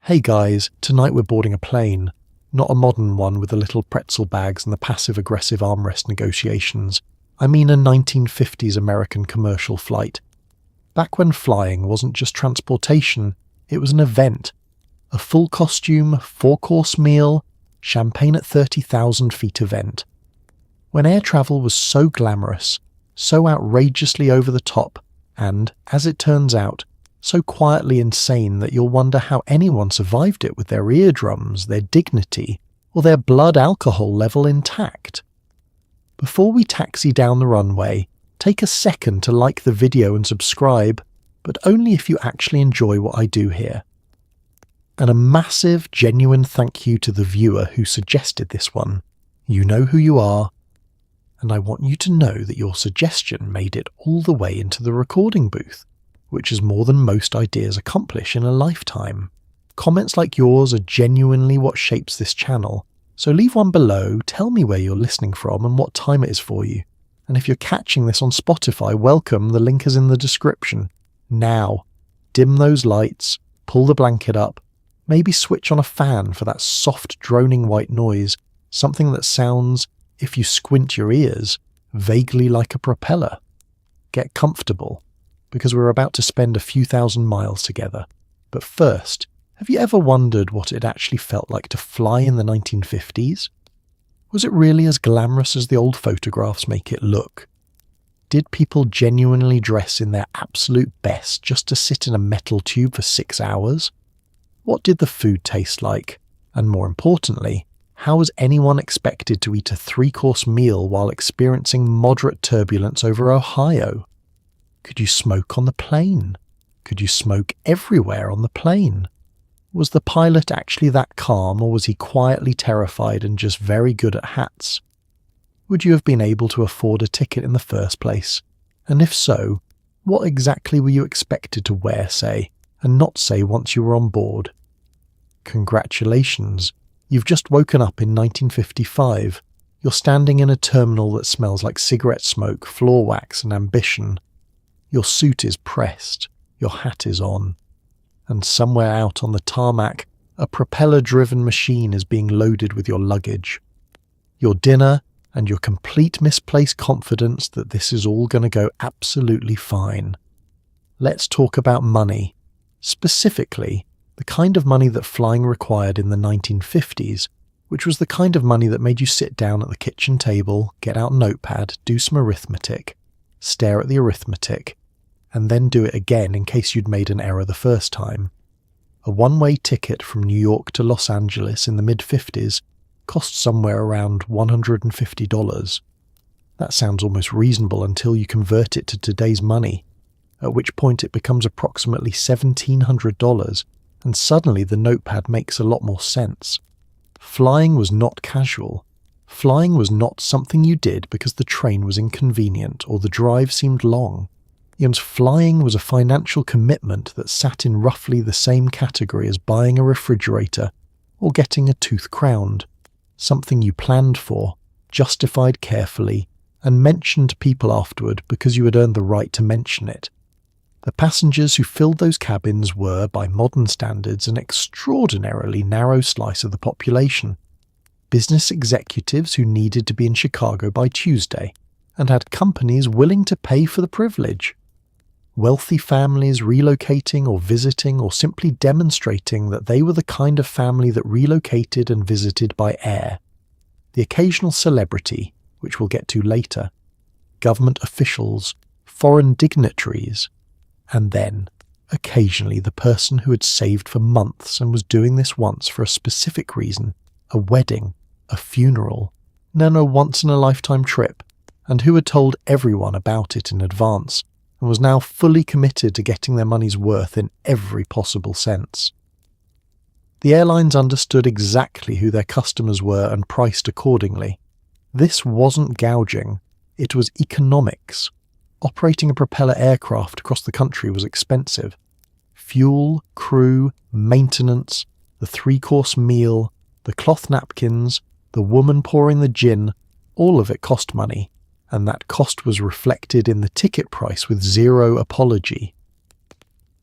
Hey guys, tonight we're boarding a plane. Not a modern one with the little pretzel bags and the passive-aggressive armrest negotiations. I mean a 1950s American commercial flight. Back when flying wasn't just transportation, it was an event. A full costume, 4-course meal, champagne at 30,000 feet event. When air travel was so glamorous, so outrageously over the top, and, as it turns out, so quietly insane that you'll wonder how anyone survived it with their eardrums, their dignity, or their blood alcohol level intact. Before we taxi down the runway, take a second to like the video and subscribe, but only if you actually enjoy what I do here. And a massive, genuine thank you to the viewer who suggested this one. You know who you are, and I want you to know that your suggestion made it all the way into the recording booth, which is more than most ideas accomplish in a lifetime. Comments like yours are genuinely what shapes this channel, so leave one below, tell me where you're listening from and what time it is for you. And if you're catching this on Spotify, welcome, the link is in the description. Now, dim those lights, pull the blanket up, maybe switch on a fan for that soft droning white noise, something that sounds, if you squint your ears, vaguely like a propeller. Get comfortable, because we're about to spend a few thousand miles together. But first, have you ever wondered what it actually felt like to fly in the 1950s? Was it really as glamorous as the old photographs make it look? Did people genuinely dress in their absolute best just to sit in a metal tube for 6 hours? What did the food taste like? And more importantly, how was anyone expected to eat a 3-course meal while experiencing moderate turbulence over Ohio? Could you smoke on the plane? Could you smoke everywhere on the plane? Was the pilot actually that calm, or was he quietly terrified and just very good at hats? Would you have been able to afford a ticket in the first place? And if so, what exactly were you expected to wear, say, and not say once you were on board? Congratulations, you've just woken up in 1955. You're standing in a terminal that smells like cigarette smoke, floor wax and ambition. Your suit is pressed, your hat is on, and somewhere out on the tarmac, a propeller-driven machine is being loaded with your luggage. Your dinner and your complete misplaced confidence that this is all going to go absolutely fine. Let's talk about money. Specifically, the kind of money that flying required in the 1950s, which was the kind of money that made you sit down at the kitchen table, get out a notepad, do some arithmetic, stare at the arithmetic, and then do it again in case you'd made an error the first time. A one-way ticket from New York to Los Angeles in the mid-50s cost somewhere around $150. That sounds almost reasonable until you convert it to today's money, at which point it becomes approximately $1,700, and suddenly the notepad makes a lot more sense. Flying was not casual. Flying was not something you did because the train was inconvenient or the drive seemed long. And flying was a financial commitment that sat in roughly the same category as buying a refrigerator or getting a tooth crowned, something you planned for, justified carefully, and mentioned to people afterward because you had earned the right to mention it. The passengers who filled those cabins were, by modern standards, an extraordinarily narrow slice of the population. Business executives who needed to be in Chicago by Tuesday and had companies willing to pay for the privilege. Wealthy families relocating or visiting or simply demonstrating that they were the kind of family that relocated and visited by air. The occasional celebrity, which we'll get to later. Government officials, foreign dignitaries, and then, occasionally, the person who had saved for months and was doing this once for a specific reason, a wedding, a funeral, no once-in-a-lifetime trip, and who had told everyone about it in advance, and was now fully committed to getting their money's worth in every possible sense. The airlines understood exactly who their customers were and priced accordingly. This wasn't gouging, it was economics. Operating a propeller aircraft across the country was expensive. Fuel, crew, maintenance, the 3-course meal, the cloth napkins, the woman pouring the gin, all of it cost money, and that cost was reflected in the ticket price with zero apology.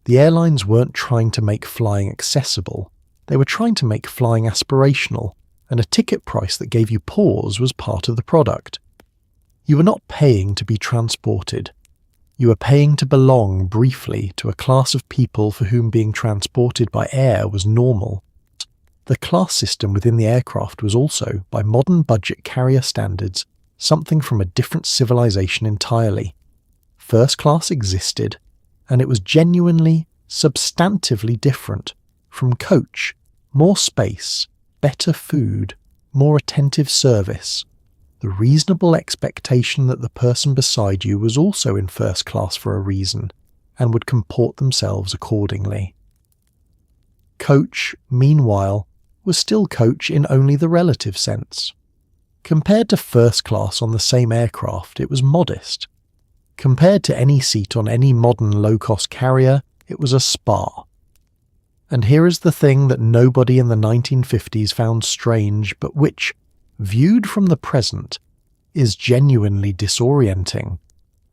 The airlines weren't trying to make flying accessible, They were trying to make flying aspirational, and a ticket price that gave you pause was part of the product. You were not paying to be transported. You were paying to belong briefly to a class of people for whom being transported by air was normal. The class system within the aircraft was also, by modern budget carrier standards, something from a different civilization entirely. First class existed, and it was genuinely, substantively different from coach, more space, better food, more attentive service. The reasonable expectation that the person beside you was also in first class for a reason, and would comport themselves accordingly. Coach, meanwhile, was still coach in only the relative sense. Compared to first class on the same aircraft, it was modest. Compared to any seat on any modern low-cost carrier, it was a spa. And here is the thing that nobody in the 1950s found strange, but which, viewed from the present, is genuinely disorienting.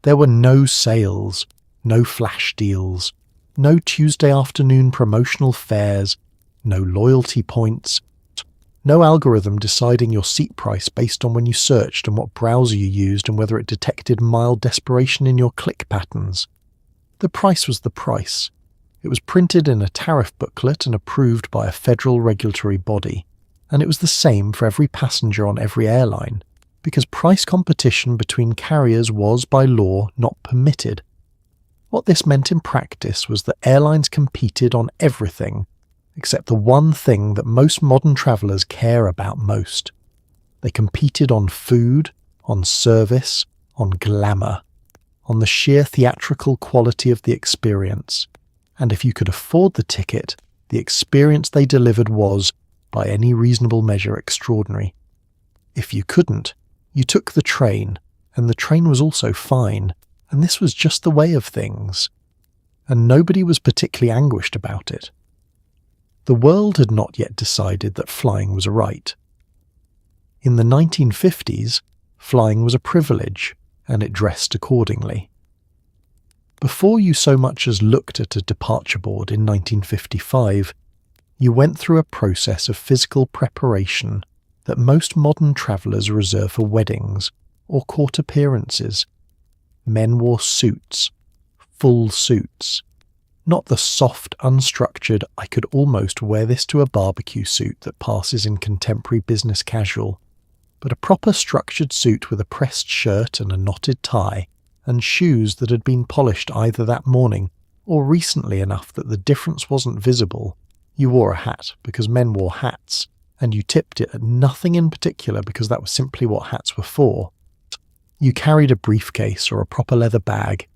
There were no sales, no flash deals, no Tuesday afternoon promotional fares, no loyalty points, no algorithm deciding your seat price based on when you searched and what browser you used and whether it detected mild desperation in your click patterns. The price was the price. It was printed in a tariff booklet and approved by a federal regulatory body, and it was the same for every passenger on every airline, because price competition between carriers was, by law, not permitted. What this meant in practice was that airlines competed on everything, except the one thing that most modern travellers care about most. They competed on food, on service, on glamour, on the sheer theatrical quality of the experience. And if you could afford the ticket, the experience they delivered was, by any reasonable measure, extraordinary. If you couldn't, you took the train, and the train was also fine, and this was just the way of things. And nobody was particularly anguished about it. The world had not yet decided that flying was a right. In the 1950s, flying was a privilege, and it dressed accordingly. Before you so much as looked at a departure board in 1955, you went through a process of physical preparation that most modern travellers reserve for weddings or court appearances. Men wore suits, full suits. Not the soft, unstructured, I could almost wear this to a barbecue suit that passes in contemporary business casual, but a proper structured suit with a pressed shirt and a knotted tie, and shoes that had been polished either that morning or recently enough that the difference wasn't visible. You wore a hat because men wore hats, and you tipped it at nothing in particular because that was simply what hats were for. You carried a briefcase or a proper leather bag.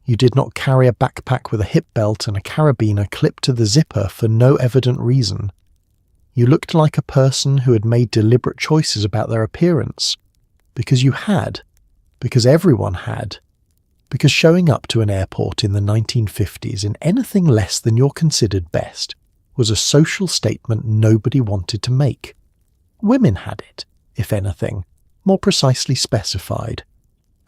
You did not carry a backpack with a hip belt and a carabiner clipped to the zipper for no evident reason. You looked like a person who had made deliberate choices about their appearance. Because you had. Because everyone had. Because showing up to an airport in the 1950s in anything less than your considered best was a social statement nobody wanted to make. Women had it, if anything, more precisely specified.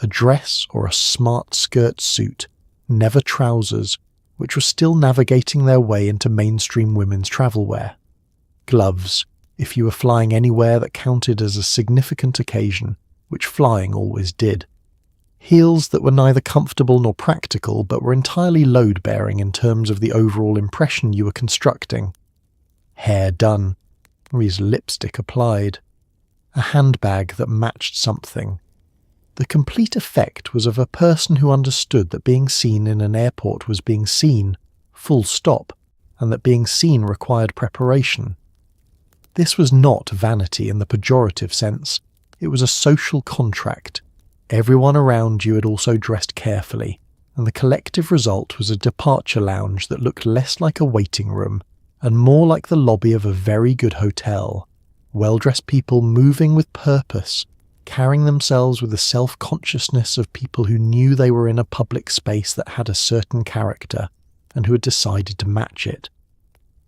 A dress or a smart skirt suit, never trousers, which were still navigating their way into mainstream women's travel wear. Gloves, if you were flying anywhere that counted as a significant occasion, which flying always did. Heels that were neither comfortable nor practical, but were entirely load-bearing in terms of the overall impression you were constructing. Hair done, lipstick applied. A handbag that matched something. The complete effect was of a person who understood that being seen in an airport was being seen, full stop, and that being seen required preparation. This was not vanity in the pejorative sense. It was a social contract. Everyone around you had also dressed carefully, and the collective result was a departure lounge that looked less like a waiting room and more like the lobby of a very good hotel. Well-dressed people moving with purpose, carrying themselves with the self-consciousness of people who knew they were in a public space that had a certain character and who had decided to match it.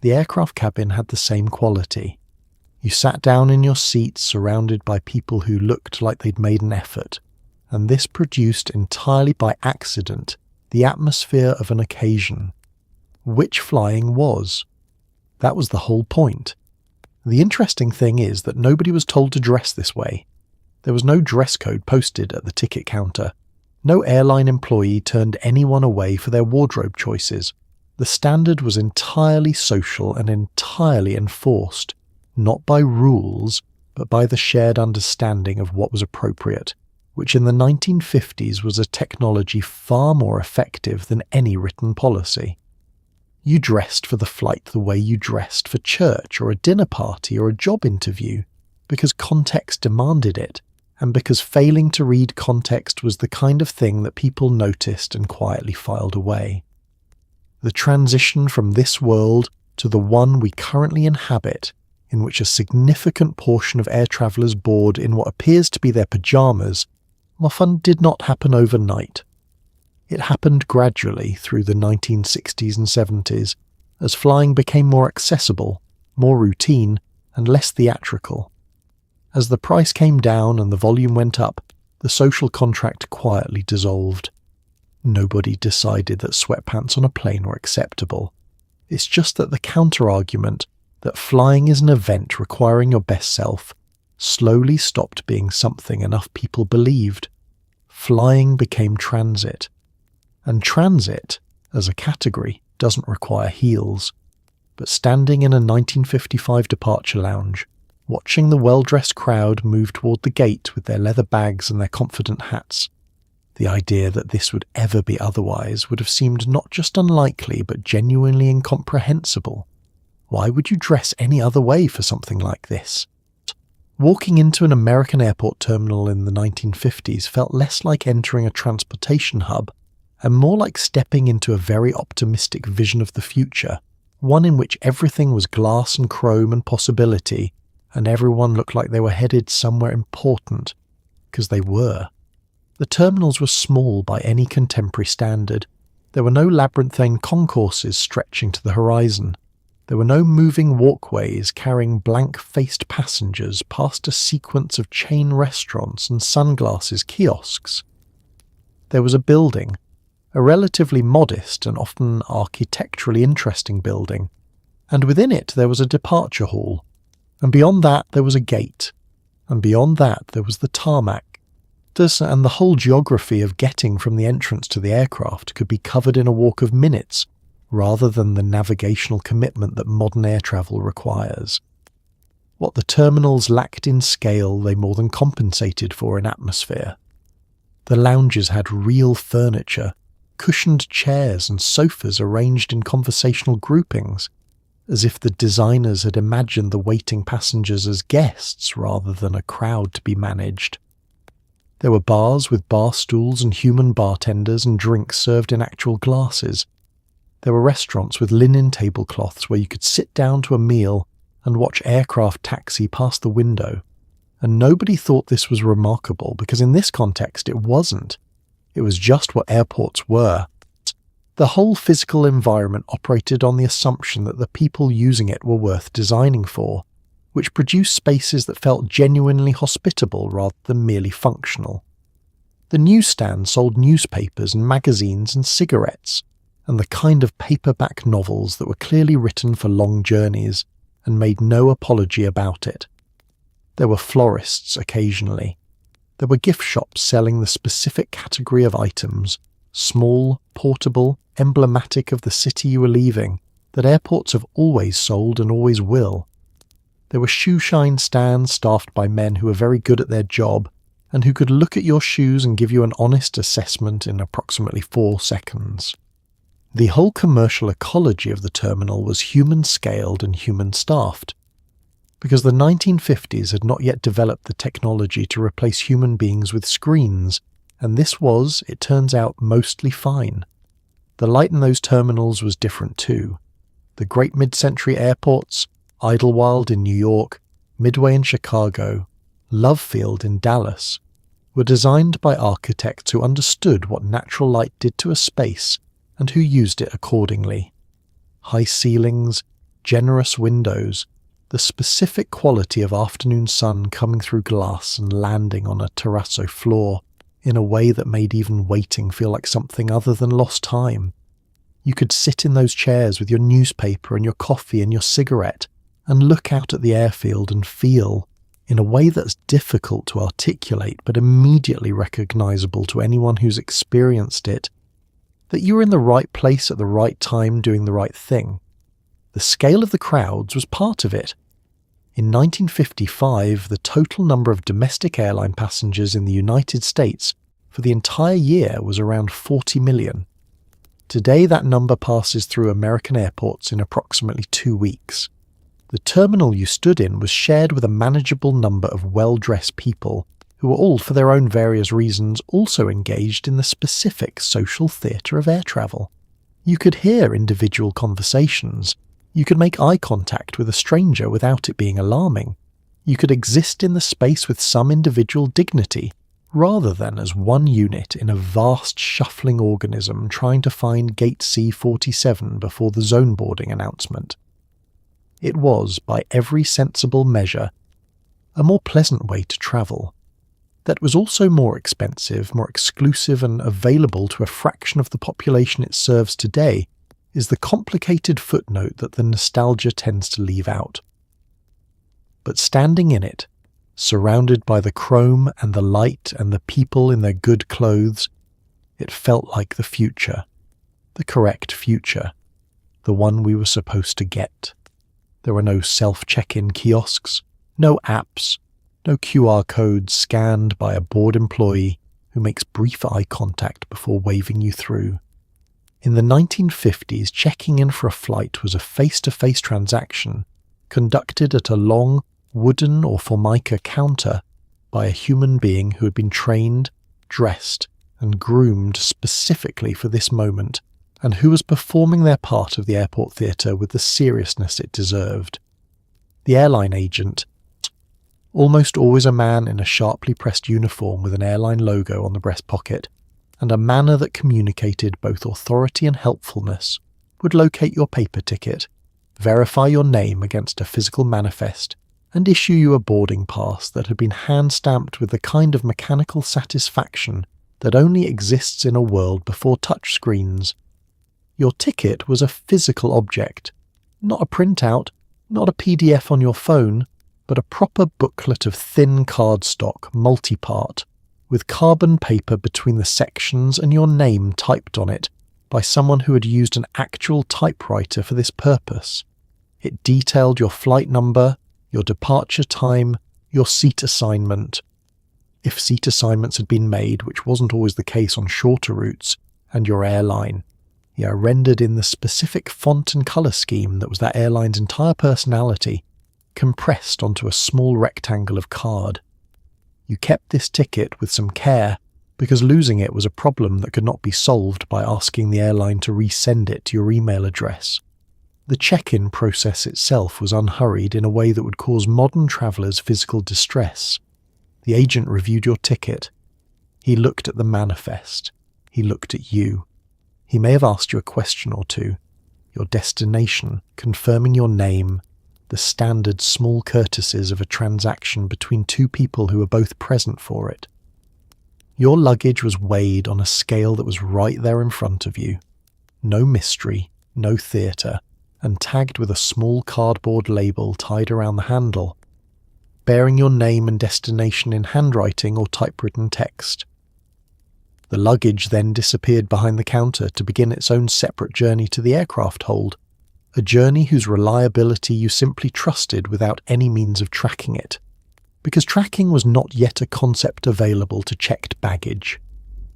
The aircraft cabin had the same quality. You sat down in your seats surrounded by people who looked like they'd made an effort, and this produced entirely by accident the atmosphere of an occasion. Which flying was. That was the whole point. The interesting thing is that nobody was told to dress this way. There was no dress code posted at the ticket counter. No airline employee turned anyone away for their wardrobe choices. The standard was entirely social and entirely enforced, not by rules, but by the shared understanding of what was appropriate, which in the 1950s was a technology far more effective than any written policy. You dressed for the flight the way you dressed for church or a dinner party or a job interview, because context demanded it, and because failing to read context was the kind of thing that people noticed and quietly filed away. The transition from this world to the one we currently inhabit, in which a significant portion of air travellers board in what appears to be their pyjamas, often did not happen overnight. It happened gradually through the 1960s and 70s, as flying became more accessible, more routine, and less theatrical. As the price came down and the volume went up, the social contract quietly dissolved. Nobody decided that sweatpants on a plane were acceptable. It's just that the counter-argument that flying is an event requiring your best self slowly stopped being something enough people believed. Flying became transit. And transit, as a category, doesn't require heels. But standing in a 1955 departure lounge, watching the well-dressed crowd move toward the gate with their leather bags and their confident hats, the idea that this would ever be otherwise would have seemed not just unlikely but genuinely incomprehensible. Why would you dress any other way for something like this? Walking into an American airport terminal in the 1950s felt less like entering a transportation hub and more like stepping into a very optimistic vision of the future, one in which everything was glass and chrome and possibility, and everyone looked like they were headed somewhere important, because they were. The terminals were small by any contemporary standard. There were no labyrinthine concourses stretching to the horizon. There were no moving walkways carrying blank-faced passengers past a sequence of chain restaurants and sunglasses kiosks. There was a building, a relatively modest and often architecturally interesting building, and within it there was a departure hall, and beyond that there was a gate, and beyond that there was the tarmac. And the whole geography of getting from the entrance to the aircraft could be covered in a walk of minutes, rather than the navigational commitment that modern air travel requires. What the terminals lacked in scale, they more than compensated for in atmosphere. The lounges had real furniture, cushioned chairs and sofas arranged in conversational groupings, as if the designers had imagined the waiting passengers as guests rather than a crowd to be managed. There were bars with bar stools and human bartenders and drinks served in actual glasses. There were restaurants with linen tablecloths where you could sit down to a meal and watch aircraft taxi past the window. And nobody thought this was remarkable because in this context it wasn't. It was just what airports were. The whole physical environment operated on the assumption that the people using it were worth designing for, which produced spaces that felt genuinely hospitable rather than merely functional. The newsstand sold newspapers and magazines and cigarettes, and the kind of paperback novels that were clearly written for long journeys and made no apology about it. There were florists occasionally. There were gift shops selling the specific category of items, small, portable, emblematic of the city you were leaving, that airports have always sold and always will. There were shoe shine stands staffed by men who were very good at their job and who could look at your shoes and give you an honest assessment in approximately 4 seconds. The whole commercial ecology of the terminal was human-scaled and human-staffed, because the 1950s had not yet developed the technology to replace human beings with screens, and this was, it turns out, mostly fine. The light in those terminals was different too. The great mid-century airports, Idlewild in New York, Midway in Chicago, Love Field in Dallas, were designed by architects who understood what natural light did to a space and who used it accordingly. High ceilings, generous windows, the specific quality of afternoon sun coming through glass and landing on a terrazzo floor in a way that made even waiting feel like something other than lost time. You could sit in those chairs with your newspaper and your coffee and your cigarette and look out at the airfield and feel, in a way that's difficult to articulate but immediately recognizable to anyone who's experienced it, that you were in the right place at the right time doing the right thing. The scale of the crowds was part of it. In 1955, the total number of domestic airline passengers in the United States for the entire year was around 40 million. Today, that number passes through American airports in approximately 2 weeks. The terminal you stood in was shared with a manageable number of well-dressed people who were all, for their own various reasons, also engaged in the specific social theatre of air travel. You could hear individual conversations. You could make eye contact with a stranger without it being alarming. You could exist in the space with some individual dignity, rather than as one unit in a vast shuffling organism trying to find gate C47 before the zone boarding announcement. It was, by every sensible measure, a more pleasant way to travel. That was also more expensive, more exclusive and available to a fraction of the population it serves today, is the complicated footnote that the nostalgia tends to leave out. But standing in it, surrounded by the chrome and the light and the people in their good clothes, it felt like the future, the correct future, the one we were supposed to get. There were no self-check-in kiosks, no apps, no QR codes scanned by a bored employee who makes brief eye contact before waving you through. In the 1950s, checking in for a flight was a face-to-face transaction conducted at a long, wooden or formica counter by a human being who had been trained, dressed, and groomed specifically for this moment, and who was performing their part of the airport theatre with the seriousness it deserved. The airline agent, almost always a man in a sharply pressed uniform with an airline logo on the breast pocket, and a manner that communicated both authority and helpfulness, would locate your paper ticket, verify your name against a physical manifest, and issue you a boarding pass that had been hand-stamped with the kind of mechanical satisfaction that only exists in a world before touchscreens. Your ticket was a physical object, not a printout, not a PDF on your phone, but a proper booklet of thin cardstock, multi-part, with carbon paper between the sections and your name typed on it by someone who had used an actual typewriter for this purpose. It detailed your flight number, your departure time, your seat assignment. If seat assignments had been made, which wasn't always the case on shorter routes, and your airline. Rendered in the specific font and colour scheme that was that airline's entire personality, compressed onto a small rectangle of card. You kept this ticket with some care, because losing it was a problem that could not be solved by asking the airline to resend it to your email address. The check-in process itself was unhurried in a way that would cause modern travellers physical distress. The agent reviewed your ticket. He looked at the manifest. He looked at you. He may have asked you a question or two, your destination, confirming your name, the standard small courtesies of a transaction between two people who were both present for it. Your luggage was weighed on a scale that was right there in front of you. No mystery, no theatre, and tagged with a small cardboard label tied around the handle, bearing your name and destination in handwriting or typewritten text. The luggage then disappeared behind the counter to begin its own separate journey to the aircraft hold, a journey whose reliability you simply trusted without any means of tracking it, because tracking was not yet a concept available to checked baggage.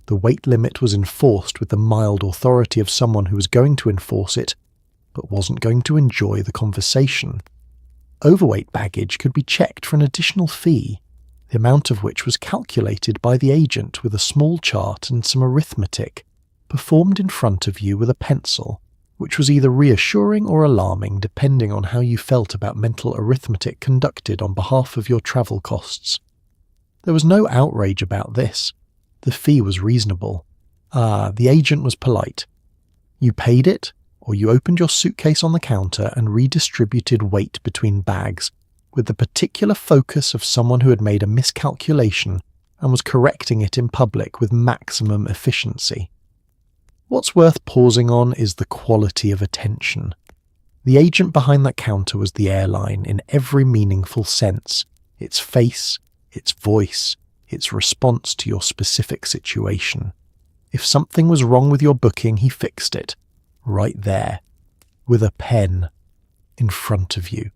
The weight limit was enforced with the mild authority of someone who was going to enforce it, but wasn't going to enjoy the conversation. Overweight baggage could be checked for an additional fee, the amount of which was calculated by the agent with a small chart and some arithmetic, performed in front of you with a pencil, which was either reassuring or alarming depending on how you felt about mental arithmetic conducted on behalf of your travel costs. There was no outrage about this. The fee was reasonable. The agent was polite. You paid it, or you opened your suitcase on the counter and redistributed weight between bags, with the particular focus of someone who had made a miscalculation and was correcting it in public with maximum efficiency. What's worth pausing on is the quality of attention. The agent behind that counter was the airline in every meaningful sense. Its face, its voice, its response to your specific situation. If something was wrong with your booking, he fixed it. Right there. With a pen. In front of you.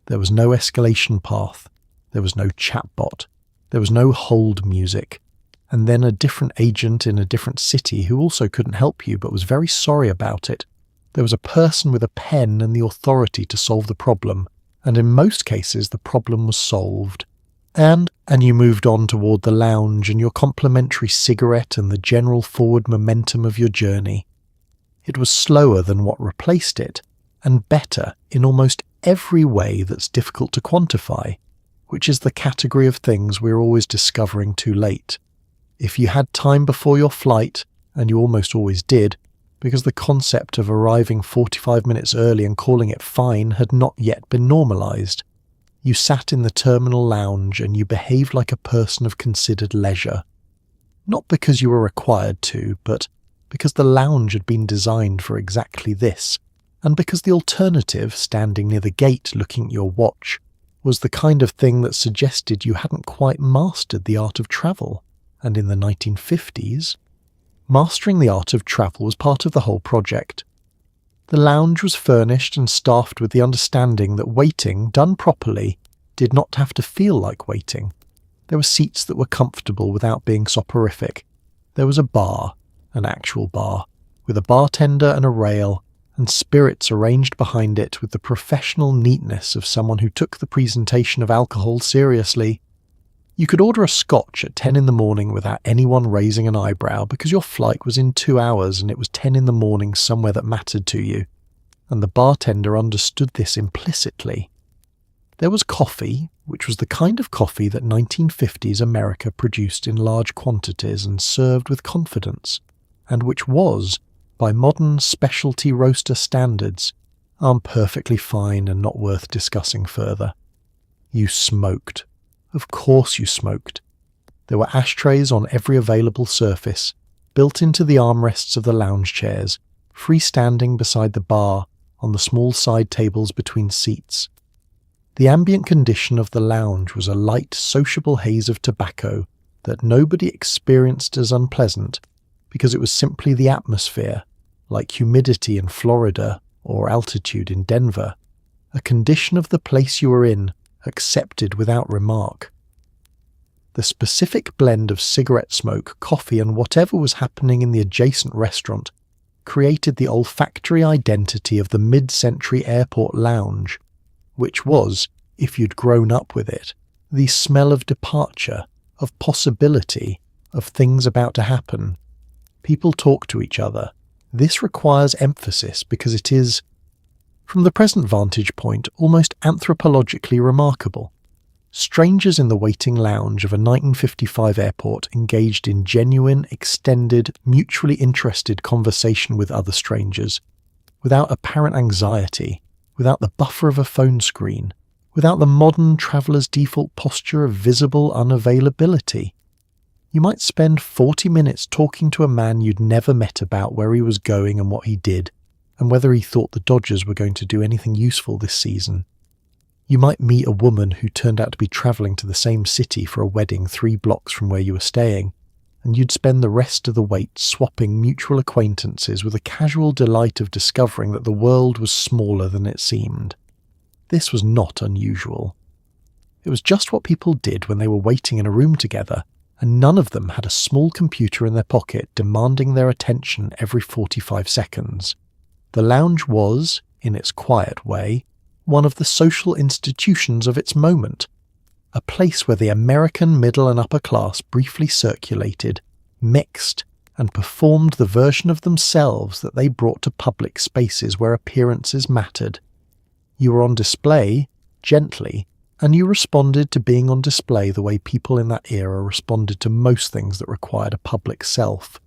There was no escalation path. There was no chatbot. There was no hold music. And then a different agent in a different city who also couldn't help you but was very sorry about it. There was a person with a pen and the authority to solve the problem, and in most cases the problem was solved. And you moved on toward the lounge and your complimentary cigarette and the general forward momentum of your journey. It was slower than what replaced it, and better in almost every way that's difficult to quantify, which is the category of things we're always discovering too late. If you had time before your flight, and you almost always did, because the concept of arriving 45 minutes early and calling it fine had not yet been normalised, you sat in the terminal lounge and you behaved like a person of considered leisure. Not because you were required to, but because the lounge had been designed for exactly this, and because the alternative, standing near the gate looking at your watch, was the kind of thing that suggested you hadn't quite mastered the art of travel. And in the 1950s, mastering the art of travel was part of the whole project. The lounge was furnished and staffed with the understanding that waiting, done properly, did not have to feel like waiting. There were seats that were comfortable without being soporific. There was a bar, an actual bar, with a bartender and a rail, and spirits arranged behind it with the professional neatness of someone who took the presentation of alcohol seriously. You could order a scotch at 10 in the morning without anyone raising an eyebrow because your flight was in 2 hours and it was 10 in the morning somewhere that mattered to you, and the bartender understood this implicitly. There was coffee, which was the kind of coffee that 1950s America produced in large quantities and served with confidence, and which was, by modern specialty roaster standards, perfectly fine and not worth discussing further. You smoked. Of course you smoked. There were ashtrays on every available surface, built into the armrests of the lounge chairs, freestanding beside the bar on the small side tables between seats. The ambient condition of the lounge was a light, sociable haze of tobacco that nobody experienced as unpleasant because it was simply the atmosphere, like humidity in Florida or altitude in Denver, a condition of the place you were in, accepted without remark. The specific blend of cigarette smoke, coffee, and whatever was happening in the adjacent restaurant created the olfactory identity of the mid-century airport lounge, which was, if you'd grown up with it, the smell of departure, of possibility, of things about to happen. People talk to each other. This requires emphasis because it is, from the present vantage point, almost anthropologically remarkable. Strangers in the waiting lounge of a 1955 airport engaged in genuine, extended, mutually interested conversation with other strangers, without apparent anxiety, without the buffer of a phone screen, without the modern traveller's default posture of visible unavailability. You might spend 40 minutes talking to a man you'd never met about where he was going and what he did, and whether he thought the Dodgers were going to do anything useful this season. You might meet a woman who turned out to be travelling to the same city for a wedding 3 blocks from where you were staying, and you'd spend the rest of the wait swapping mutual acquaintances with a casual delight of discovering that the world was smaller than it seemed. This was not unusual. It was just what people did when they were waiting in a room together, and none of them had a small computer in their pocket demanding their attention every 45 seconds. The lounge was, in its quiet way, one of the social institutions of its moment, a place where the American middle and upper class briefly circulated, mixed, and performed the version of themselves that they brought to public spaces where appearances mattered. You were on display, gently, and you responded to being on display the way people in that era responded to most things that required a public self.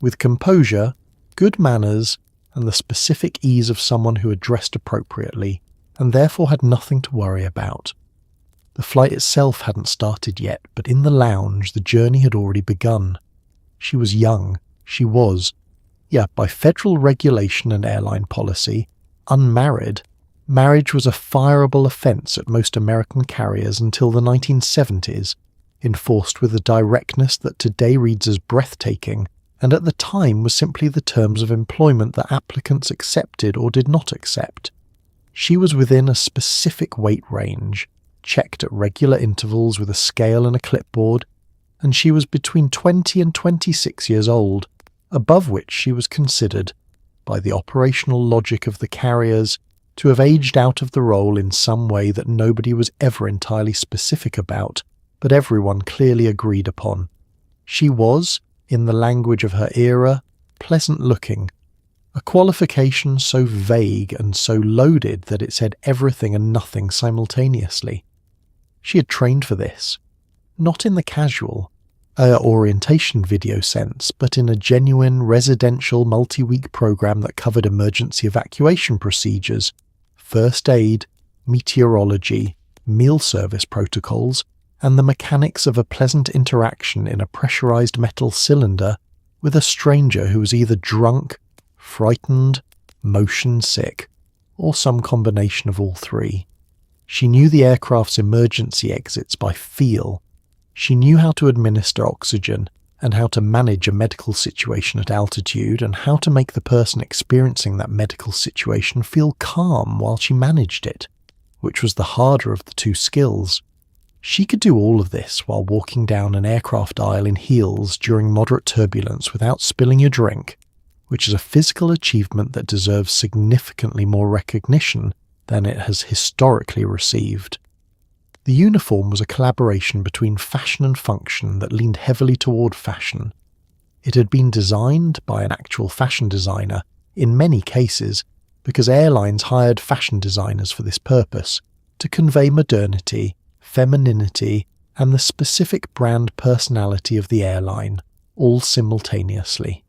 With composure, good manners, and the specific ease of someone who had dressed appropriately, and therefore had nothing to worry about. The flight itself hadn't started yet, but in the lounge the journey had already begun. She was young. She was. Yeah, by federal regulation and airline policy, unmarried, marriage was a fireable offence at most American carriers until the 1970s, enforced with a directness that today reads as breathtaking, and at the time was simply the terms of employment that applicants accepted or did not accept. She was within a specific weight range, checked at regular intervals with a scale and a clipboard, and she was between 20 and 26 years old, above which she was considered, by the operational logic of the carriers, to have aged out of the role in some way that nobody was ever entirely specific about, but everyone clearly agreed upon. She was, in the language of her era, pleasant-looking, a qualification so vague and so loaded that it said everything and nothing simultaneously. She had trained for this, not in the casual, orientation video sense, but in a genuine residential multi-week program that covered emergency evacuation procedures, first aid, meteorology, meal service protocols, and the mechanics of a pleasant interaction in a pressurized metal cylinder with a stranger who was either drunk, frightened, motion sick, or some combination of all three. She knew the aircraft's emergency exits by feel. She knew how to administer oxygen and how to manage a medical situation at altitude and how to make the person experiencing that medical situation feel calm while she managed it, which was the harder of the two skills. She could do all of this while walking down an aircraft aisle in heels during moderate turbulence without spilling your drink, which is a physical achievement that deserves significantly more recognition than it has historically received. The uniform was a collaboration between fashion and function that leaned heavily toward fashion. It had been designed by an actual fashion designer, in many cases, because airlines hired fashion designers for this purpose, to convey modernity, femininity, and the specific brand personality of the airline, all simultaneously.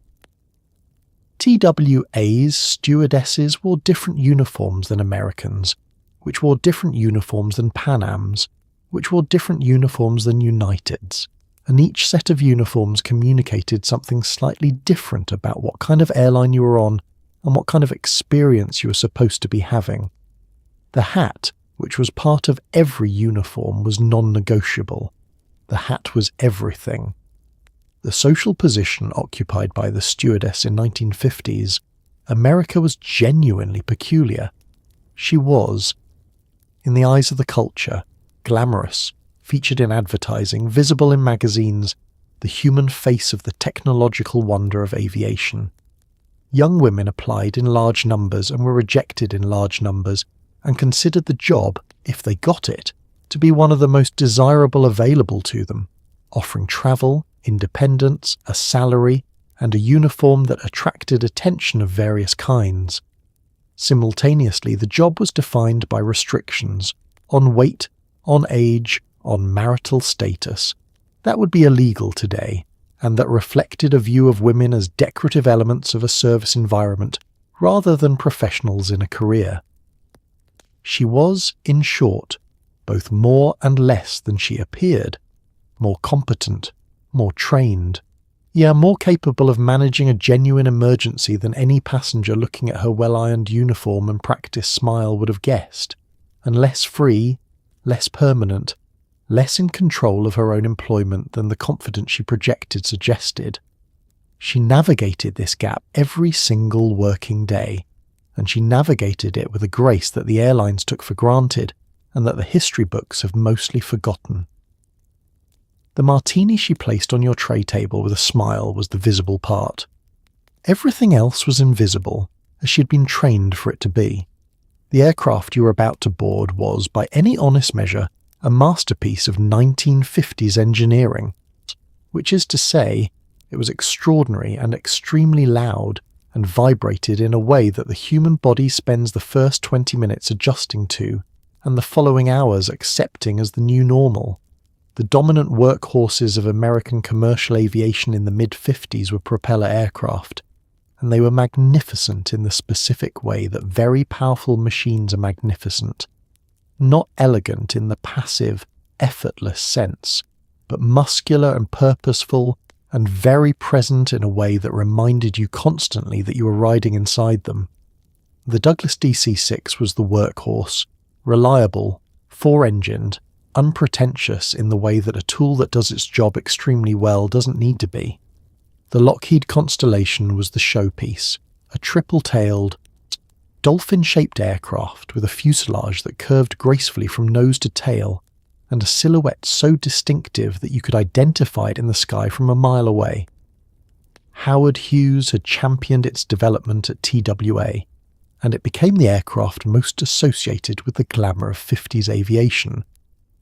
TWA's stewardesses wore different uniforms than Americans, which wore different uniforms than Pan Am's, which wore different uniforms than United's, and each set of uniforms communicated something slightly different about what kind of airline you were on and what kind of experience you were supposed to be having. The hat, which was part of every uniform, was non-negotiable. The hat was everything. The social position occupied by the stewardess in 1950s, America was genuinely peculiar. She was, in the eyes of the culture, glamorous, featured in advertising, visible in magazines, the human face of the technological wonder of aviation. Young women applied in large numbers and were rejected in large numbers, and considered the job, if they got it, to be one of the most desirable available to them, offering travel, independence, a salary, and a uniform that attracted attention of various kinds. Simultaneously, the job was defined by restrictions on weight, on age, on marital status. That would be illegal today, and that reflected a view of women as decorative elements of a service environment rather than professionals in a career. She was, in short, both more and less than she appeared, more competent, more trained, more capable of managing a genuine emergency than any passenger looking at her well-ironed uniform and practiced smile would have guessed, and less free, less permanent, less in control of her own employment than the confidence she projected suggested. She navigated this gap every single working day, and she navigated it with a grace that the airlines took for granted and that the history books have mostly forgotten. The martini she placed on your tray table with a smile was the visible part. Everything else was invisible, as she had been trained for it to be. The aircraft you were about to board was, by any honest measure, a masterpiece of 1950s engineering, which is to say, it was extraordinary and extremely loud and vibrated in a way that the human body spends the first 20 minutes adjusting to and the following hours accepting as the new normal. The dominant workhorses of American commercial aviation in the mid-50s were propeller aircraft, and they were magnificent in the specific way that very powerful machines are magnificent. Not elegant in the passive, effortless sense, but muscular and purposeful and very present in a way that reminded you constantly that you were riding inside them. The Douglas DC-6 was the workhorse, reliable, four-engined, unpretentious in the way that a tool that does its job extremely well doesn't need to be. The Lockheed Constellation was the showpiece, a triple-tailed, dolphin-shaped aircraft with a fuselage that curved gracefully from nose to tail, and a silhouette so distinctive that you could identify it in the sky from a mile away. Howard Hughes had championed its development at TWA, and it became the aircraft most associated with the glamour of 50s aviation,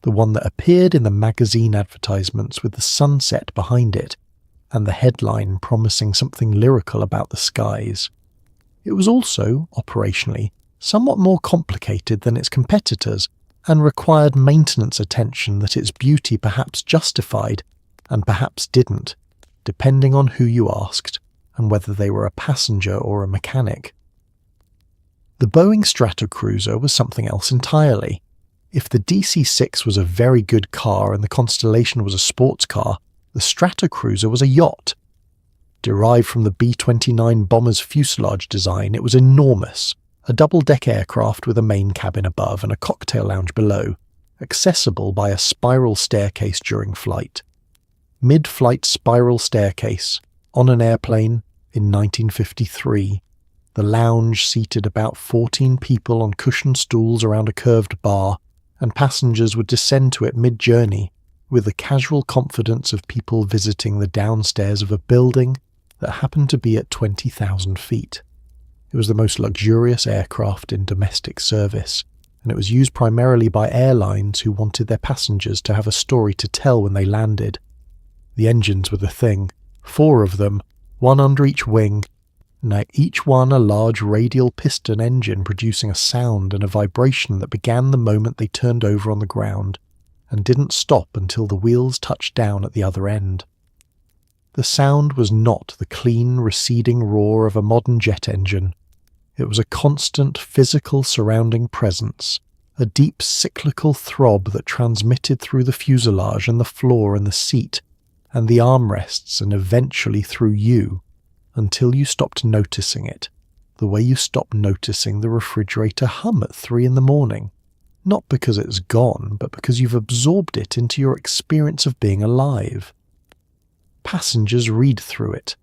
the one that appeared in the magazine advertisements with the sunset behind it, and the headline promising something lyrical about the skies. It was also, operationally, somewhat more complicated than its competitors, and required maintenance attention that its beauty perhaps justified, and perhaps didn't, depending on who you asked, and whether they were a passenger or a mechanic. The Boeing Stratocruiser was something else entirely. If the DC-6 was a very good car and the Constellation was a sports car, the Stratocruiser was a yacht. Derived from the B-29 bomber's fuselage design, it was enormous, a double-deck aircraft with a main cabin above and a cocktail lounge below, accessible by a spiral staircase during flight. Mid-flight spiral staircase, on an airplane, in 1953. The lounge seated about 14 people on cushioned stools around a curved bar, and passengers would descend to it mid-journey, with the casual confidence of people visiting the downstairs of a building that happened to be at 20,000 feet. It was the most luxurious aircraft in domestic service, and it was used primarily by airlines who wanted their passengers to have a story to tell when they landed. The engines were the thing, 4 of them, one under each wing, now each one a large radial piston engine producing a sound and a vibration that began the moment they turned over on the ground, and didn't stop until the wheels touched down at the other end. The sound was not the clean, receding roar of a modern jet engine. It was a constant physical surrounding presence, a deep cyclical throb that transmitted through the fuselage and the floor and the seat, and the armrests and eventually through you, until you stopped noticing it, the way you stop noticing the refrigerator hum at 3 a.m, not because it's gone, but because you've absorbed it into your experience of being alive. Passengers read through it,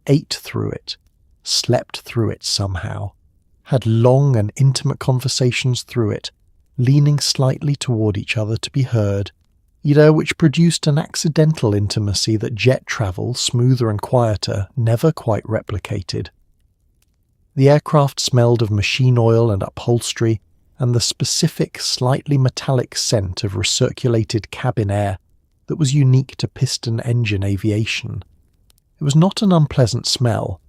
ate through it, slept through it somehow, had long and intimate conversations through it, leaning slightly toward each other to be heard, which produced an accidental intimacy that jet travel, smoother and quieter, never quite replicated. The aircraft smelled of machine oil and upholstery, and the specific, slightly metallic scent of recirculated cabin air that was unique to piston engine aviation. It was not an unpleasant smell.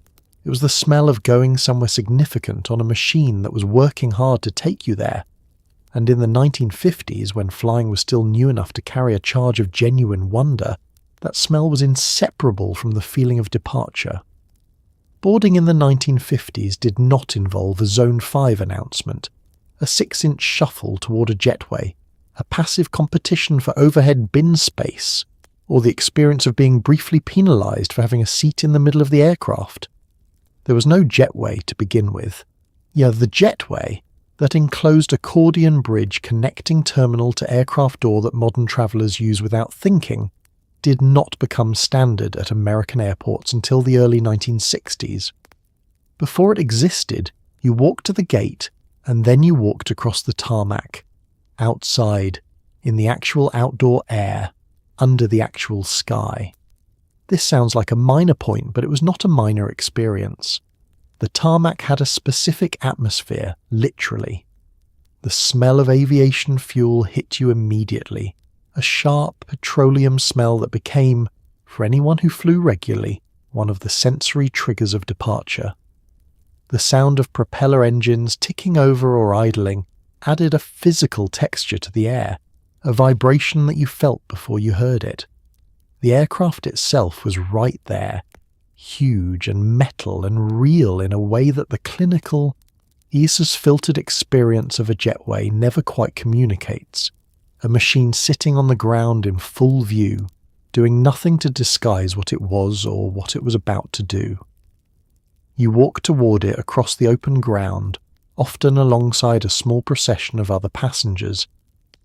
It was the smell of going somewhere significant on a machine that was working hard to take you there. And in the 1950s, when flying was still new enough to carry a charge of genuine wonder, that smell was inseparable from the feeling of departure. Boarding in the 1950s did not involve a Zone 5 announcement, a 6-inch shuffle toward a jetway, a passive competition for overhead bin space, or the experience of being briefly penalised for having a seat in the middle of the aircraft. There was no jetway to begin with. The jetway, that enclosed accordion bridge connecting terminal to aircraft door that modern travellers use without thinking, did not become standard at American airports until the early 1960s. Before it existed, you walked to the gate, and then you walked across the tarmac, outside, in the actual outdoor air, under the actual sky. This sounds like a minor point, but it was not a minor experience. The tarmac had a specific atmosphere, literally. The smell of aviation fuel hit you immediately, a sharp petroleum smell that became, for anyone who flew regularly, one of the sensory triggers of departure. The sound of propeller engines ticking over or idling added a physical texture to the air, a vibration that you felt before you heard it. The aircraft itself was right there, huge and metal and real in a way that the clinical, ESA's-filtered experience of a jetway never quite communicates. A machine sitting on the ground in full view, doing nothing to disguise what it was or what it was about to do. You walked toward it across the open ground, often alongside a small procession of other passengers,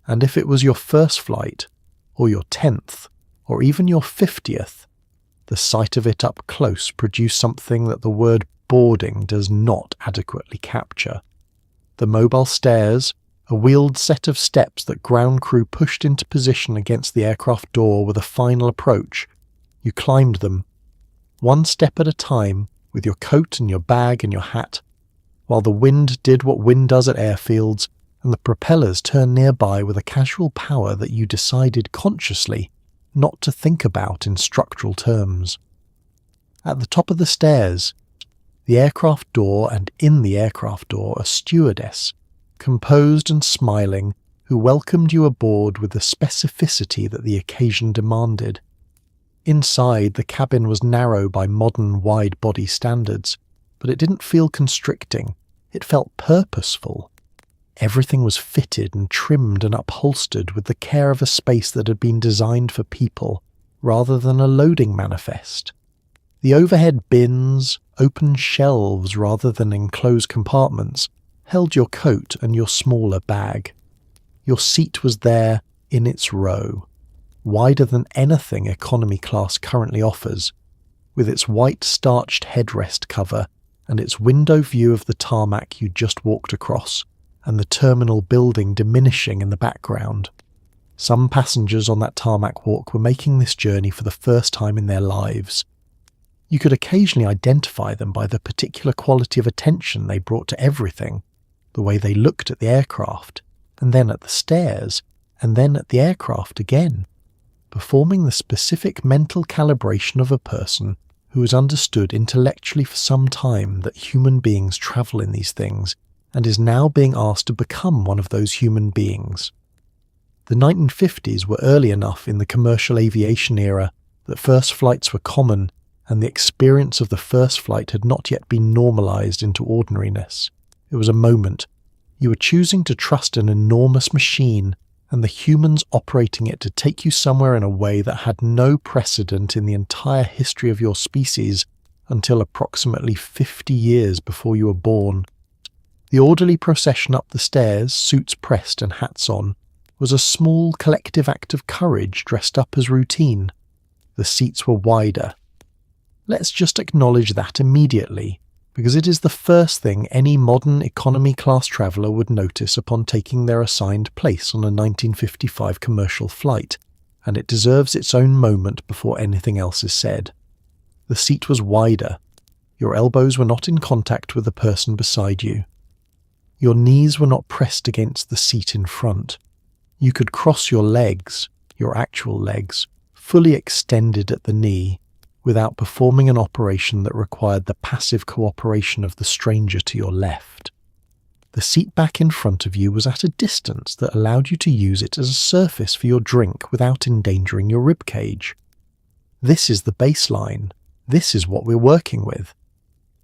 and if it was your first flight, or your 10th, or even your 50th, the sight of it up close produced something that the word boarding does not adequately capture. The mobile stairs, a wheeled set of steps that ground crew pushed into position against the aircraft door with a final approach. You climbed them, one step at a time, with your coat and your bag and your hat, while the wind did what wind does at airfields, and the propellers turned nearby with a casual power that you decided consciously not to think about in structural terms. At the top of the stairs, the aircraft door, and in the aircraft door a stewardess, composed and smiling, who welcomed you aboard with the specificity that the occasion demanded. Inside, the cabin was narrow by modern wide-body standards, but it didn't feel constricting. It felt purposeful. Everything was fitted and trimmed and upholstered with the care of a space that had been designed for people, rather than a loading manifest. The overhead bins, open shelves rather than enclosed compartments, held your coat and your smaller bag. Your seat was there in its row, wider than anything economy class currently offers, with its white starched headrest cover and its window view of the tarmac you just walked across, and the terminal building diminishing in the background. Some passengers on that tarmac walk were making this journey for the first time in their lives. You could occasionally identify them by the particular quality of attention they brought to everything, the way they looked at the aircraft, and then at the stairs, and then at the aircraft again, performing the specific mental calibration of a person who has understood intellectually for some time that human beings travel in these things, and is now being asked to become one of those human beings. The 1950s were early enough in the commercial aviation era that first flights were common, and the experience of the first flight had not yet been normalized into ordinariness. It was a moment. You were choosing to trust an enormous machine, and the humans operating it to take you somewhere in a way that had no precedent in the entire history of your species until approximately 50 years before you were born. The orderly procession up the stairs, suits pressed and hats on, was a small collective act of courage dressed up as routine. The seats were wider. Let's just acknowledge that immediately, because it is the first thing any modern economy class traveller would notice upon taking their assigned place on a 1955 commercial flight, and it deserves its own moment before anything else is said. The seat was wider. Your elbows were not in contact with the person beside you. Your knees were not pressed against the seat in front. You could cross your legs, your actual legs, fully extended at the knee, without performing an operation that required the passive cooperation of the stranger to your left. The seat back in front of you was at a distance that allowed you to use it as a surface for your drink without endangering your ribcage. This is the baseline. This is what we're working with.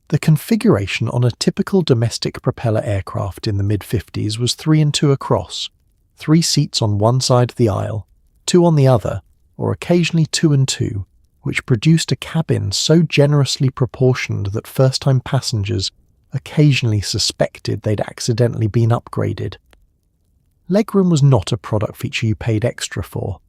The configuration on a typical domestic propeller aircraft in the mid-50s was 3 and 2 across, 3 seats on one side of the aisle, 2 on the other, or occasionally 2 and 2, which produced a cabin so generously proportioned that first-time passengers occasionally suspected they'd accidentally been upgraded. Legroom was not a product feature you paid extra for.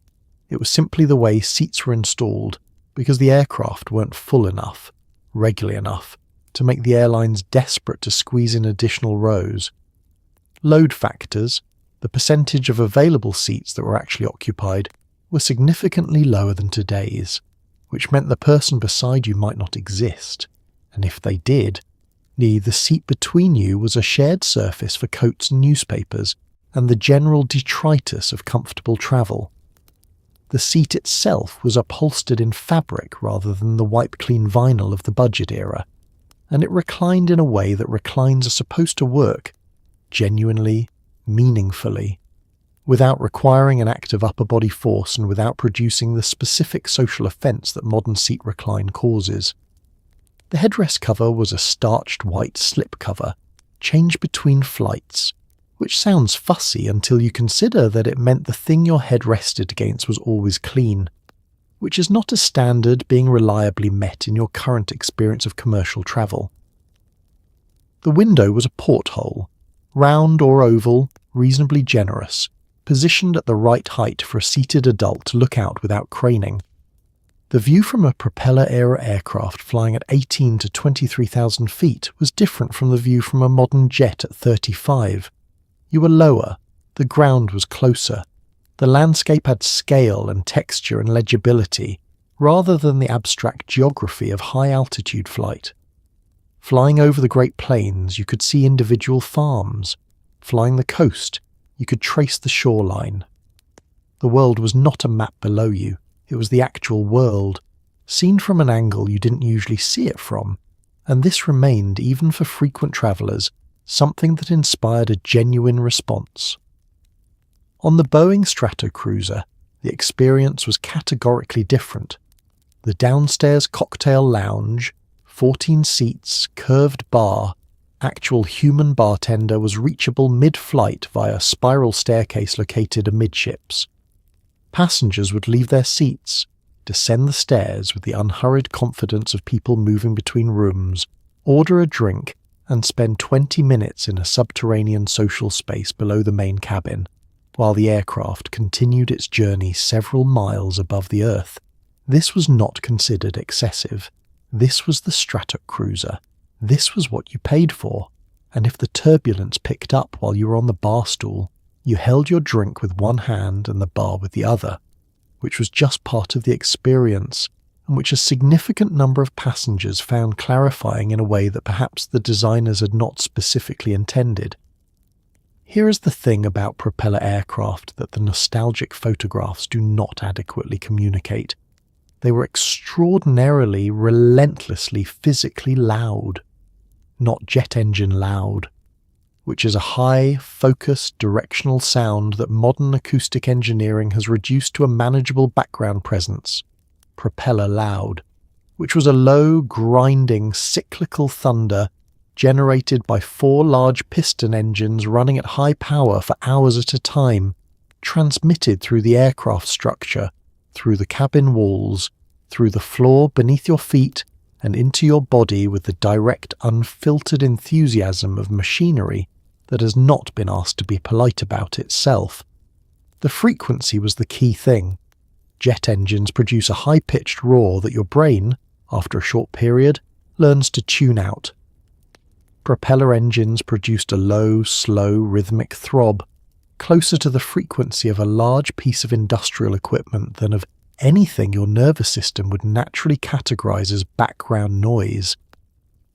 It was simply the way seats were installed, because the aircraft weren't full enough, regularly enough, to make the airlines desperate to squeeze in additional rows. Load factors, the percentage of available seats that were actually occupied, were significantly lower than today's, which meant the person beside you might not exist, and if they did, the seat between you was a shared surface for coats and newspapers, and the general detritus of comfortable travel. The seat itself was upholstered in fabric rather than the wipe-clean vinyl of the budget era, and it reclined in a way that reclines are supposed to work, genuinely, meaningfully, without requiring an act of upper body force and without producing the specific social offence that modern seat recline causes. The headrest cover was a starched white slip cover, changed between flights, which sounds fussy until you consider that it meant the thing your head rested against was always clean. which is not a standard being reliably met in your current experience of commercial travel. The window was a porthole, round or oval, reasonably generous, positioned at the right height for a seated adult to look out without craning. The view from a propeller-era aircraft flying at 18 to 23,000 feet was different from the view from a modern jet at 35. You were lower, the ground was closer, the landscape had scale and texture and legibility, rather than the abstract geography of high-altitude flight. Flying over the Great Plains, you could see individual farms. Flying the coast, you could trace the shoreline. The world was not a map below you. It was the actual world, seen from an angle you didn't usually see it from, and this remained, even for frequent travellers, something that inspired a genuine response. On the Boeing Stratocruiser, the experience was categorically different. The downstairs cocktail lounge, 14 seats, curved bar, actual human bartender was reachable mid-flight via a spiral staircase located amidships. Passengers would leave their seats, descend the stairs with the unhurried confidence of people moving between rooms, order a drink, and spend 20 minutes in a subterranean social space below the main cabin, while the aircraft continued its journey several miles above the Earth. This was not considered excessive. This was the Stratocruiser. This was what you paid for, and if the turbulence picked up while you were on the bar stool, you held your drink with one hand and the bar with the other, which was just part of the experience, and which a significant number of passengers found clarifying in a way that perhaps the designers had not specifically intended. Here is the thing about propeller aircraft that the nostalgic photographs do not adequately communicate. They were extraordinarily, relentlessly, physically loud. Not jet engine loud, which is a high, focused, directional sound that modern acoustic engineering has reduced to a manageable background presence. Propeller loud, which was a low, grinding, cyclical thunder generated by 4 large piston engines running at high power for hours at a time, transmitted through the aircraft structure, through the cabin walls, through the floor beneath your feet, and into your body with the direct, unfiltered enthusiasm of machinery that has not been asked to be polite about itself. The frequency was the key thing. Jet engines produce a high-pitched roar that your brain, after a short period, learns to tune out. Propeller engines produced a low, slow, rhythmic throb, closer to the frequency of a large piece of industrial equipment than of anything your nervous system would naturally categorize as background noise.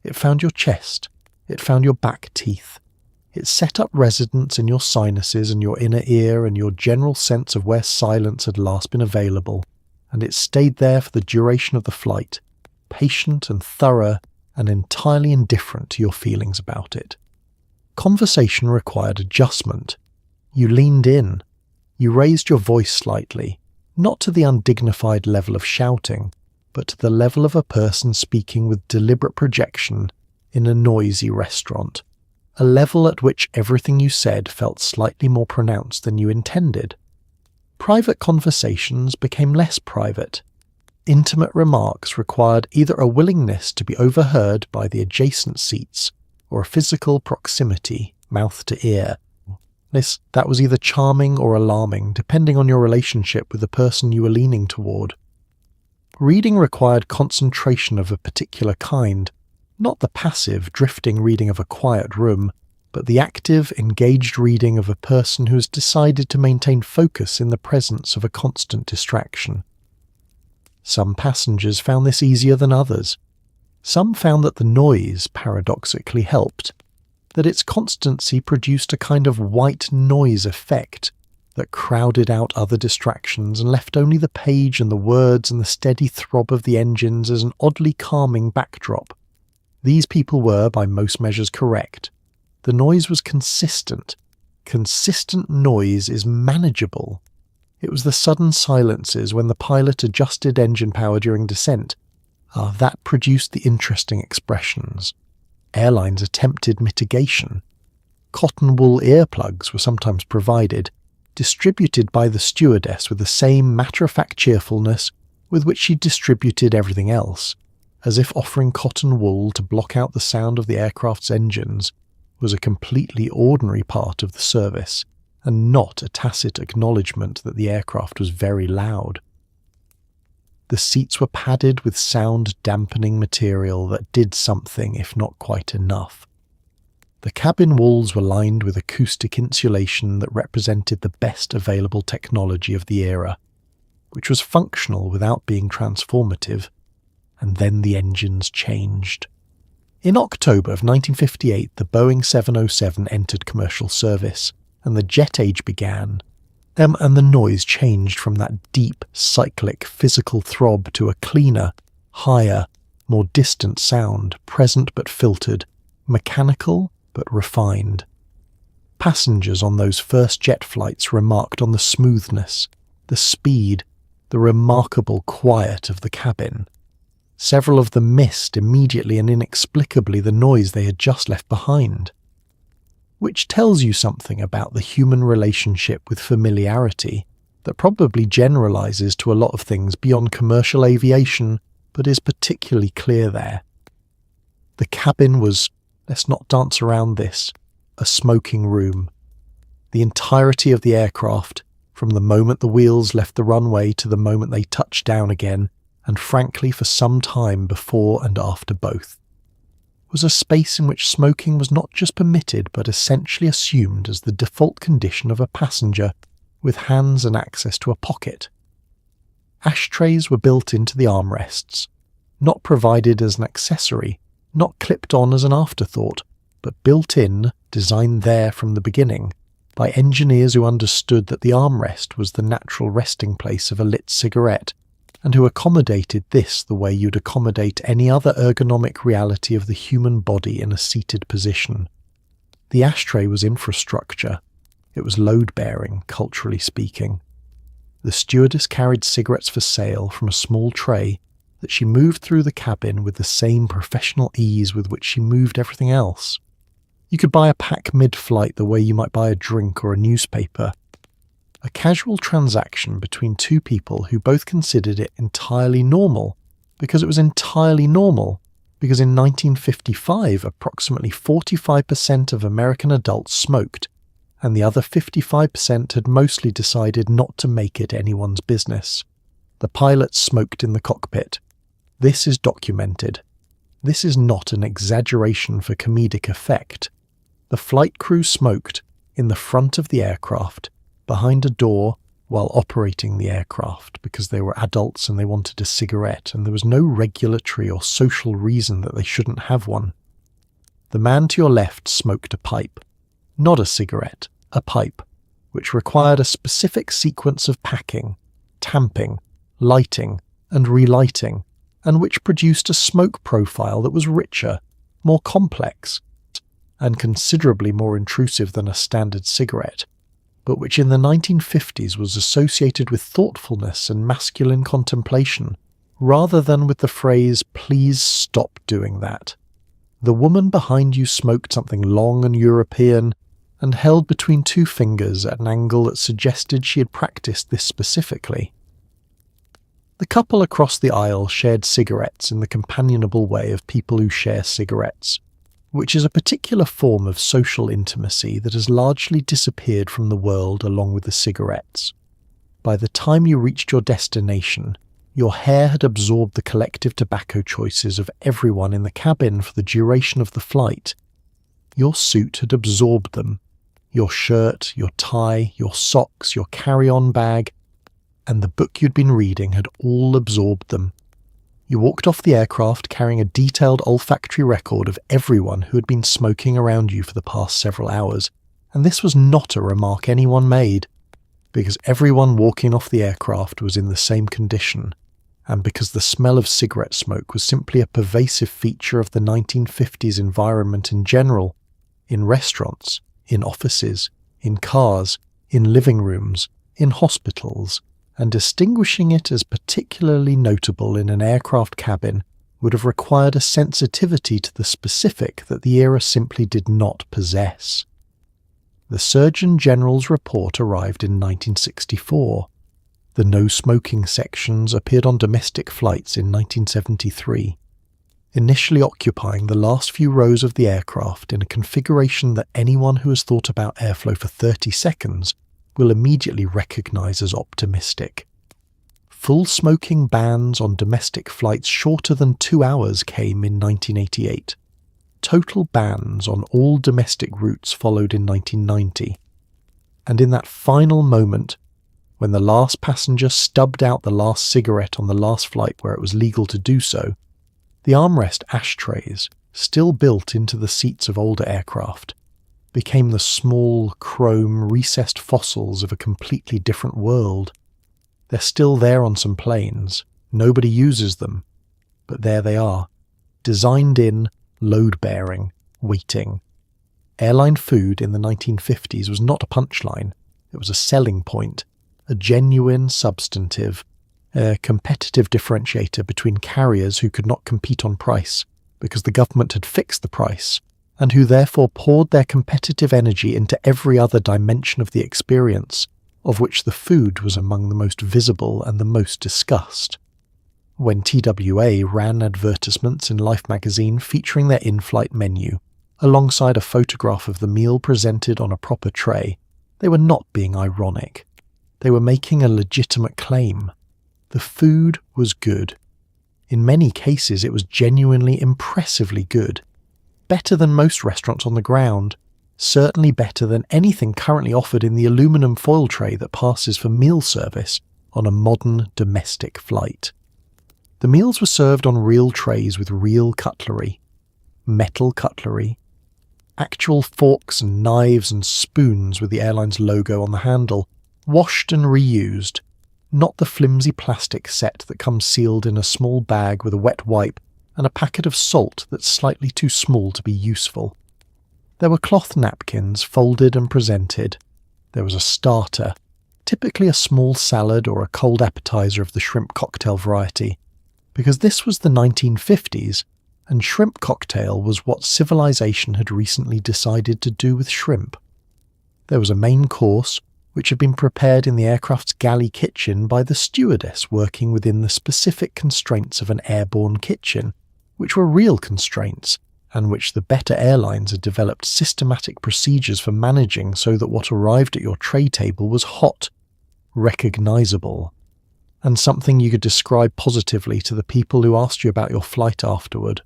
It found your chest. It found your back teeth. It set up residence in your sinuses and your inner ear and your general sense of where silence had last been available, and it stayed there for the duration of the flight, patient and thorough and entirely indifferent to your feelings about it. Conversation required adjustment. You leaned in. You raised your voice slightly, not to the undignified level of shouting, but to the level of a person speaking with deliberate projection in a noisy restaurant, a level at which everything you said felt slightly more pronounced than you intended. Private conversations became less private. Intimate remarks required either a willingness to be overheard by the adjacent seats or a physical proximity, mouth to ear. That was either charming or alarming, depending on your relationship with the person you were leaning toward. Reading required concentration of a particular kind, not the passive, drifting reading of a quiet room, but the active, engaged reading of a person who has decided to maintain focus in the presence of a constant distraction. Some passengers found this easier than others. Some found that the noise, paradoxically, helped, that its constancy produced a kind of white noise effect that crowded out other distractions and left only the page and the words and the steady throb of the engines as an oddly calming backdrop. These people were, by most measures, correct. The noise was consistent. Consistent noise is manageable. It was the sudden silences when the pilot adjusted engine power during descent. That produced the interesting expressions. Airlines attempted mitigation. Cotton wool earplugs were sometimes provided, distributed by the stewardess with the same matter-of-fact cheerfulness, with which she distributed everything else, as if offering cotton wool to block out the sound of the aircraft's engines was a completely ordinary part of the service, and not a tacit acknowledgement that the aircraft was very loud. The seats were padded with sound-dampening material that did something, if not quite enough. The cabin walls were lined with acoustic insulation that represented the best available technology of the era, which was functional without being transformative, and then the engines changed. In October of 1958, the Boeing 707 entered commercial service, and the jet age began, and the noise changed from that deep, cyclic, physical throb to a cleaner, higher, more distant sound, present but filtered, mechanical but refined. Passengers on those first jet flights remarked on the smoothness, the speed, the remarkable quiet of the cabin. Several of them missed immediately and inexplicably the noise they had just left behind. Which tells you something about the human relationship with familiarity that probably generalizes to a lot of things beyond commercial aviation, but is particularly clear there. The cabin was, let's not dance around this, a smoking room. The entirety of the aircraft, from the moment the wheels left the runway to the moment they touched down again, and frankly for some time before and after both, was a space in which smoking was not just permitted but essentially assumed as the default condition of a passenger with hands and access to a pocket. Ashtrays were built into the armrests, not provided as an accessory, not clipped on as an afterthought, but built in, designed there from the beginning, by engineers who understood that the armrest was the natural resting place of a lit cigarette, and who accommodated this the way you'd accommodate any other ergonomic reality of the human body in a seated position. The ashtray was infrastructure. It was load-bearing, culturally speaking. The stewardess carried cigarettes for sale from a small tray that she moved through the cabin with the same professional ease with which she moved everything else. You could buy a pack mid-flight the way you might buy a drink or a newspaper. A casual transaction between two people who both considered it entirely normal, because it was entirely normal, because in 1955 approximately 45% of American adults smoked, and the other 55% had mostly decided not to make it anyone's business. The pilots smoked in the cockpit. This is documented. This is not an exaggeration for comedic effect. The flight crew smoked in the front of the aircraft, behind a door, while operating the aircraft, because they were adults and they wanted a cigarette, and there was no regulatory or social reason that they shouldn't have one. The man to your left smoked a pipe. Not a cigarette, a pipe, which required a specific sequence of packing, tamping, lighting, and relighting, and which produced a smoke profile that was richer, more complex, and considerably more intrusive than a standard cigarette, but which in the 1950s was associated with thoughtfulness and masculine contemplation, rather than with the phrase, "Please stop doing that." The woman behind you smoked something long and European, and held between two fingers at an angle that suggested she had practiced this specifically. The couple across the aisle shared cigarettes in the companionable way of people who share cigarettes, which is a particular form of social intimacy that has largely disappeared from the world along with the cigarettes. By the time you reached your destination, your hair had absorbed the collective tobacco choices of everyone in the cabin for the duration of the flight. Your suit had absorbed them. Your shirt, your tie, your socks, your carry-on bag, and the book you'd been reading had all absorbed them. You walked off the aircraft carrying a detailed olfactory record of everyone who had been smoking around you for the past several hours, and this was not a remark anyone made, because everyone walking off the aircraft was in the same condition, and because the smell of cigarette smoke was simply a pervasive feature of the 1950s environment in general, in restaurants, in offices, in cars, in living rooms, in hospitals, and distinguishing it as particularly notable in an aircraft cabin would have required a sensitivity to the specific that the era simply did not possess. The Surgeon General's report arrived in 1964. The no smoking sections appeared on domestic flights in 1973, initially occupying the last few rows of the aircraft in a configuration that anyone who has thought about airflow for 30 seconds will immediately recognise as optimistic. Full smoking bans on domestic flights shorter than 2 hours came in 1988. Total bans on all domestic routes followed in 1990. And in that final moment, when the last passenger stubbed out the last cigarette on the last flight where it was legal to do so, the armrest ashtrays, still built into the seats of older aircraft, became the small, chrome, recessed fossils of a completely different world. They're still there on some planes. Nobody uses them. But there they are, designed in, load-bearing, waiting. Airline food in the 1950s was not a punchline. It was a selling point, a genuine substantive, a competitive differentiator between carriers who could not compete on price because the government had fixed the price, and who therefore poured their competitive energy into every other dimension of the experience, of which the food was among the most visible and the most discussed. When TWA ran advertisements in Life magazine featuring their in-flight menu, alongside a photograph of the meal presented on a proper tray, they were not being ironic. They were making a legitimate claim. The food was good. In many cases it was genuinely impressively good. Better than most restaurants on the ground, certainly better than anything currently offered in the aluminum foil tray that passes for meal service on a modern domestic flight. The meals were served on real trays with real cutlery, metal cutlery, actual forks and knives and spoons with the airline's logo on the handle, washed and reused, not the flimsy plastic set that comes sealed in a small bag with a wet wipe and a packet of salt that's slightly too small to be useful. There were cloth napkins folded and presented. There was a starter, typically a small salad or a cold appetizer of the shrimp cocktail variety, because this was the 1950s, and shrimp cocktail was what civilization had recently decided to do with shrimp. There was a main course, which had been prepared in the aircraft's galley kitchen by the stewardess working within the specific constraints of an airborne kitchen, which were real constraints, and which the better airlines had developed systematic procedures for managing so that what arrived at your tray table was hot, recognisable, and something you could describe positively to the people who asked you about your flight afterward.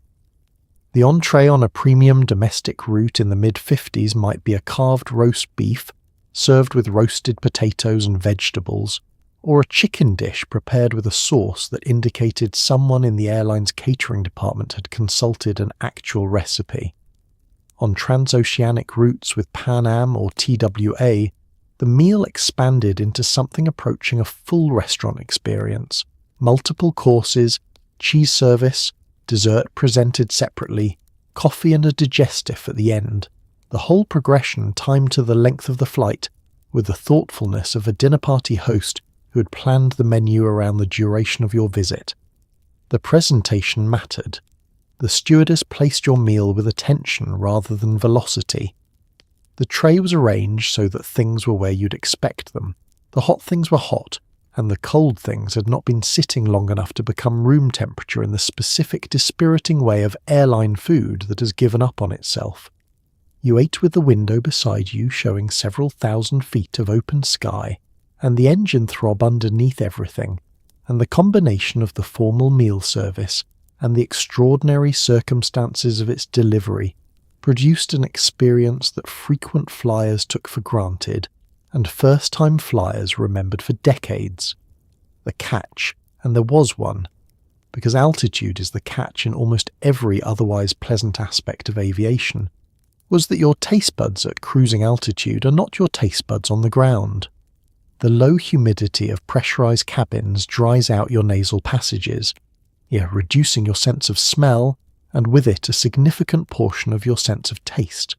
The entree on a premium domestic route in the mid-50s might be a carved roast beef, served with roasted potatoes and vegetables, or a chicken dish prepared with a sauce that indicated someone in the airline's catering department had consulted an actual recipe. On transoceanic routes with Pan Am or TWA, the meal expanded into something approaching a full restaurant experience. Multiple courses, cheese service, dessert presented separately, coffee and a digestif at the end. The whole progression timed to the length of the flight, with the thoughtfulness of a dinner party host who had planned the menu around the duration of your visit. The presentation mattered. The stewardess placed your meal with attention rather than velocity. The tray was arranged so that things were where you'd expect them. The hot things were hot, and the cold things had not been sitting long enough to become room temperature in the specific dispiriting way of airline food that has given up on itself. You ate with the window beside you showing several thousand feet of open sky, and the engine throb underneath everything, and the combination of the formal meal service and the extraordinary circumstances of its delivery produced an experience that frequent flyers took for granted and first-time flyers remembered for decades. The catch, and there was one, because altitude is the catch in almost every otherwise pleasant aspect of aviation, was that your taste buds at cruising altitude are not your taste buds on the ground. The low humidity of pressurized cabins dries out your nasal passages, reducing your sense of smell, and with it a significant portion of your sense of taste.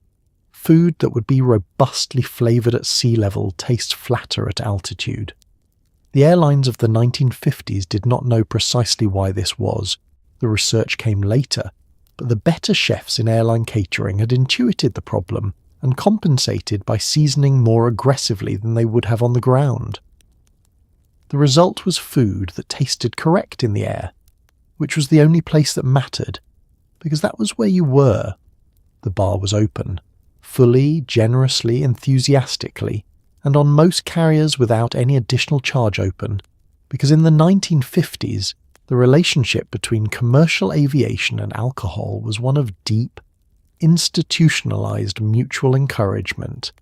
Food that would be robustly flavoured at sea level tastes flatter at altitude. The airlines of the 1950s did not know precisely why this was. The research came later, but the better chefs in airline catering had intuited the problem and compensated by seasoning more aggressively than they would have on the ground. The result was food that tasted correct in the air, which was the only place that mattered, because that was where you were. The bar was open, fully, generously, enthusiastically, and on most carriers without any additional charge open, because in the 1950s, the relationship between commercial aviation and alcohol was one of deep, institutionalized mutual encouragement.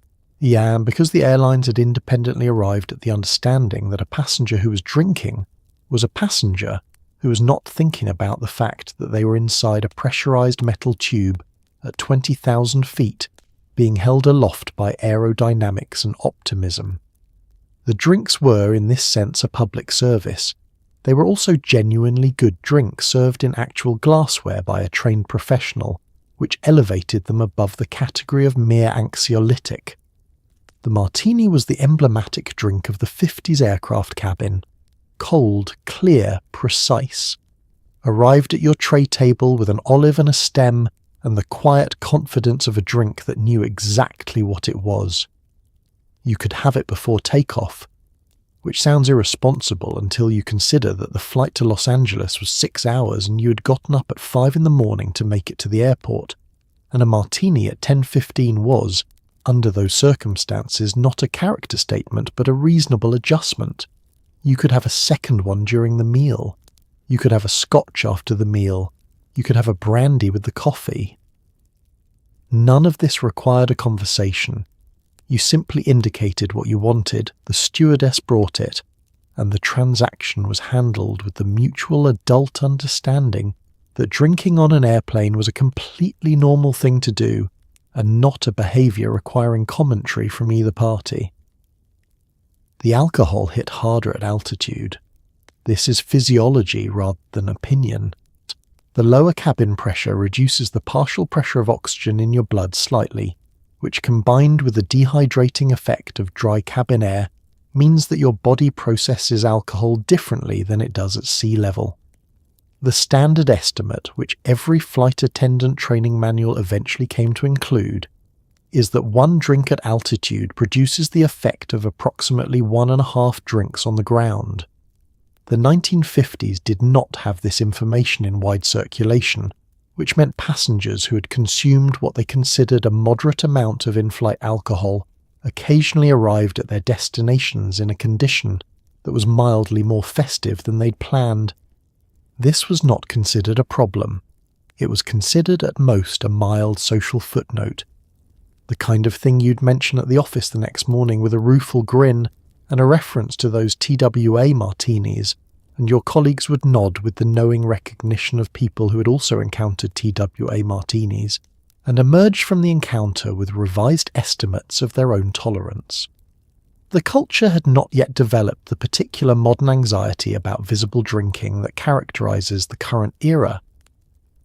Yeah, and because the airlines had independently arrived at the understanding that a passenger who was drinking was a passenger who was not thinking about the fact that they were inside a pressurized metal tube at 20,000 feet, being held aloft by aerodynamics and optimism. The drinks were, in this sense, a public service. They were also genuinely good drinks served in actual glassware by a trained professional, which elevated them above the category of mere anxiolytic. The martini was the emblematic drink of the 50s aircraft cabin. Cold, clear, precise. Arrived at your tray table with an olive and a stem, and the quiet confidence of a drink that knew exactly what it was. You could have it before takeoff, which sounds irresponsible until you consider that the flight to Los Angeles was 6 hours and you had gotten up at 5 in the morning to make it to the airport, and a martini at 10:15 was, under those circumstances, not a character statement but a reasonable adjustment. You could have a second one during the meal. You could have a scotch after the meal. You could have a brandy with the coffee. None of this required a conversation. You simply indicated what you wanted, the stewardess brought it, and the transaction was handled with the mutual adult understanding that drinking on an airplane was a completely normal thing to do, and not a behaviour requiring commentary from either party. The alcohol hit harder at altitude. This is physiology rather than opinion. The lower cabin pressure reduces the partial pressure of oxygen in your blood slightly, which combined with the dehydrating effect of dry cabin air means that your body processes alcohol differently than it does at sea level. The standard estimate, which every flight attendant training manual eventually came to include, is that 1 drink at altitude produces the effect of approximately 1.5 drinks on the ground. The 1950s did not have this information in wide circulation, which meant passengers who had consumed what they considered a moderate amount of in-flight alcohol occasionally arrived at their destinations in a condition that was mildly more festive than they'd planned. This was not considered a problem. It was considered at most a mild social footnote, the kind of thing you'd mention at the office the next morning with a rueful grin and a reference to those TWA martinis, and your colleagues would nod with the knowing recognition of people who had also encountered TWA martinis, and emerged from the encounter with revised estimates of their own tolerance. The culture had not yet developed the particular modern anxiety about visible drinking that characterises the current era.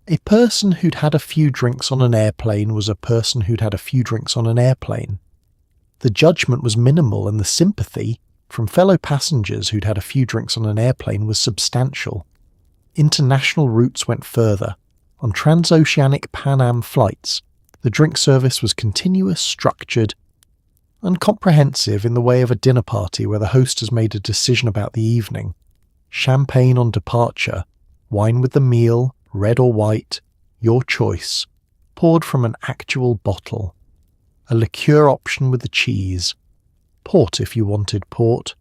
A person who'd had a few drinks on an airplane was a person who'd had a few drinks on an airplane. The judgment was minimal and the sympathy from fellow passengers who'd had a few drinks on an airplane was substantial. International routes went further. On transoceanic Pan Am flights, the drink service was continuous, structured, and comprehensive in the way of a dinner party where the host has made a decision about the evening. Champagne on departure, wine with the meal, red or white, your choice, poured from an actual bottle. A liqueur option with the cheese. Port if you wanted port.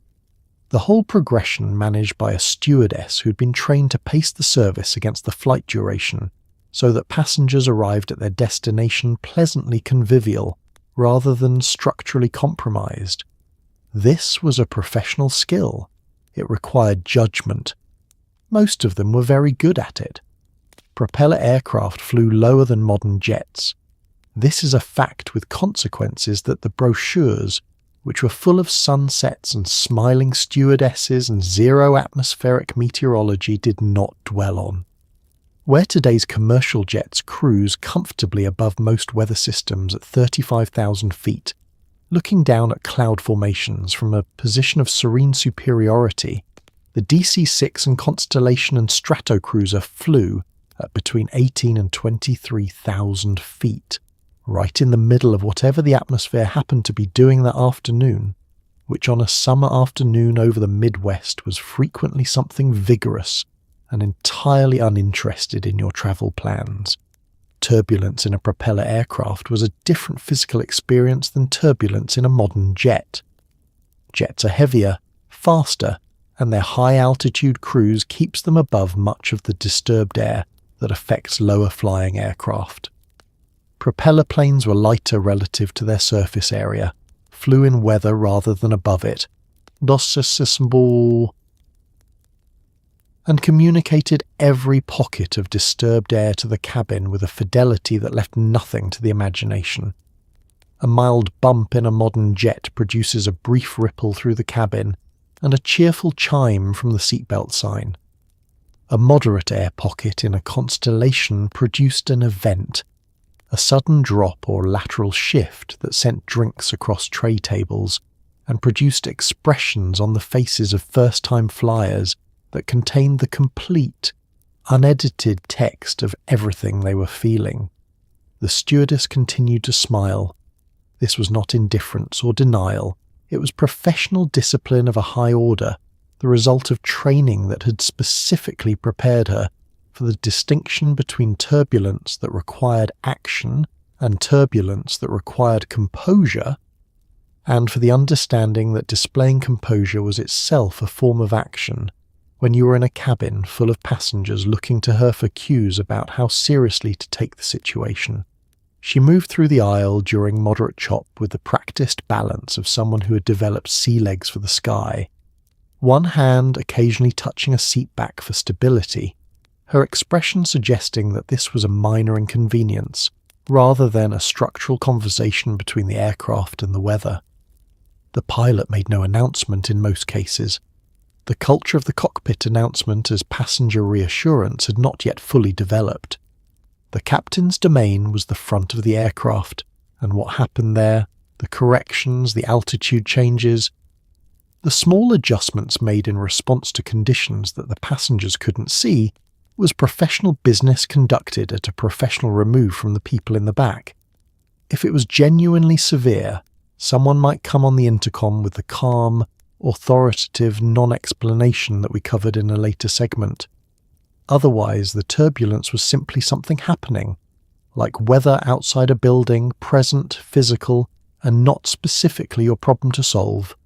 The whole progression managed by a stewardess who'd been trained to pace the service against the flight duration, so that passengers arrived at their destination pleasantly convivial, rather than structurally compromised. This was a professional skill. It required judgment. Most of them were very good at it. Propeller aircraft flew lower than modern jets. This is a fact with consequences that the brochures, which were full of sunsets and smiling stewardesses and zero-atmospheric meteorology, did not dwell on. Where today's commercial jets cruise comfortably above most weather systems at 35,000 feet, looking down at cloud formations from a position of serene superiority, the DC-6 and Constellation and Stratocruiser flew at between 18 and 23,000 feet, right in the middle of whatever the atmosphere happened to be doing that afternoon. which on a summer afternoon over the Midwest was frequently something vigorous and entirely uninterested in your travel plans. Turbulence in a propeller aircraft was a different physical experience than turbulence in a modern jet. Jets are heavier, faster, and their high-altitude cruise keeps them above much of the disturbed air that affects lower-flying aircraft. Propeller planes were lighter relative to their surface area, flew in weather rather than above it, and communicated every pocket of disturbed air to the cabin with a fidelity that left nothing to the imagination. A mild bump in a modern jet produces a brief ripple through the cabin and a cheerful chime from the seatbelt sign. A moderate air pocket in a constellation produced an event, a sudden drop or lateral shift that sent drinks across tray tables and produced expressions on the faces of first-time flyers that contained the complete, unedited text of everything they were feeling. The stewardess continued to smile. This was not indifference or denial. It was professional discipline of a high order, the result of training that had specifically prepared her for the distinction between turbulence that required action and turbulence that required composure, and for the understanding that displaying composure was itself a form of action when you were in a cabin full of passengers looking to her for cues about how seriously to take the situation. She moved through the aisle during moderate chop with the practiced balance of someone who had developed sea legs for the sky, one hand occasionally touching a seat back for stability, her expression suggesting that this was a minor inconvenience, rather than a structural conversation between the aircraft and the weather. The pilot made no announcement in most cases. The culture of the cockpit announcement as passenger reassurance had not yet fully developed. The captain's domain was the front of the aircraft, and what happened there, the corrections, the altitude changes, the small adjustments made in response to conditions that the passengers couldn't see, was professional business conducted at a professional remove from the people in the back. If it was genuinely severe, someone might come on the intercom with the calm, authoritative non-explanation that we covered in a later segment. Otherwise, the turbulence was simply something happening, like weather outside a building, present, physical, and not specifically your problem to solve.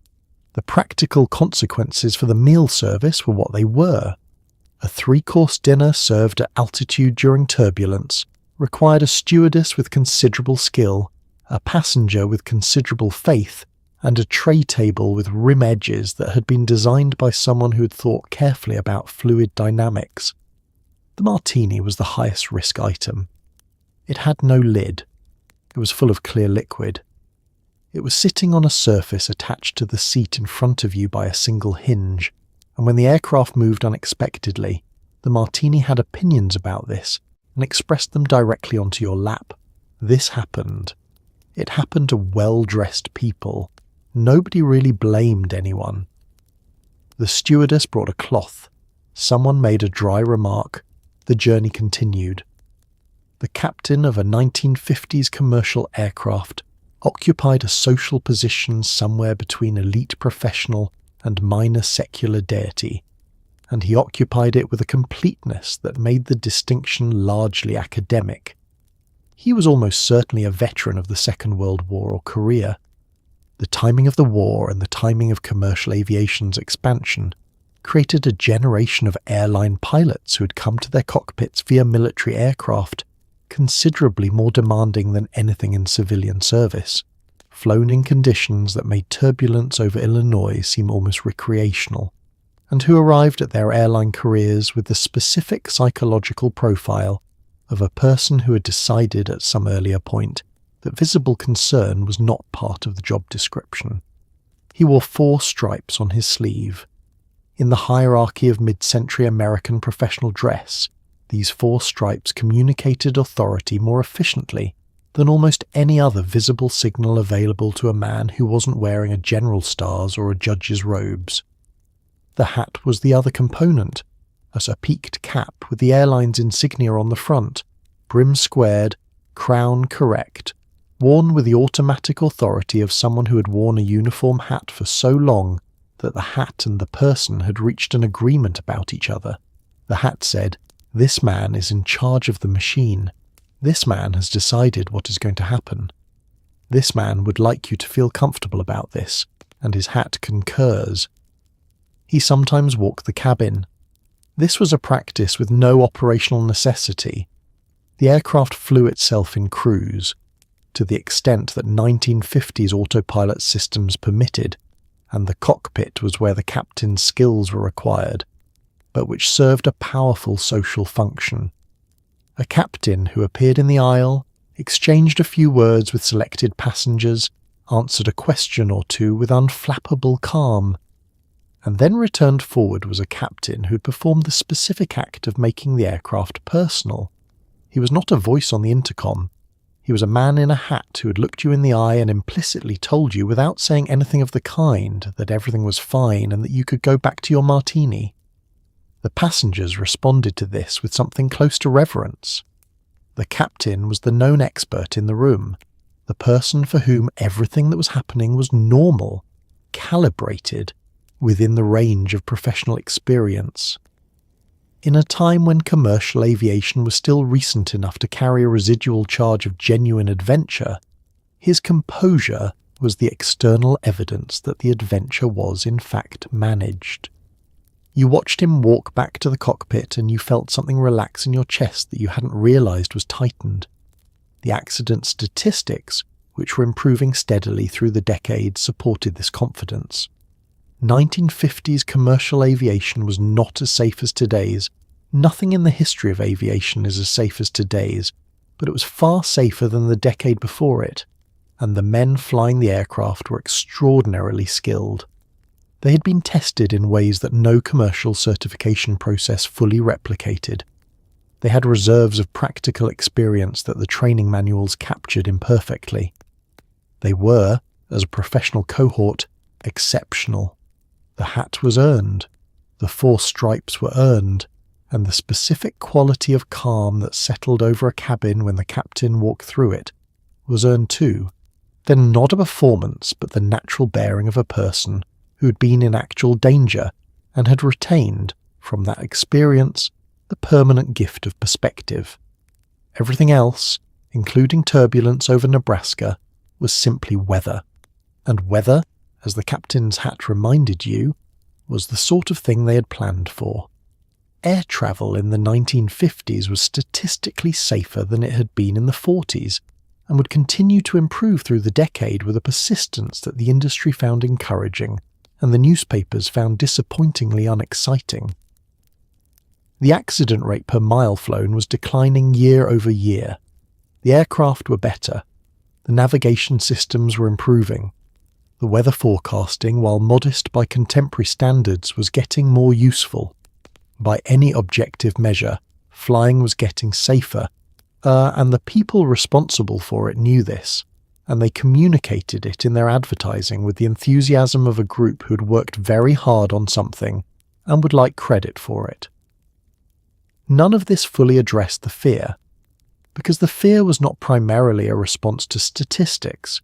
The practical consequences for the meal service were what they were. A 3-course dinner served at altitude during turbulence required a stewardess with considerable skill, a passenger with considerable faith, and a tray table with rim edges that had been designed by someone who had thought carefully about fluid dynamics. The martini was the highest risk item. It had no lid. It was full of clear liquid. It was sitting on a surface attached to the seat in front of you by a single hinge, and when the aircraft moved unexpectedly, the martini had opinions about this and expressed them directly onto your lap. This happened. It happened to well-dressed people. Nobody really blamed anyone. The stewardess brought a cloth. Someone made a dry remark. The journey continued. The captain of a 1950s commercial aircraft occupied a social position somewhere between elite professional and minor secular deity, and he occupied it with a completeness that made the distinction largely academic. He was almost certainly a veteran of the Second World War or Korea. The timing of the war and the timing of commercial aviation's expansion created a generation of airline pilots who had come to their cockpits via military aircraft, considerably more demanding than anything in civilian service, flown in conditions that made turbulence over Illinois seem almost recreational, and who arrived at their airline careers with the specific psychological profile of a person who had decided at some earlier point that visible concern was not part of the job description. He wore 4 stripes on his sleeve. In the hierarchy of mid-century American professional dress, these 4 stripes communicated authority more efficiently than almost any other visible signal available to a man who wasn't wearing a general star's or a judge's robes. The hat was the other component, as a peaked cap with the airline's insignia on the front, brim squared, crown correct, worn with the automatic authority of someone who had worn a uniform hat for so long that the hat and the person had reached an agreement about each other. The hat said, "This man is in charge of the machine. This man has decided what is going to happen. This man would like you to feel comfortable about this, and his hat concurs." He sometimes walked the cabin. This was a practice with no operational necessity. The aircraft flew itself in cruise, to the extent that 1950s autopilot systems permitted, and the cockpit was where the captain's skills were required, but which served a powerful social function. A captain who appeared in the aisle, exchanged a few words with selected passengers, answered a question or two with unflappable calm, and then returned forward was a captain who had performed the specific act of making the aircraft personal. He was not a voice on the intercom. He was a man in a hat who had looked you in the eye and implicitly told you, without saying anything of the kind, that everything was fine and that you could go back to your martini. The passengers responded to this with something close to reverence. The captain was the known expert in the room, the person for whom everything that was happening was normal, calibrated, within the range of professional experience. In a time when commercial aviation was still recent enough to carry a residual charge of genuine adventure, his composure was the external evidence that the adventure was in fact managed. You watched him walk back to the cockpit and you felt something relax in your chest that you hadn't realised was tightened. The accident statistics, which were improving steadily through the decades, supported this confidence. 1950s commercial aviation was not as safe as today's. Nothing in the history of aviation is as safe as today's, but it was far safer than the decade before it, and the men flying the aircraft were extraordinarily skilled. They had been tested in ways that no commercial certification process fully replicated. They had reserves of practical experience that the training manuals captured imperfectly. They were, as a professional cohort, exceptional. The hat was earned, the 4 stripes were earned, and the specific quality of calm that settled over a cabin when the captain walked through it was earned too. Then not a performance, but the natural bearing of a person who had been in actual danger and had retained, from that experience, the permanent gift of perspective. Everything else, including turbulence over Nebraska, was simply weather. And weather, as the captain's hat reminded you, was the sort of thing they had planned for. Air travel in the 1950s was statistically safer than it had been in the 40s, and would continue to improve through the decade with a persistence that the industry found encouraging, and the newspapers found disappointingly unexciting. The accident rate per mile flown was declining year over year. The aircraft were better. The navigation systems were improving. The weather forecasting, while modest by contemporary standards, was getting more useful. By any objective measure, flying was getting safer, and the people responsible for it knew this, and they communicated it in their advertising with the enthusiasm of a group who had worked very hard on something and would like credit for it. None of this fully addressed the fear, because the fear was not primarily a response to statistics.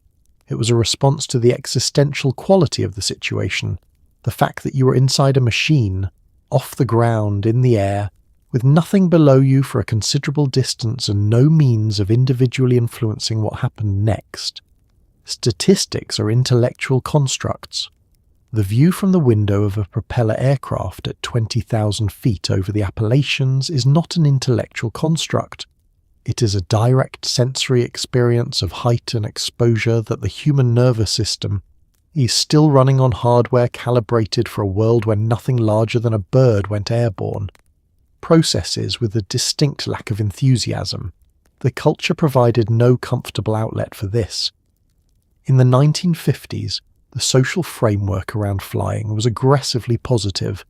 It was a response to the existential quality of the situation, the fact that you were inside a machine, off the ground, in the air, with nothing below you for a considerable distance and no means of individually influencing what happened next. Statistics are intellectual constructs. The view from the window of a propeller aircraft at 20,000 feet over the Appalachians is not an intellectual construct. It is a direct sensory experience of height and exposure that the human nervous system is still running on hardware calibrated for a world where nothing larger than a bird went airborne. Processes with a distinct lack of enthusiasm. The culture provided no comfortable outlet for this. In the 1950s, the social framework around flying was aggressively positive.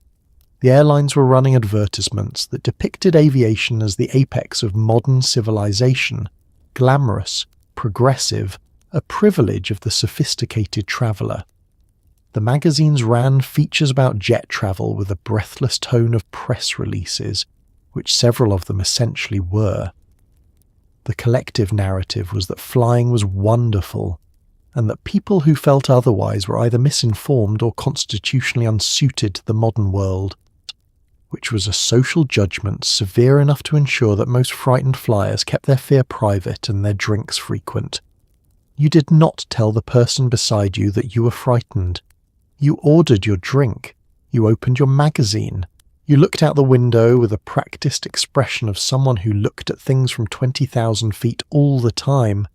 The airlines were running advertisements that depicted aviation as the apex of modern civilization, glamorous, progressive, a privilege of the sophisticated traveller. The magazines ran features about jet travel with a breathless tone of press releases, which several of them essentially were. The collective narrative was that flying was wonderful, and that people who felt otherwise were either misinformed or constitutionally unsuited to the modern world, which was a social judgment severe enough to ensure that most frightened flyers kept their fear private and their drinks frequent. You did not tell the person beside you that you were frightened. You ordered your drink. You opened your magazine. You looked out the window with a practiced expression of someone who looked at things from 20,000 feet all the time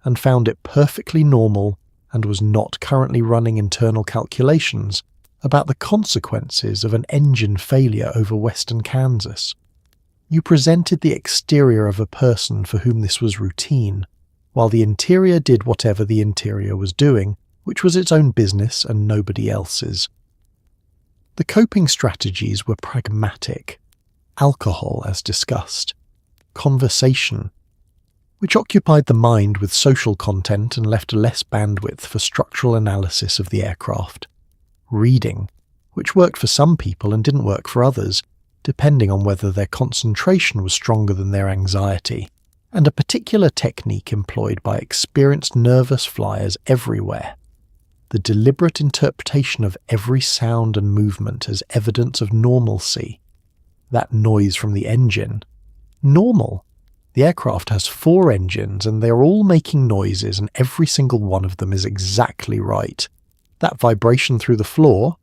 and found it perfectly normal and was not currently running internal calculations about the consequences of an engine failure over western Kansas. You presented the exterior of a person for whom this was routine, while the interior did whatever the interior was doing, which was its own business and nobody else's. The coping strategies were pragmatic. Alcohol, as discussed. Conversation, which occupied the mind with social content and left less bandwidth for structural analysis of the aircraft. Reading, which worked for some people and didn't work for others, depending on whether their concentration was stronger than their anxiety, and a particular technique employed by experienced nervous flyers everywhere. The deliberate interpretation of every sound and movement as evidence of normalcy. That noise from the engine. Normal. The aircraft has 4 engines and they are all making noises and every single one of them is exactly right. That vibration through the floor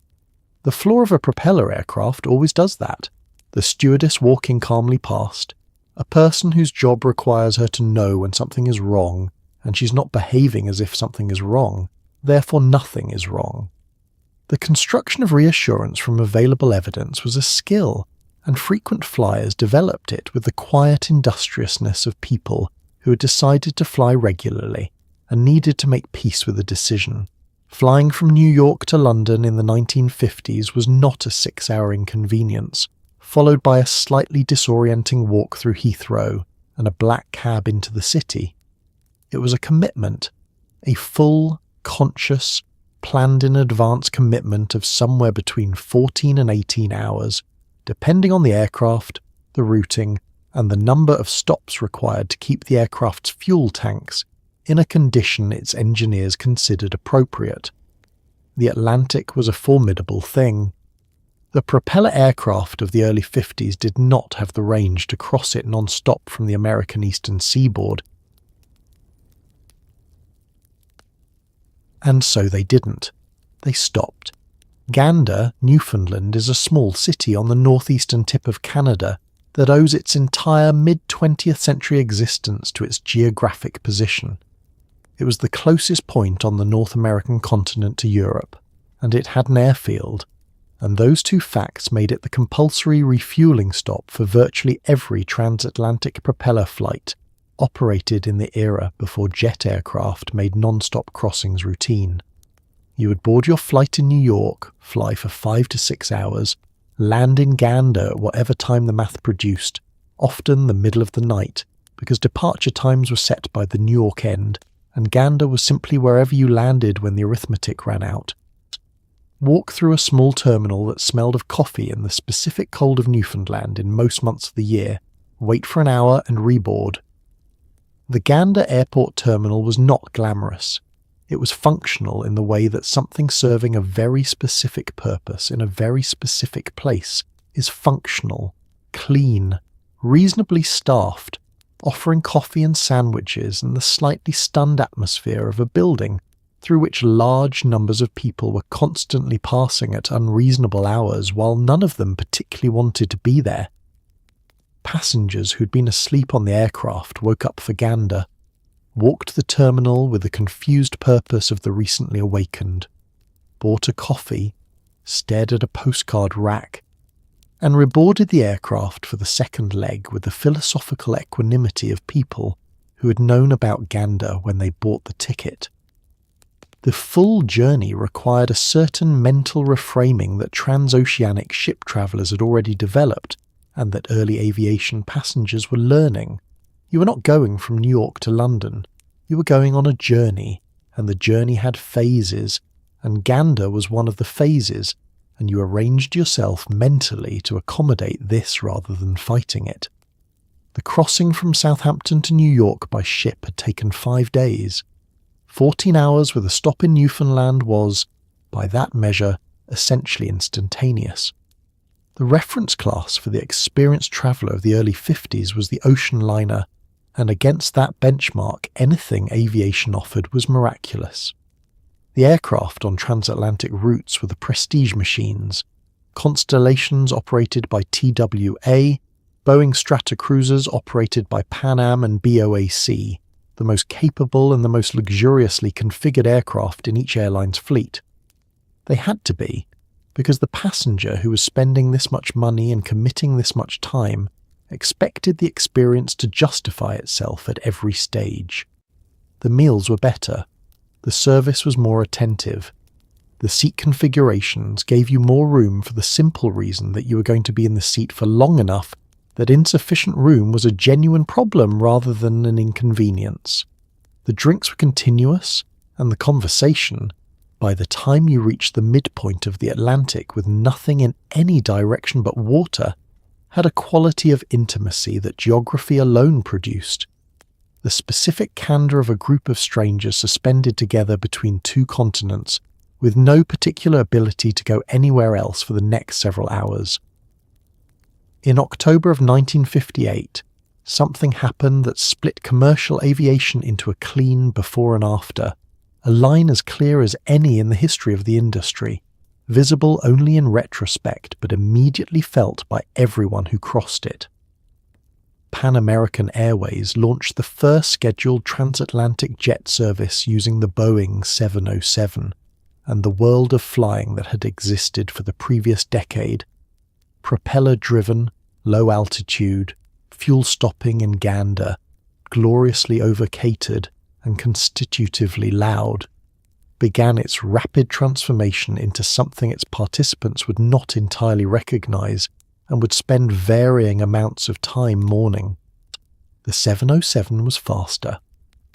of a propeller aircraft always does that. The stewardess walking calmly past. A person whose job requires her to know when something is wrong and she's not behaving as if something is wrong. Therefore nothing is wrong. The construction of reassurance from available evidence was a skill, and frequent flyers developed it with the quiet industriousness of people who had decided to fly regularly and needed to make peace with a decision. Flying from New York to London in the 1950s was not a 6-hour inconvenience, followed by a slightly disorienting walk through Heathrow and a black cab into the city. It was a commitment, a full, conscious, planned-in-advance commitment of somewhere between 14 and 18 hours, depending on the aircraft, the routing, and the number of stops required to keep the aircraft's fuel tanks in a condition its engineers considered appropriate. The Atlantic was a formidable thing. The propeller aircraft of the early 50s did not have the range to cross it non-stop from the American eastern seaboard, and so they didn't. They stopped. Gander, Newfoundland, is a small city on the northeastern tip of Canada that owes its entire mid-20th century existence to its geographic position. It was the closest point on the North American continent to Europe, and it had an airfield, and those 2 facts made it the compulsory refueling stop for virtually every transatlantic propeller flight operated in the era before jet aircraft made non-stop crossings routine. You would board your flight in New York, fly for 5 to 6 hours, land in Gander at whatever time the math produced, often the middle of the night, because departure times were set by the New York end, and Gander was simply wherever you landed when the arithmetic ran out. Walk through a small terminal that smelled of coffee in the specific cold of Newfoundland in most months of the year, wait for an hour and reboard. The Gander Airport terminal was not glamorous. It was functional in the way that something serving a very specific purpose in a very specific place is functional, clean, reasonably staffed, offering coffee and sandwiches in the slightly stunned atmosphere of a building through which large numbers of people were constantly passing at unreasonable hours while none of them particularly wanted to be there. Passengers who'd been asleep on the aircraft woke up for Gander, walked the terminal with the confused purpose of the recently awakened, bought a coffee, stared at a postcard rack, and reboarded the aircraft for the second leg with the philosophical equanimity of people who had known about Gander when they bought the ticket. The full journey required a certain mental reframing that transoceanic ship travellers had already developed and that early aviation passengers were learning. You were not going from New York to London. You were going on a journey, and the journey had phases, and Gander was one of the phases, and you arranged yourself mentally to accommodate this rather than fighting it. The crossing from Southampton to New York by ship had taken 5 days. 14 hours with a stop in Newfoundland was, by that measure, essentially instantaneous. The reference class for the experienced traveller of the early 50s was the ocean liner, and against that benchmark anything aviation offered was miraculous. The aircraft on transatlantic routes were the prestige machines, Constellations operated by TWA, Boeing Stratocruisers operated by Pan Am and BOAC, the most capable and the most luxuriously configured aircraft in each airline's fleet. They had to be, because the passenger who was spending this much money and committing this much time expected the experience to justify itself at every stage. The meals were better. The service was more attentive. The seat configurations gave you more room for the simple reason that you were going to be in the seat for long enough that insufficient room was a genuine problem rather than an inconvenience. The drinks were continuous, and the conversation, by the time you reached the midpoint of the Atlantic with nothing in any direction but water, had a quality of intimacy that geography alone produced. The specific candour of a group of strangers suspended together between two continents, with no particular ability to go anywhere else for the next several hours. In October of 1958, something happened that split commercial aviation into a clean before and after, a line as clear as any in the history of the industry, visible only in retrospect but immediately felt by everyone who crossed it. Pan American Airways launched the first scheduled transatlantic jet service using the Boeing 707, and the world of flying that had existed for the previous decade, propeller-driven, low-altitude, fuel-stopping in gander, gloriously over-catered and constitutively loud, began its rapid transformation into something its participants would not entirely recognise and would spend varying amounts of time mourning. The 707 was faster,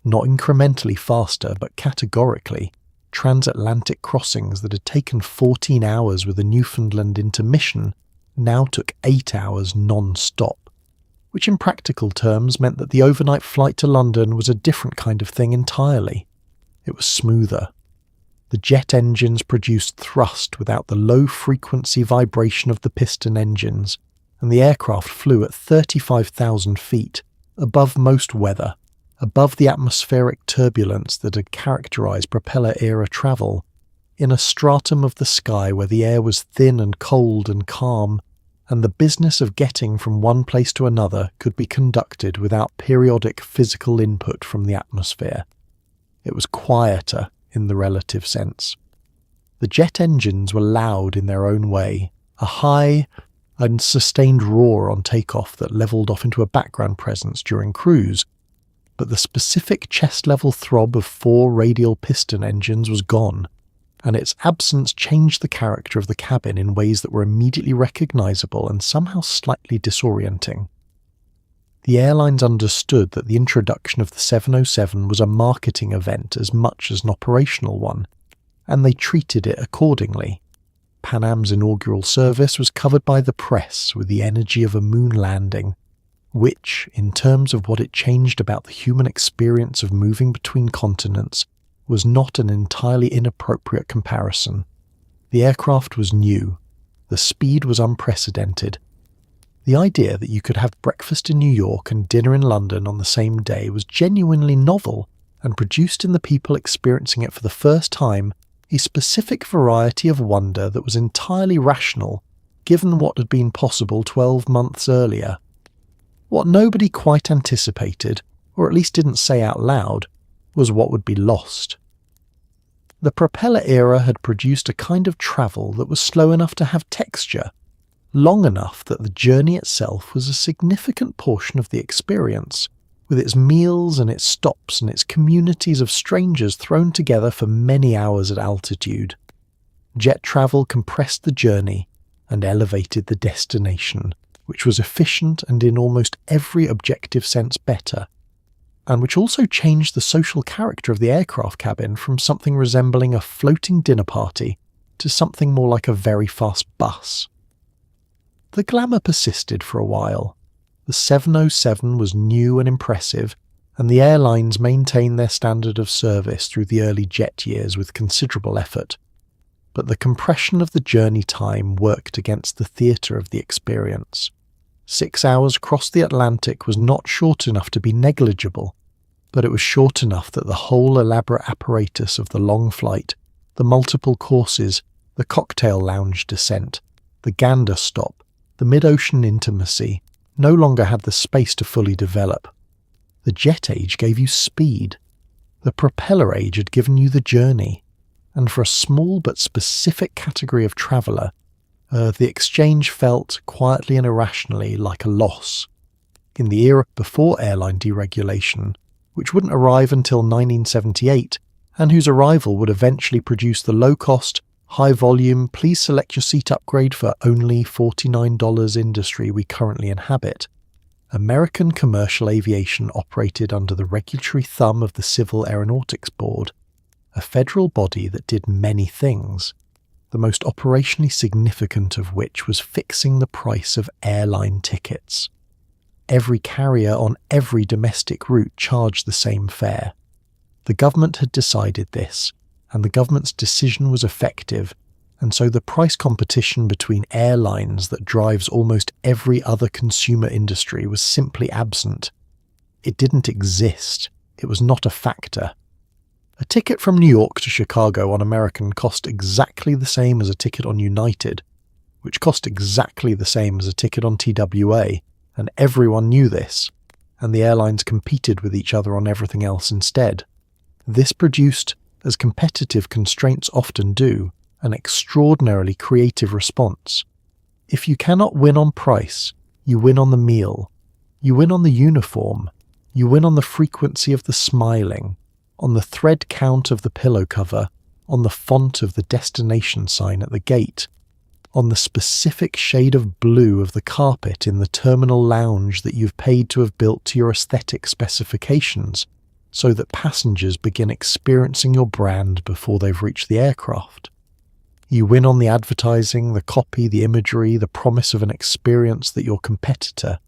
not incrementally faster, but categorically. Transatlantic crossings that had taken 14 hours with a Newfoundland intermission now took 8 hours non-stop, which in practical terms meant that the overnight flight to London was a different kind of thing entirely. It was smoother. The jet engines produced thrust without the low-frequency vibration of the piston engines, and the aircraft flew at 35,000 feet, above most weather, above the atmospheric turbulence that had characterized propeller-era travel, in a stratum of the sky where the air was thin and cold and calm, and the business of getting from one place to another could be conducted without periodic physical input from the atmosphere. It was quieter in the relative sense. The jet engines were loud in their own way, a high and sustained roar on takeoff that levelled off into a background presence during cruise, but the specific chest-level throb of 4 radial piston engines was gone, and its absence changed the character of the cabin in ways that were immediately recognisable and somehow slightly disorienting. The airlines understood that the introduction of the 707 was a marketing event as much as an operational one, and they treated it accordingly. Pan Am's inaugural service was covered by the press with the energy of a moon landing, which, in terms of what it changed about the human experience of moving between continents, was not an entirely inappropriate comparison. The aircraft was new. The speed was unprecedented. The idea that you could have breakfast in New York and dinner in London on the same day was genuinely novel and produced in the people experiencing it for the first time a specific variety of wonder that was entirely rational given what had been possible 12 months earlier. What nobody quite anticipated, or at least didn't say out loud, was what would be lost. The propeller era had produced a kind of travel that was slow enough to have texture, long enough that the journey itself was a significant portion of the experience, with its meals and its stops and its communities of strangers thrown together for many hours at altitude. Jet travel compressed the journey and elevated the destination, which was efficient and in almost every objective sense better, and which also changed the social character of the aircraft cabin from something resembling a floating dinner party to something more like a very fast bus. The glamour persisted for a while. The 707 was new and impressive, and the airlines maintained their standard of service through the early jet years with considerable effort. But the compression of the journey time worked against the theatre of the experience. 6 hours across the Atlantic was not short enough to be negligible, but it was short enough that the whole elaborate apparatus of the long flight, the multiple courses, the cocktail lounge descent, the gander stop, the mid-ocean intimacy, no longer had the space to fully develop. The jet age gave you speed. The propeller age had given you the journey. And for a small but specific category of traveller, the exchange felt, quietly and irrationally, like a loss. In the era before airline deregulation, which wouldn't arrive until 1978, and whose arrival would eventually produce the low-cost, high-volume, please select your seat upgrade for only $49 industry we currently inhabit, American commercial aviation operated under the regulatory thumb of the Civil Aeronautics Board, a federal body that did many things, the most operationally significant of which was fixing the price of airline tickets. Every carrier on every domestic route charged the same fare. The government had decided this, and the government's decision was effective, and so the price competition between airlines that drives almost every other consumer industry was simply absent. It didn't exist. It was not a factor. A ticket from New York to Chicago on American cost exactly the same as a ticket on United, which cost exactly the same as a ticket on TWA, and everyone knew this, and the airlines competed with each other on everything else instead. This produced, as competitive constraints often do, an extraordinarily creative response. If you cannot win on price, you win on the meal, you win on the uniform, you win on the frequency of the smiling, on the thread count of the pillow cover, on the font of the destination sign at the gate, on the specific shade of blue of the carpet in the terminal lounge that you've paid to have built to your aesthetic specifications, so that passengers begin experiencing your brand before they've reached the aircraft. You win on the advertising, the copy, the imagery, the promise of an experience that your competitor,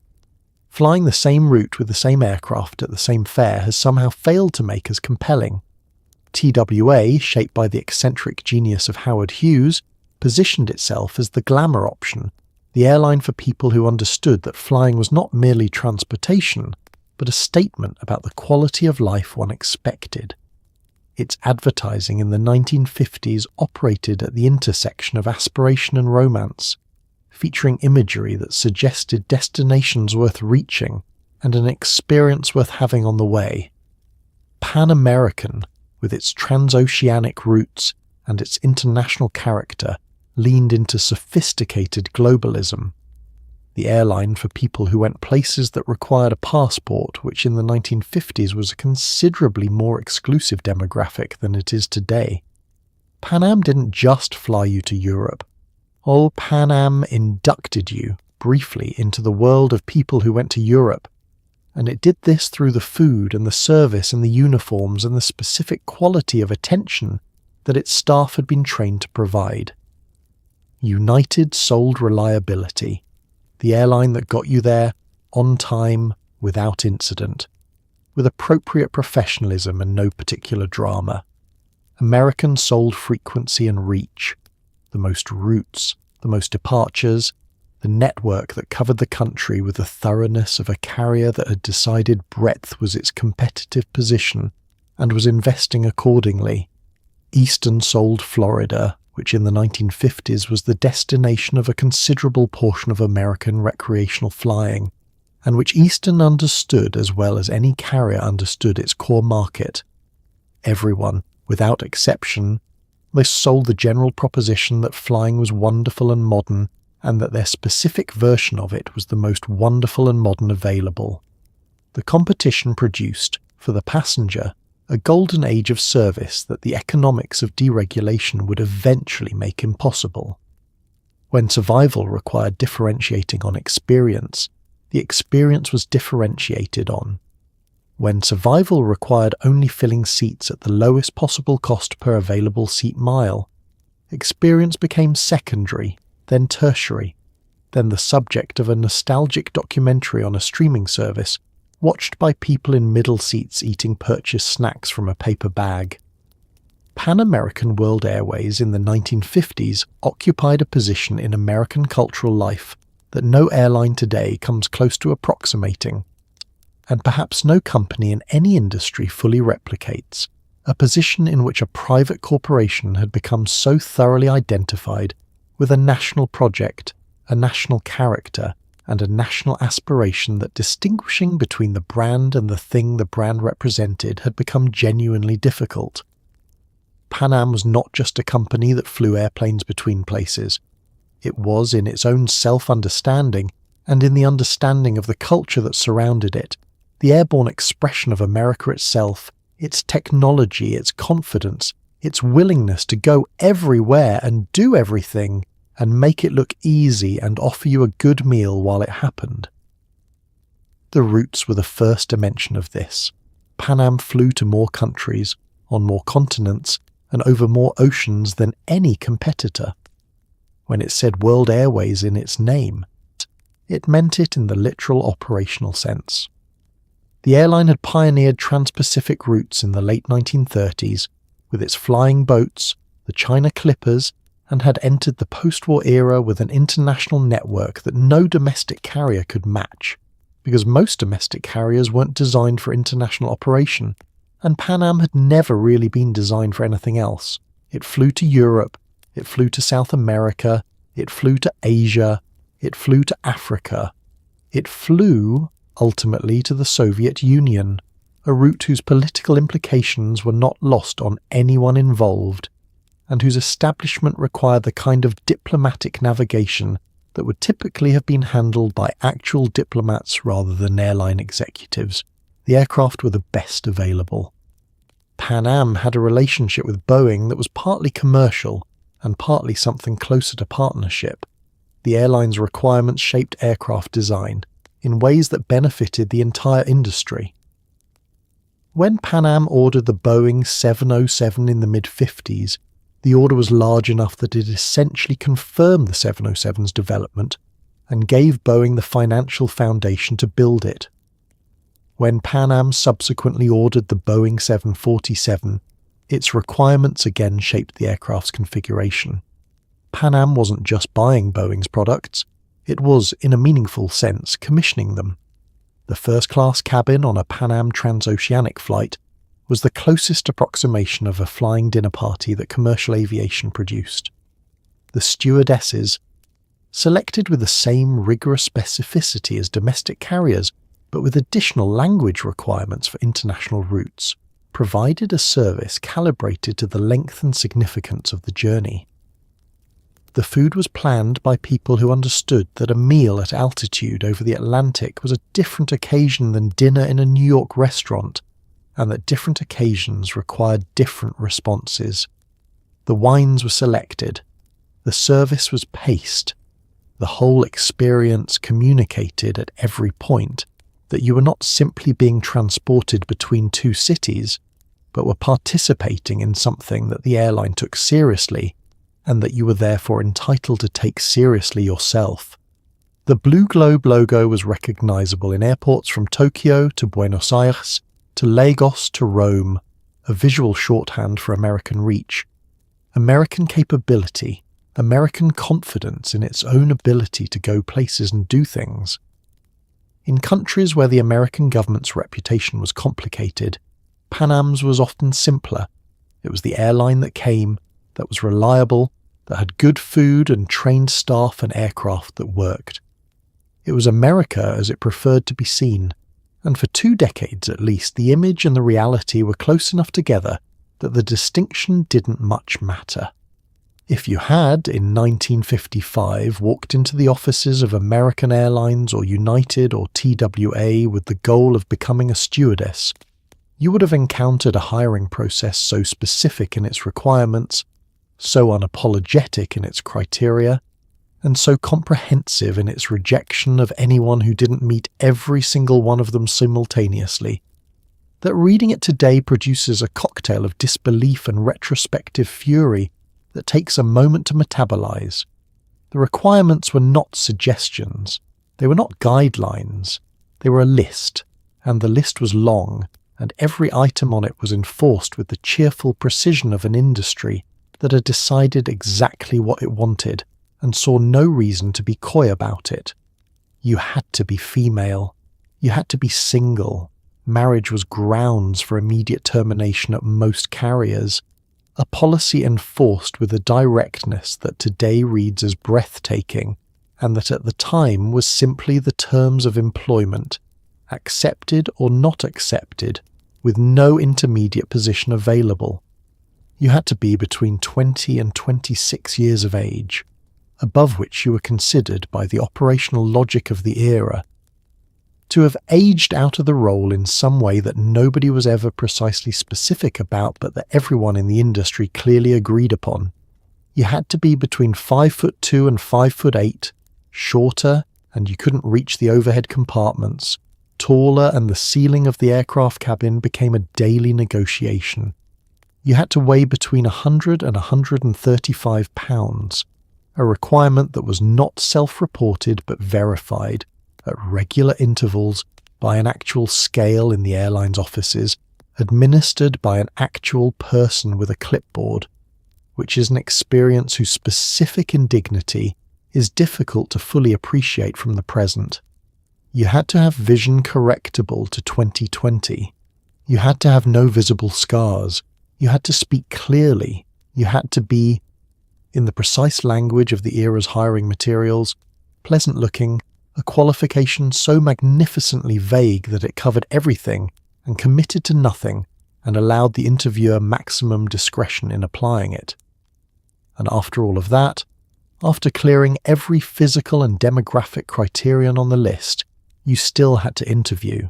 flying the same route with the same aircraft at the same fare, has somehow failed to make as compelling. TWA, shaped by the eccentric genius of Howard Hughes, positioned itself as the glamour option, the airline for people who understood that flying was not merely transportation, but a statement about the quality of life one expected. Its advertising in the 1950s operated at the intersection of aspiration and romance, featuring imagery that suggested destinations worth reaching and an experience worth having on the way. Pan-American, with its transoceanic roots and its international character, leaned into sophisticated globalism. The airline for people who went places that required a passport, which in the 1950s was a considerably more exclusive demographic than it is today. Pan Am didn't just fly you to Europe. Pan Am inducted you, briefly, into the world of people who went to Europe, and it did this through the food and the service and the uniforms and the specific quality of attention that its staff had been trained to provide. United sold reliability, the airline that got you there, on time, without incident, with appropriate professionalism and no particular drama. American sold frequency and reach, the most routes, the most departures, the network that covered the country with the thoroughness of a carrier that had decided breadth was its competitive position and was investing accordingly. Eastern sold Florida, which in the 1950s was the destination of a considerable portion of American recreational flying, and which Eastern understood as well as any carrier understood its core market. Everyone, without exception, they sold the general proposition that flying was wonderful and modern, and that their specific version of it was the most wonderful and modern available. The competition produced, for the passenger, a golden age of service that the economics of deregulation would eventually make impossible. When survival required differentiating on experience, the experience was differentiated on. When survival required only filling seats at the lowest possible cost per available seat mile, experience became secondary, then tertiary. then the subject of a nostalgic documentary on a streaming service, watched by people in middle seats eating purchased snacks from a paper bag. Pan American World Airways in the 1950s occupied a position in American cultural life that no airline today comes close to approximating, and perhaps no company in any industry fully replicates, a position in which a private corporation had become so thoroughly identified with a national project, a national character, and a national aspiration that distinguishing between the brand and the thing the brand represented had become genuinely difficult. Pan Am was not just a company that flew airplanes between places. It was, in its own self-understanding, and in the understanding of the culture that surrounded it, the airborne expression of America itself, its technology, its confidence, its willingness to go everywhere and do everything, and make it look easy and offer you a good meal while it happened. The routes were the first dimension of this. Pan Am flew to more countries, on more continents, and over more oceans than any competitor. When it said World Airways in its name, it meant it in the literal operational sense. The airline had pioneered trans-Pacific routes in the late 1930s with its flying boats, the China Clippers, and had entered the post-war era with an international network that no domestic carrier could match, because most domestic carriers weren't designed for international operation, and Pan Am had never really been designed for anything else. It flew to Europe, it flew to South America, it flew to Asia, it flew to Africa. It flew, ultimately, to the Soviet Union, a route whose political implications were not lost on anyone involved, and whose establishment required the kind of diplomatic navigation that would typically have been handled by actual diplomats rather than airline executives. The aircraft were the best available. Pan Am had a relationship with Boeing that was partly commercial and partly something closer to partnership. The airline's requirements shaped aircraft design in ways that benefited the entire industry. When Pan Am ordered the Boeing 707 in the mid-50s, the order was large enough that it essentially confirmed the 707's development and gave Boeing the financial foundation to build it. When Pan Am subsequently ordered the Boeing 747, its requirements again shaped the aircraft's configuration. Pan Am wasn't just buying Boeing's products, it was, in a meaningful sense, commissioning them. The first-class cabin on a Pan Am transoceanic flight was the closest approximation of a flying dinner party that commercial aviation produced. The stewardesses, selected with the same rigorous specificity as domestic carriers, but with additional language requirements for international routes, provided a service calibrated to the length and significance of the journey. The food was planned by people who understood that a meal at altitude over the Atlantic was a different occasion than dinner in a New York restaurant, and that different occasions required different responses. The wines were selected, the service was paced, the whole experience communicated at every point that you were not simply being transported between two cities, but were participating in something that the airline took seriously, and that you were therefore entitled to take seriously yourself. The Blue Globe logo was recognizable in airports from Tokyo to Buenos Aires to Lagos to Rome, a visual shorthand for American reach, American capability, American confidence in its own ability to go places and do things. In countries where the American government's reputation was complicated, Pan Am's was often simpler. It was the airline that came, that was reliable, that had good food and trained staff and aircraft that worked. It was America as it preferred to be seen, and for 2 decades at least the image and the reality were close enough together that the distinction didn't much matter. If you had, in 1955, walked into the offices of American Airlines or United or TWA with the goal of becoming a stewardess, you would have encountered a hiring process so specific in its requirements, so unapologetic in its criteria, and so comprehensive in its rejection of anyone who didn't meet every single one of them simultaneously, that reading it today produces a cocktail of disbelief and retrospective fury that takes a moment to metabolize. The requirements were not suggestions. They were not guidelines. They were a list, and the list was long, and every item on it was enforced with the cheerful precision of an industry that had decided exactly what it wanted and saw no reason to be coy about it. You had to be female. You had to be single. Marriage was grounds for immediate termination at most carriers. A policy enforced with a directness that today reads as breathtaking, and that at the time was simply the terms of employment, accepted or not accepted, with no intermediate position available. You had to be between 20 and 26 years of age, above which you were considered by the operational logic of the era to have aged out of the role in some way that nobody was ever precisely specific about, but that everyone in the industry clearly agreed upon. You had to be between 5'2" and 5'8", shorter, and you couldn't reach the overhead compartments, taller, and the ceiling of the aircraft cabin became a daily negotiation. You had to weigh between 100 and 135 pounds, a requirement that was not self-reported but verified at regular intervals by an actual scale in the airline's offices, administered by an actual person with a clipboard, which is an experience whose specific indignity is difficult to fully appreciate from the present. You had to have vision correctable to 2020. You had to have no visible scars. You had to speak clearly. You had to be, in the precise language of the era's hiring materials, pleasant-looking, a qualification so magnificently vague that it covered everything and committed to nothing and allowed the interviewer maximum discretion in applying it. And after all of that, after clearing every physical and demographic criterion on the list, you still had to interview.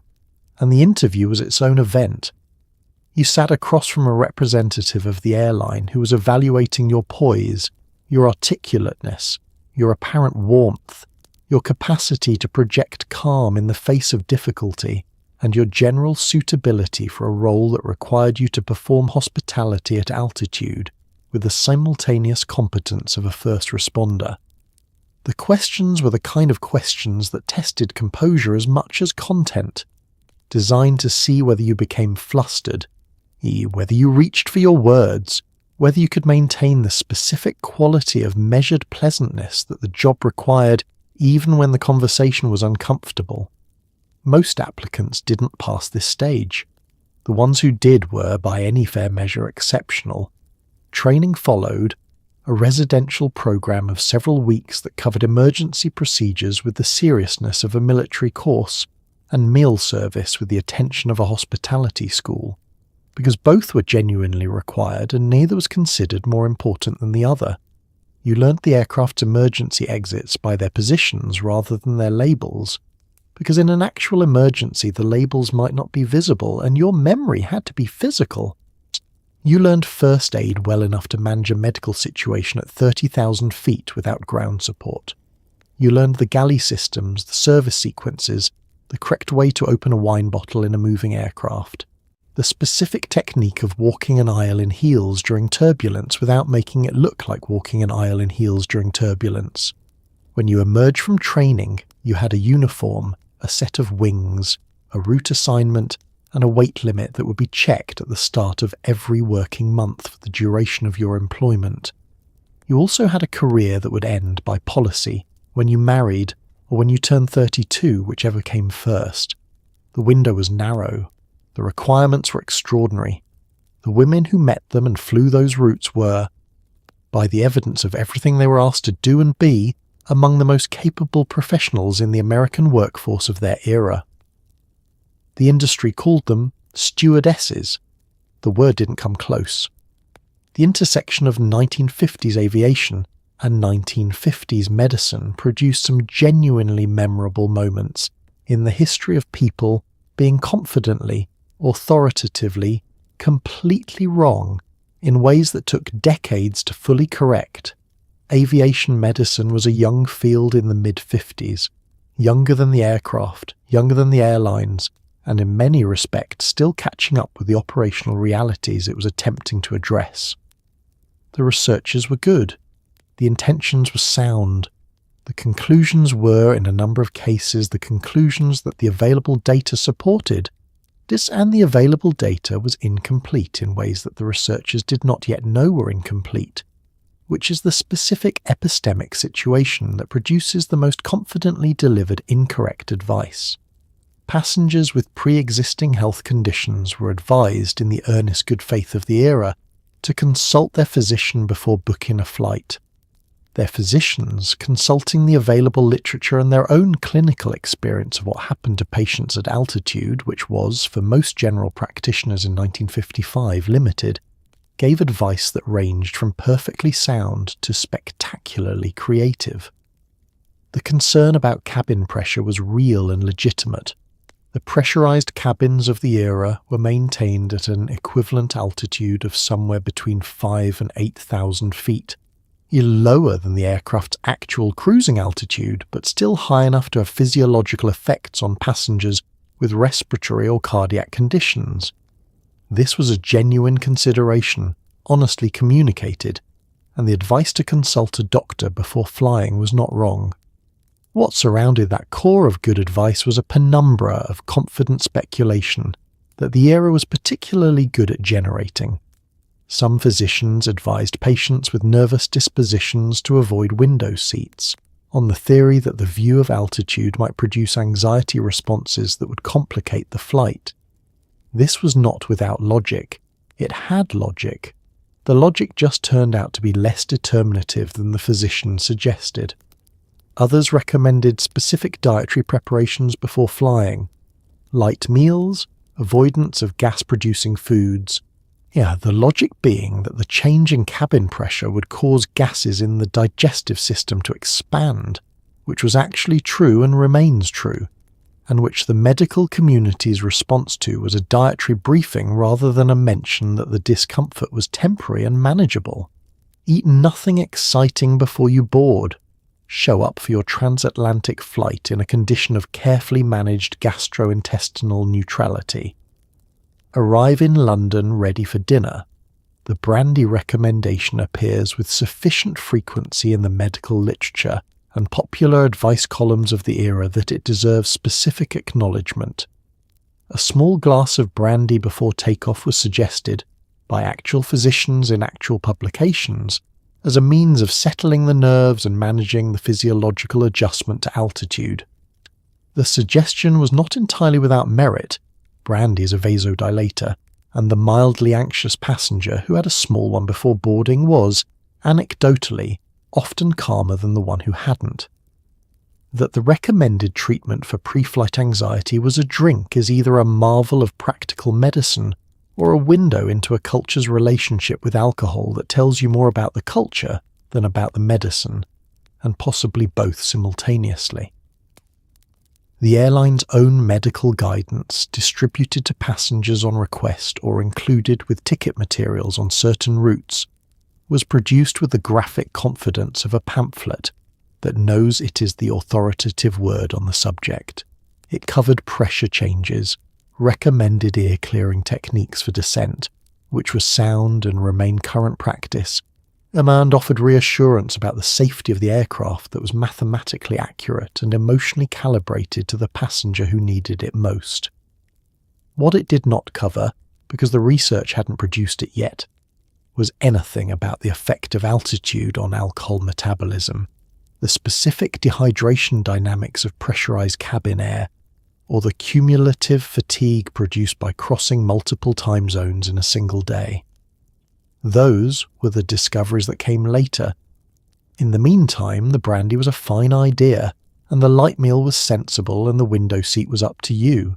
And the interview was its own event. You sat across from a representative of the airline who was evaluating your poise, your articulateness, your apparent warmth, your capacity to project calm in the face of difficulty, and your general suitability for a role that required you to perform hospitality at altitude with the simultaneous competence of a first responder. The questions were the kind of questions that tested composure as much as content, designed to see whether you became flustered, whether you reached for your words, whether you could maintain the specific quality of measured pleasantness that the job required even when the conversation was uncomfortable. Most applicants didn't pass this stage. The ones who did were, by any fair measure, exceptional. Training followed, a residential program of several weeks that covered emergency procedures with the seriousness of a military course, and meal service with the attention of a hospitality school, because both were genuinely required and neither was considered more important than the other. You learnt the aircraft's emergency exits by their positions rather than their labels, because in an actual emergency the labels might not be visible and your memory had to be physical. You learned first aid well enough to manage a medical situation at 30,000 feet without ground support. You learned the galley systems, the service sequences, the correct way to open a wine bottle in a moving aircraft, the specific technique of walking an aisle in heels during turbulence without making it look like walking an aisle in heels during turbulence. When you emerged from training, you had a uniform, a set of wings, a route assignment, and a weight limit that would be checked at the start of every working month for the duration of your employment. You also had a career that would end by policy when you married or when you turned 32, whichever came first. The window was narrow. The requirements were extraordinary. The women who met them and flew those routes were, by the evidence of everything they were asked to do and be, among the most capable professionals in the American workforce of their era. The industry called them stewardesses. The word didn't come close. The intersection of 1950s aviation and 1950s medicine produced some genuinely memorable moments in the history of people being confidently, authoritatively, completely wrong in ways that took decades to fully correct. Aviation medicine was a young field in the mid-50s, younger than the aircraft, younger than the airlines, and in many respects still catching up with the operational realities it was attempting to address. The researchers were good. The intentions were sound. The conclusions were, in a number of cases, the conclusions that the available data supported. And the available data was incomplete in ways that the researchers did not yet know were incomplete, which is the specific epistemic situation that produces the most confidently delivered incorrect advice. Passengers with pre-existing health conditions were advised, in the earnest good faith of the era, to consult their physician before booking a flight. Their physicians, consulting the available literature and their own clinical experience of what happened to patients at altitude, which was, for most general practitioners in 1955, limited, gave advice that ranged from perfectly sound to spectacularly creative. The concern about cabin pressure was real and legitimate. The pressurized cabins of the era were maintained at an equivalent altitude of somewhere between 5,000 and 8,000 feet, lower than the aircraft's actual cruising altitude, but still high enough to have physiological effects on passengers with respiratory or cardiac conditions. This was a genuine consideration, honestly communicated, and the advice to consult a doctor before flying was not wrong. What surrounded that core of good advice was a penumbra of confident speculation that the era was particularly good at generating. Some physicians advised patients with nervous dispositions to avoid window seats, on the theory that the view of altitude might produce anxiety responses that would complicate the flight. This was not without logic. It had logic. The logic just turned out to be less determinative than the physician suggested. Others recommended specific dietary preparations before flying. Light meals, avoidance of gas-producing foods. The logic being that the change in cabin pressure would cause gases in the digestive system to expand, which was actually true and remains true, and which the medical community's response to was a dietary briefing rather than a mention that the discomfort was temporary and manageable. Eat nothing exciting before you board. Show up for your transatlantic flight in a condition of carefully managed gastrointestinal neutrality. Arrive in London ready for dinner. The brandy recommendation appears with sufficient frequency in the medical literature and popular advice columns of the era that it deserves specific acknowledgement. A small glass of brandy before takeoff was suggested, by actual physicians in actual publications, as a means of settling the nerves and managing the physiological adjustment to altitude. The suggestion was not entirely without merit. Brandy is a vasodilator, and the mildly anxious passenger who had a small one before boarding was, anecdotally, often calmer than the one who hadn't. That the recommended treatment for pre-flight anxiety was a drink is either a marvel of practical medicine or a window into a culture's relationship with alcohol that tells you more about the culture than about the medicine, and possibly both simultaneously. The airline's own medical guidance, distributed to passengers on request or included with ticket materials on certain routes, was produced with the graphic confidence of a pamphlet that knows it is the authoritative word on the subject. It covered pressure changes, recommended ear-clearing techniques for descent, which was sound and remained current practice, and offered reassurance about the safety of the aircraft that was mathematically accurate and emotionally calibrated to the passenger who needed it most. What it did not cover, because the research hadn't produced it yet, was anything about the effect of altitude on alcohol metabolism, the specific dehydration dynamics of pressurized cabin air, or the cumulative fatigue produced by crossing multiple time zones in a single day. Those were the discoveries that came later. In the meantime, the brandy was a fine idea, and the light meal was sensible, and the window seat was up to you.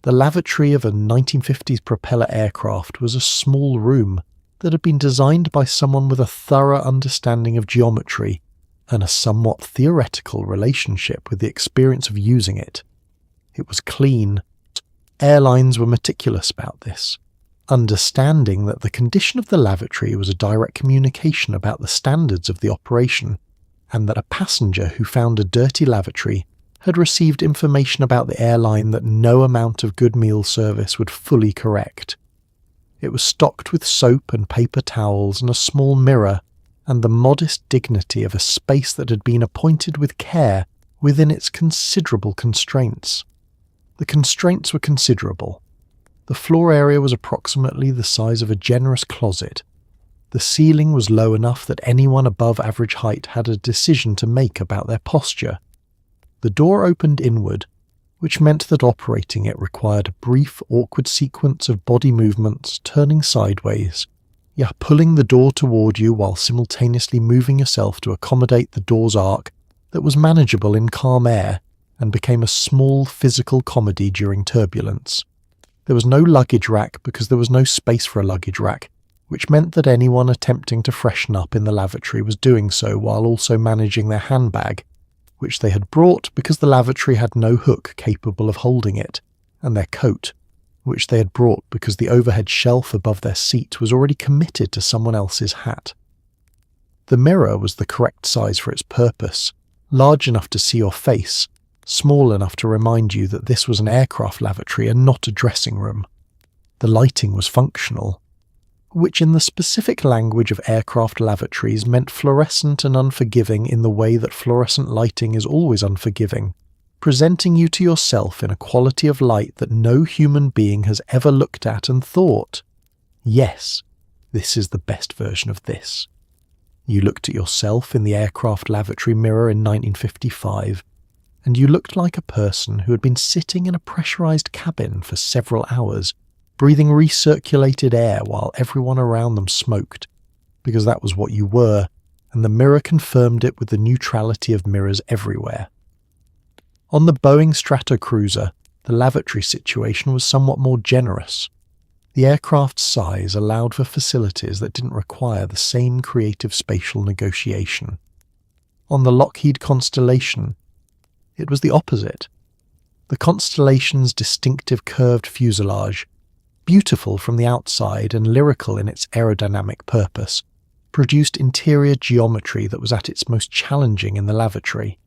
The lavatory of a 1950s propeller aircraft was a small room that had been designed by someone with a thorough understanding of geometry and a somewhat theoretical relationship with the experience of using it. It was clean. Airlines were meticulous about this, understanding that the condition of the lavatory was a direct communication about the standards of the operation, and that a passenger who found a dirty lavatory had received information about the airline that no amount of good meal service would fully correct. It was stocked with soap and paper towels and a small mirror, and the modest dignity of a space that had been appointed with care within its considerable constraints. The constraints were considerable. The floor area was approximately the size of a generous closet. The ceiling was low enough that anyone above average height had a decision to make about their posture. The door opened inward, which meant that operating it required a brief, awkward sequence of body movements, turning sideways, pulling the door toward you while simultaneously moving yourself to accommodate the door's arc that was manageable in calm air and became a small physical comedy during turbulence. There was no luggage rack because there was no space for a luggage rack, which meant that anyone attempting to freshen up in the lavatory was doing so while also managing their handbag, which they had brought because the lavatory had no hook capable of holding it, and their coat, which they had brought because the overhead shelf above their seat was already committed to someone else's hat. The mirror was the correct size for its purpose, large enough to see your face, small enough to remind you that this was an aircraft lavatory and not a dressing room. The lighting was functional, which in the specific language of aircraft lavatories meant fluorescent and unforgiving in the way that fluorescent lighting is always unforgiving, presenting you to yourself in a quality of light that no human being has ever looked at and thought, yes, this is the best version of this. You looked at yourself in the aircraft lavatory mirror in 1955, and you looked like a person who had been sitting in a pressurized cabin for several hours, breathing recirculated air while everyone around them smoked, because that was what you were, and the mirror confirmed it with the neutrality of mirrors everywhere. On the Boeing Stratocruiser, the lavatory situation was somewhat more generous. The aircraft's size allowed for facilities that didn't require the same creative spatial negotiation. On the Lockheed Constellation, it was the opposite. The Constellation's distinctive curved fuselage, beautiful from the outside and lyrical in its aerodynamic purpose, produced interior geometry that was at its most challenging in the lavatory,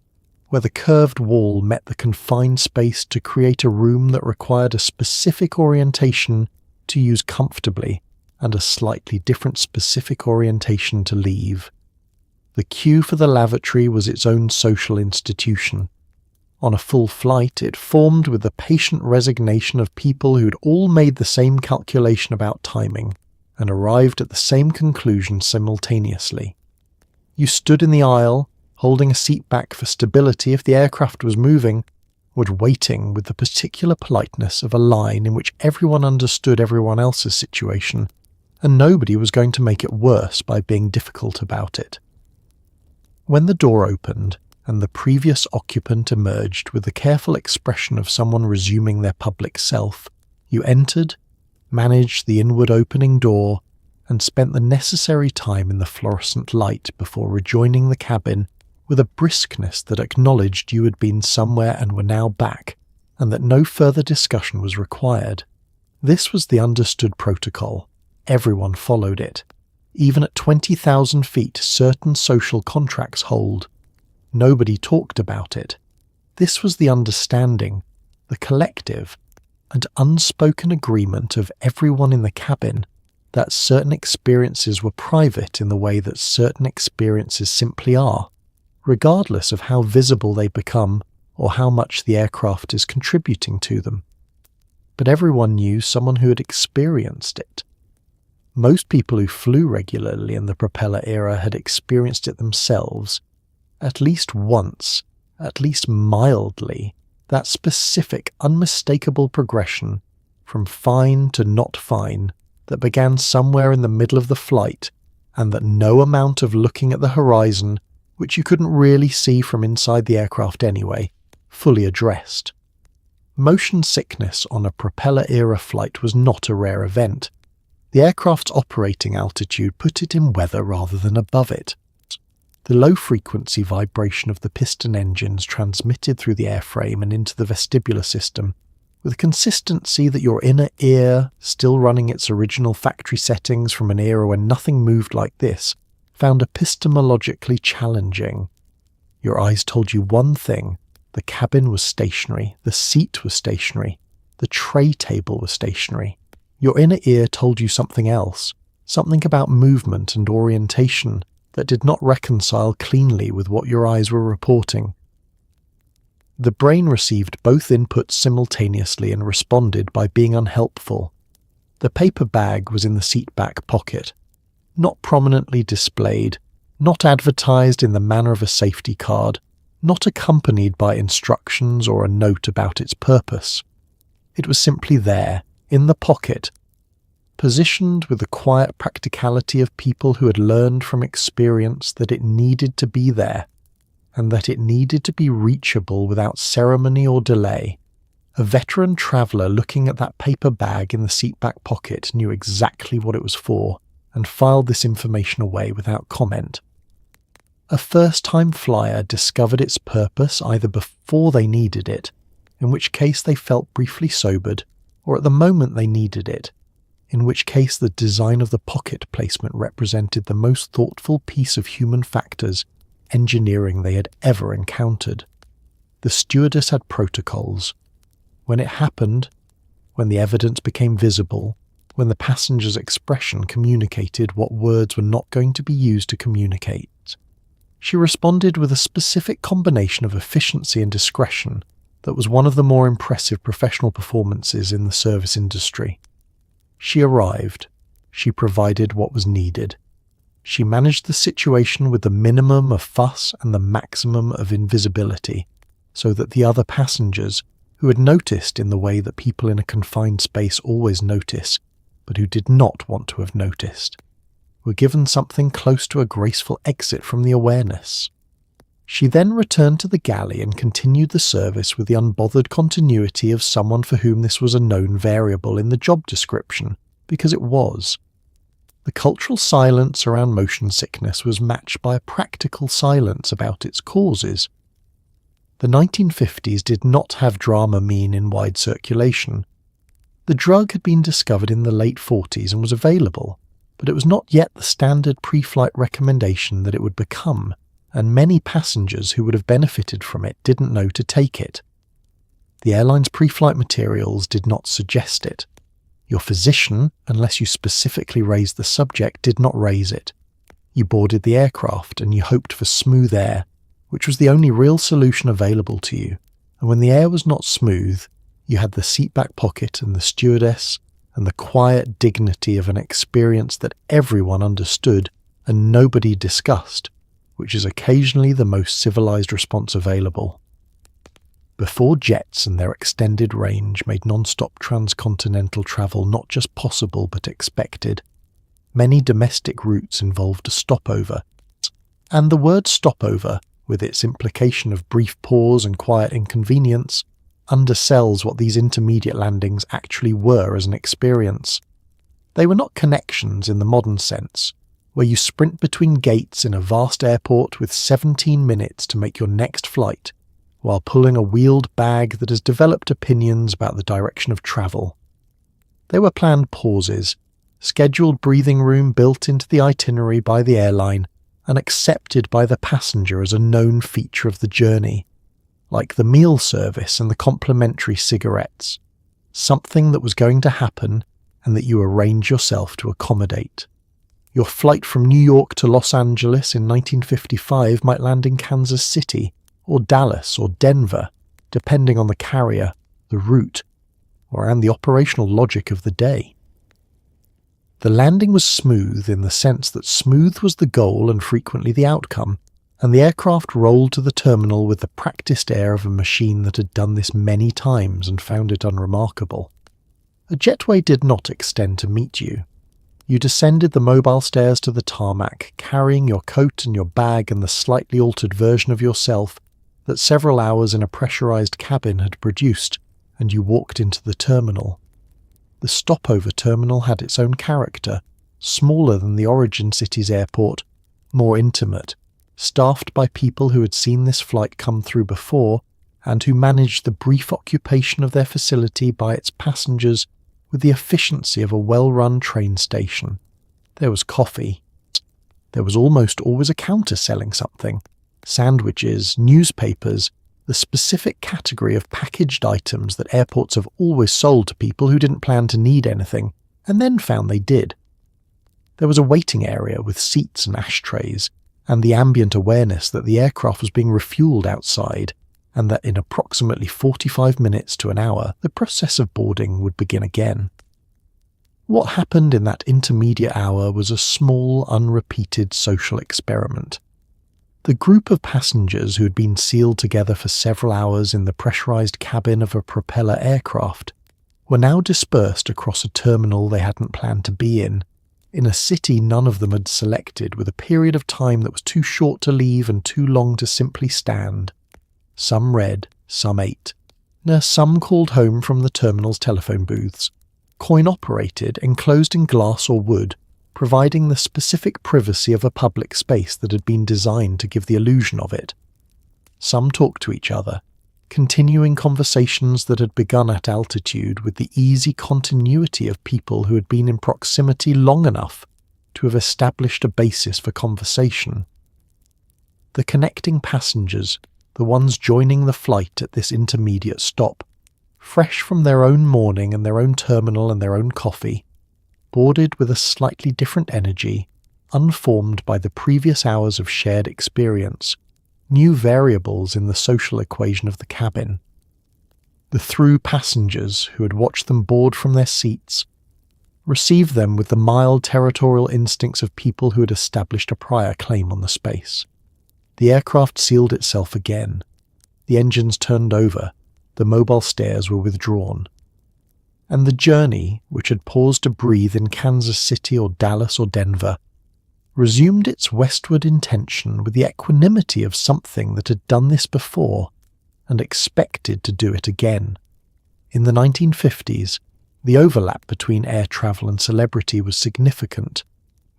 where the curved wall met the confined space to create a room that required a specific orientation to use comfortably and a slightly different specific orientation to leave. The queue for the lavatory was its own social institution. On a full flight, it formed with the patient resignation of people who'd all made the same calculation about timing and arrived at the same conclusion simultaneously. You stood in the aisle, holding a seat back for stability if the aircraft was moving, or waiting with the particular politeness of a line in which everyone understood everyone else's situation, and nobody was going to make it worse by being difficult about it. When the door opened, and the previous occupant emerged with the careful expression of someone resuming their public self, you entered, managed the inward opening door, and spent the necessary time in the fluorescent light before rejoining the cabin with a briskness that acknowledged you had been somewhere and were now back, and that no further discussion was required. This was the understood protocol. Everyone followed it. Even at 20,000 feet, certain social contracts hold. Nobody talked about it. This was the understanding, the collective, and unspoken agreement of everyone in the cabin that certain experiences were private in the way that certain experiences simply are, regardless of how visible they become or how much the aircraft is contributing to them. But everyone knew someone who had experienced it. Most people who flew regularly in the propeller era had experienced it themselves, at least once, at least mildly, that specific, unmistakable progression from fine to not fine that began somewhere in the middle of the flight, and that no amount of looking at the horizon, which you couldn't really see from inside the aircraft anyway, fully addressed. Motion sickness on a propeller-era flight was not a rare event. The aircraft's operating altitude put it in weather rather than above it. The low-frequency vibration of the piston engines transmitted through the airframe and into the vestibular system, with a consistency that your inner ear, still running its original factory settings from an era when nothing moved like this, found epistemologically challenging. Your eyes told you one thing: the cabin was stationary, the seat was stationary, the tray table was stationary. Your inner ear told you something else, something about movement and orientation, that did not reconcile cleanly with what your eyes were reporting. The brain received both inputs simultaneously and responded by being unhelpful. The paper bag was in the seat back pocket, not prominently displayed, not advertised in the manner of a safety card, not accompanied by instructions or a note about its purpose. It was simply there, in the pocket, positioned with the quiet practicality of people who had learned from experience that it needed to be there, and that it needed to be reachable without ceremony or delay. A veteran traveller looking at that paper bag in the seat back pocket knew exactly what it was for, and filed this information away without comment. A first-time flyer discovered its purpose either before they needed it, in which case they felt briefly sobered, or at the moment they needed it, in which case the design of the pocket placement represented the most thoughtful piece of human factors engineering they had ever encountered. The stewardess had protocols. When it happened, when the evidence became visible, when the passenger's expression communicated what words were not going to be used to communicate, she responded with a specific combination of efficiency and discretion that was one of the more impressive professional performances in the service industry. She arrived. She provided what was needed. She managed the situation with the minimum of fuss and the maximum of invisibility, so that the other passengers, who had noticed in the way that people in a confined space always notice, but who did not want to have noticed, were given something close to a graceful exit from the awareness. She then returned to the galley and continued the service with the unbothered continuity of someone for whom this was a known variable in the job description, because it was. The cultural silence around motion sickness was matched by a practical silence about its causes. The 1950s did not have Dramamine in wide circulation. The drug had been discovered in the late 40s and was available, but it was not yet the standard pre-flight recommendation that it would become, and many passengers who would have benefited from it didn't know to take it. The airline's pre-flight materials did not suggest it. Your physician, unless you specifically raised the subject, did not raise it. You boarded the aircraft and you hoped for smooth air, which was the only real solution available to you, and when the air was not smooth, you had the seatback pocket and the stewardess and the quiet dignity of an experience that everyone understood and nobody discussed, which is occasionally the most civilized response available. Before jets and their extended range made non-stop transcontinental travel not just possible but expected, many domestic routes involved a stopover, and the word stopover, with its implication of brief pause and quiet inconvenience, undersells what these intermediate landings actually were as an experience. They were not connections in the modern sense, where you sprint between gates in a vast airport with 17 minutes to make your next flight, while pulling a wheeled bag that has developed opinions about the direction of travel. They were planned pauses, scheduled breathing room built into the itinerary by the airline and accepted by the passenger as a known feature of the journey, like the meal service and the complimentary cigarettes, something that was going to happen and that you arrange yourself to accommodate. Your flight from New York to Los Angeles in 1955 might land in Kansas City, or Dallas, or Denver, depending on the carrier, the route, and the operational logic of the day. The landing was smooth in the sense that smooth was the goal and frequently the outcome, and the aircraft rolled to the terminal with the practiced air of a machine that had done this many times and found it unremarkable. A jetway did not extend to meet you. You descended the mobile stairs to the tarmac, carrying your coat and your bag and the slightly altered version of yourself that several hours in a pressurized cabin had produced, and you walked into the terminal. The stopover terminal had its own character, smaller than the origin city's airport, more intimate, staffed by people who had seen this flight come through before and who managed the brief occupation of their facility by its passengers with the efficiency of a well-run train station. There was coffee. There was almost always a counter selling something. Sandwiches, newspapers, the specific category of packaged items that airports have always sold to people who didn't plan to need anything, and then found they did. There was a waiting area with seats and ashtrays, and the ambient awareness that the aircraft was being refueled outside, and that in approximately 45 minutes to an hour, the process of boarding would begin again. What happened in that intermediate hour was a small, unrepeated social experiment. The group of passengers who had been sealed together for several hours in the pressurized cabin of a propeller aircraft were now dispersed across a terminal they hadn't planned to be in a city none of them had selected, with a period of time that was too short to leave and too long to simply stand. Some read, some ate. Some called home from the terminal's telephone booths, coin-operated, enclosed in glass or wood, providing the specific privacy of a public space that had been designed to give the illusion of it. Some talked to each other, continuing conversations that had begun at altitude with the easy continuity of people who had been in proximity long enough to have established a basis for conversation. The connecting passengers, the ones joining the flight at this intermediate stop, fresh from their own morning and their own terminal and their own coffee, boarded with a slightly different energy, unformed by the previous hours of shared experience, new variables in the social equation of the cabin. The through passengers who had watched them board from their seats received them with the mild territorial instincts of people who had established a prior claim on the space. The aircraft sealed itself again. The engines turned over. The mobile stairs were withdrawn. And the journey, which had paused to breathe in Kansas City or Dallas or Denver, resumed its westward intention with the equanimity of something that had done this before and expected to do it again. In the 1950s, the overlap between air travel and celebrity was significant,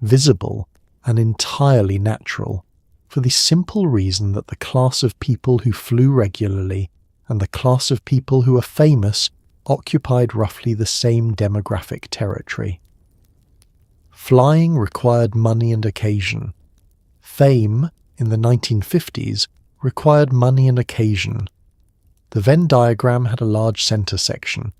visible, and entirely natural, for the simple reason that the class of people who flew regularly and the class of people who were famous occupied roughly the same demographic territory. Flying required money and occasion. Fame, in the 1950s, required money and occasion. The Venn diagram had a large centre section,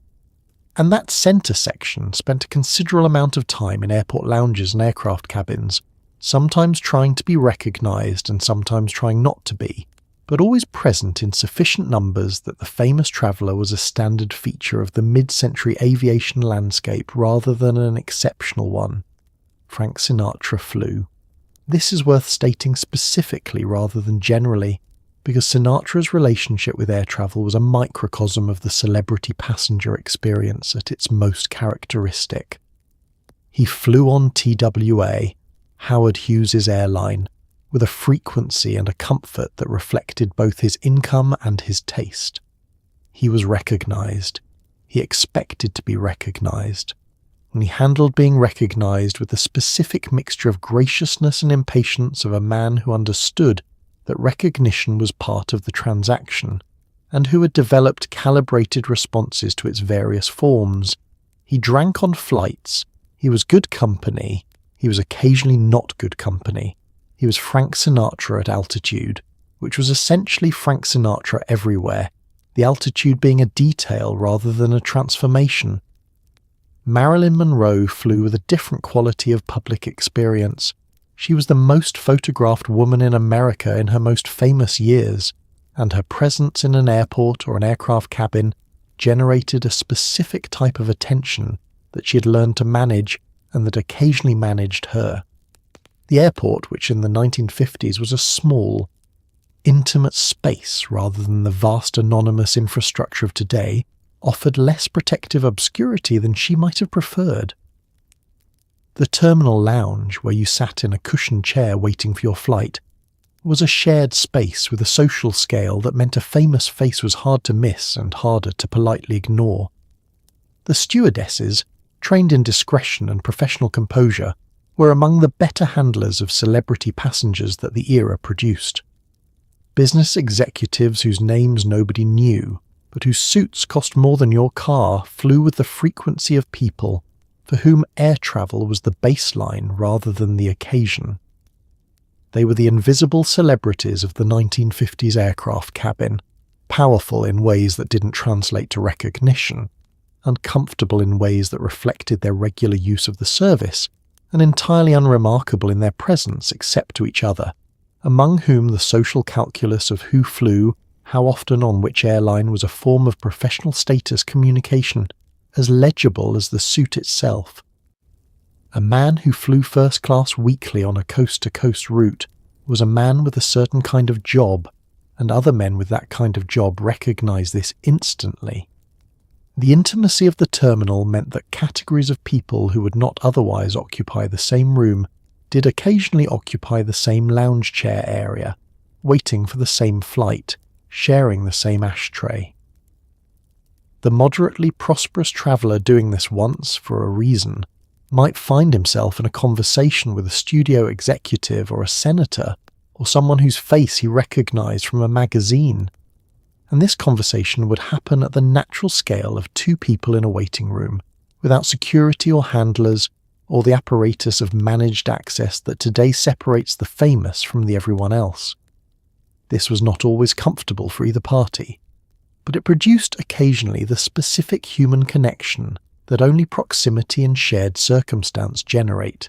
and that centre section spent a considerable amount of time in airport lounges and aircraft cabins, sometimes trying to be recognised and sometimes trying not to be, but always present in sufficient numbers that the famous traveller was a standard feature of the mid-century aviation landscape rather than an exceptional one. Frank Sinatra flew. This is worth stating specifically rather than generally, because Sinatra's relationship with air travel was a microcosm of the celebrity passenger experience at its most characteristic. He flew on TWA, Howard Hughes's airline, with a frequency and a comfort that reflected both his income and his taste. He was recognised. He expected to be recognised. And he handled being recognised with the specific mixture of graciousness and impatience of a man who understood that recognition was part of the transaction, and who had developed calibrated responses to its various forms. He drank on flights. He was good company. He was occasionally not good company. He was Frank Sinatra at altitude, which was essentially Frank Sinatra everywhere, the altitude being a detail rather than a transformation. Marilyn Monroe flew with a different quality of public experience. She was the most photographed woman in America in her most famous years, and her presence in an airport or an aircraft cabin generated a specific type of attention that she had learned to manage and that occasionally managed her. The airport, which in the 1950s was a small, intimate space rather than the vast anonymous infrastructure of today, offered less protective obscurity than she might have preferred. The terminal lounge, where you sat in a cushioned chair waiting for your flight, was a shared space with a social scale that meant a famous face was hard to miss and harder to politely ignore. The stewardesses, trained in discretion and professional composure, were among the better handlers of celebrity passengers that the era produced. Business executives whose names nobody knew, but whose suits cost more than your car, flew with the frequency of people for whom air travel was the baseline rather than the occasion. They were the invisible celebrities of the 1950s aircraft cabin, powerful in ways that didn't translate to recognition, uncomfortable in ways that reflected their regular use of the service, and entirely unremarkable in their presence except to each other. among whom the social calculus of who flew, how often on which airline was a form of professional status communication as legible as the suit itself. A man who flew first class weekly on a coast-to-coast route was a man with a certain kind of job, and other men with that kind of job recognized this instantly. The intimacy of the terminal meant that categories of people who would not otherwise occupy the same room did occasionally occupy the same lounge chair area, waiting for the same flight, sharing the same ashtray. The moderately prosperous traveller doing this once, for a reason, might find himself in a conversation with a studio executive or a senator, or someone whose face he recognised from a magazine, and this conversation would happen at the natural scale of two people in a waiting room, without security or handlers, or the apparatus of managed access that today separates the famous from the everyone else. This was not always comfortable for either party, but it produced occasionally the specific human connection that only proximity and shared circumstance generate,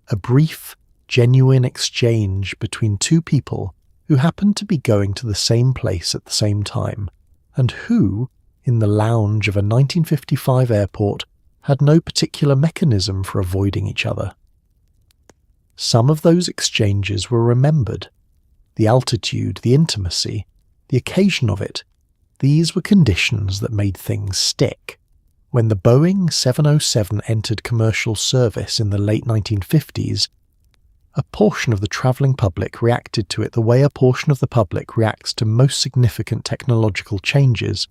a brief, genuine exchange between two people who happened to be going to the same place at the same time, and who, in the lounge of a 1955 airport, had no particular mechanism for avoiding each other. Some of those exchanges were remembered. The altitude, the intimacy, the occasion of it, these were conditions that made things stick. When the Boeing 707 entered commercial service in the late 1950s, a portion of the travelling public reacted to it the way a portion of the public reacts to most significant technological changes,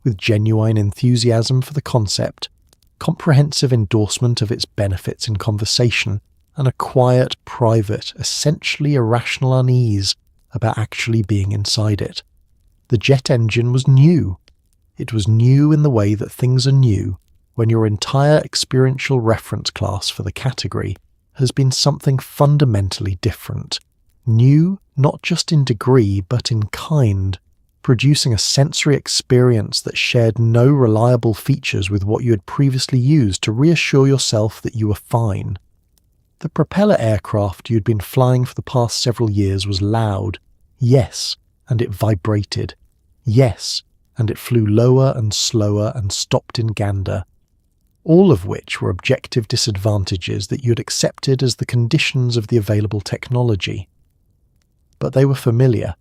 with genuine enthusiasm for the concept, comprehensive endorsement of its benefits in conversation, and a quiet, private, essentially irrational unease about actually being inside it. The jet engine was new. It was new in the way that things are new when your entire experiential reference class for the category has been something fundamentally different. New not just in degree but in kind, producing a sensory experience that shared no reliable features with what you had previously used to reassure yourself that you were fine. The propeller aircraft you had been flying for the past several years was loud, yes, and it vibrated, yes, and it flew lower and slower and stopped in gander, all of which were objective disadvantages that you had accepted as the conditions of the available technology. But they were familiar.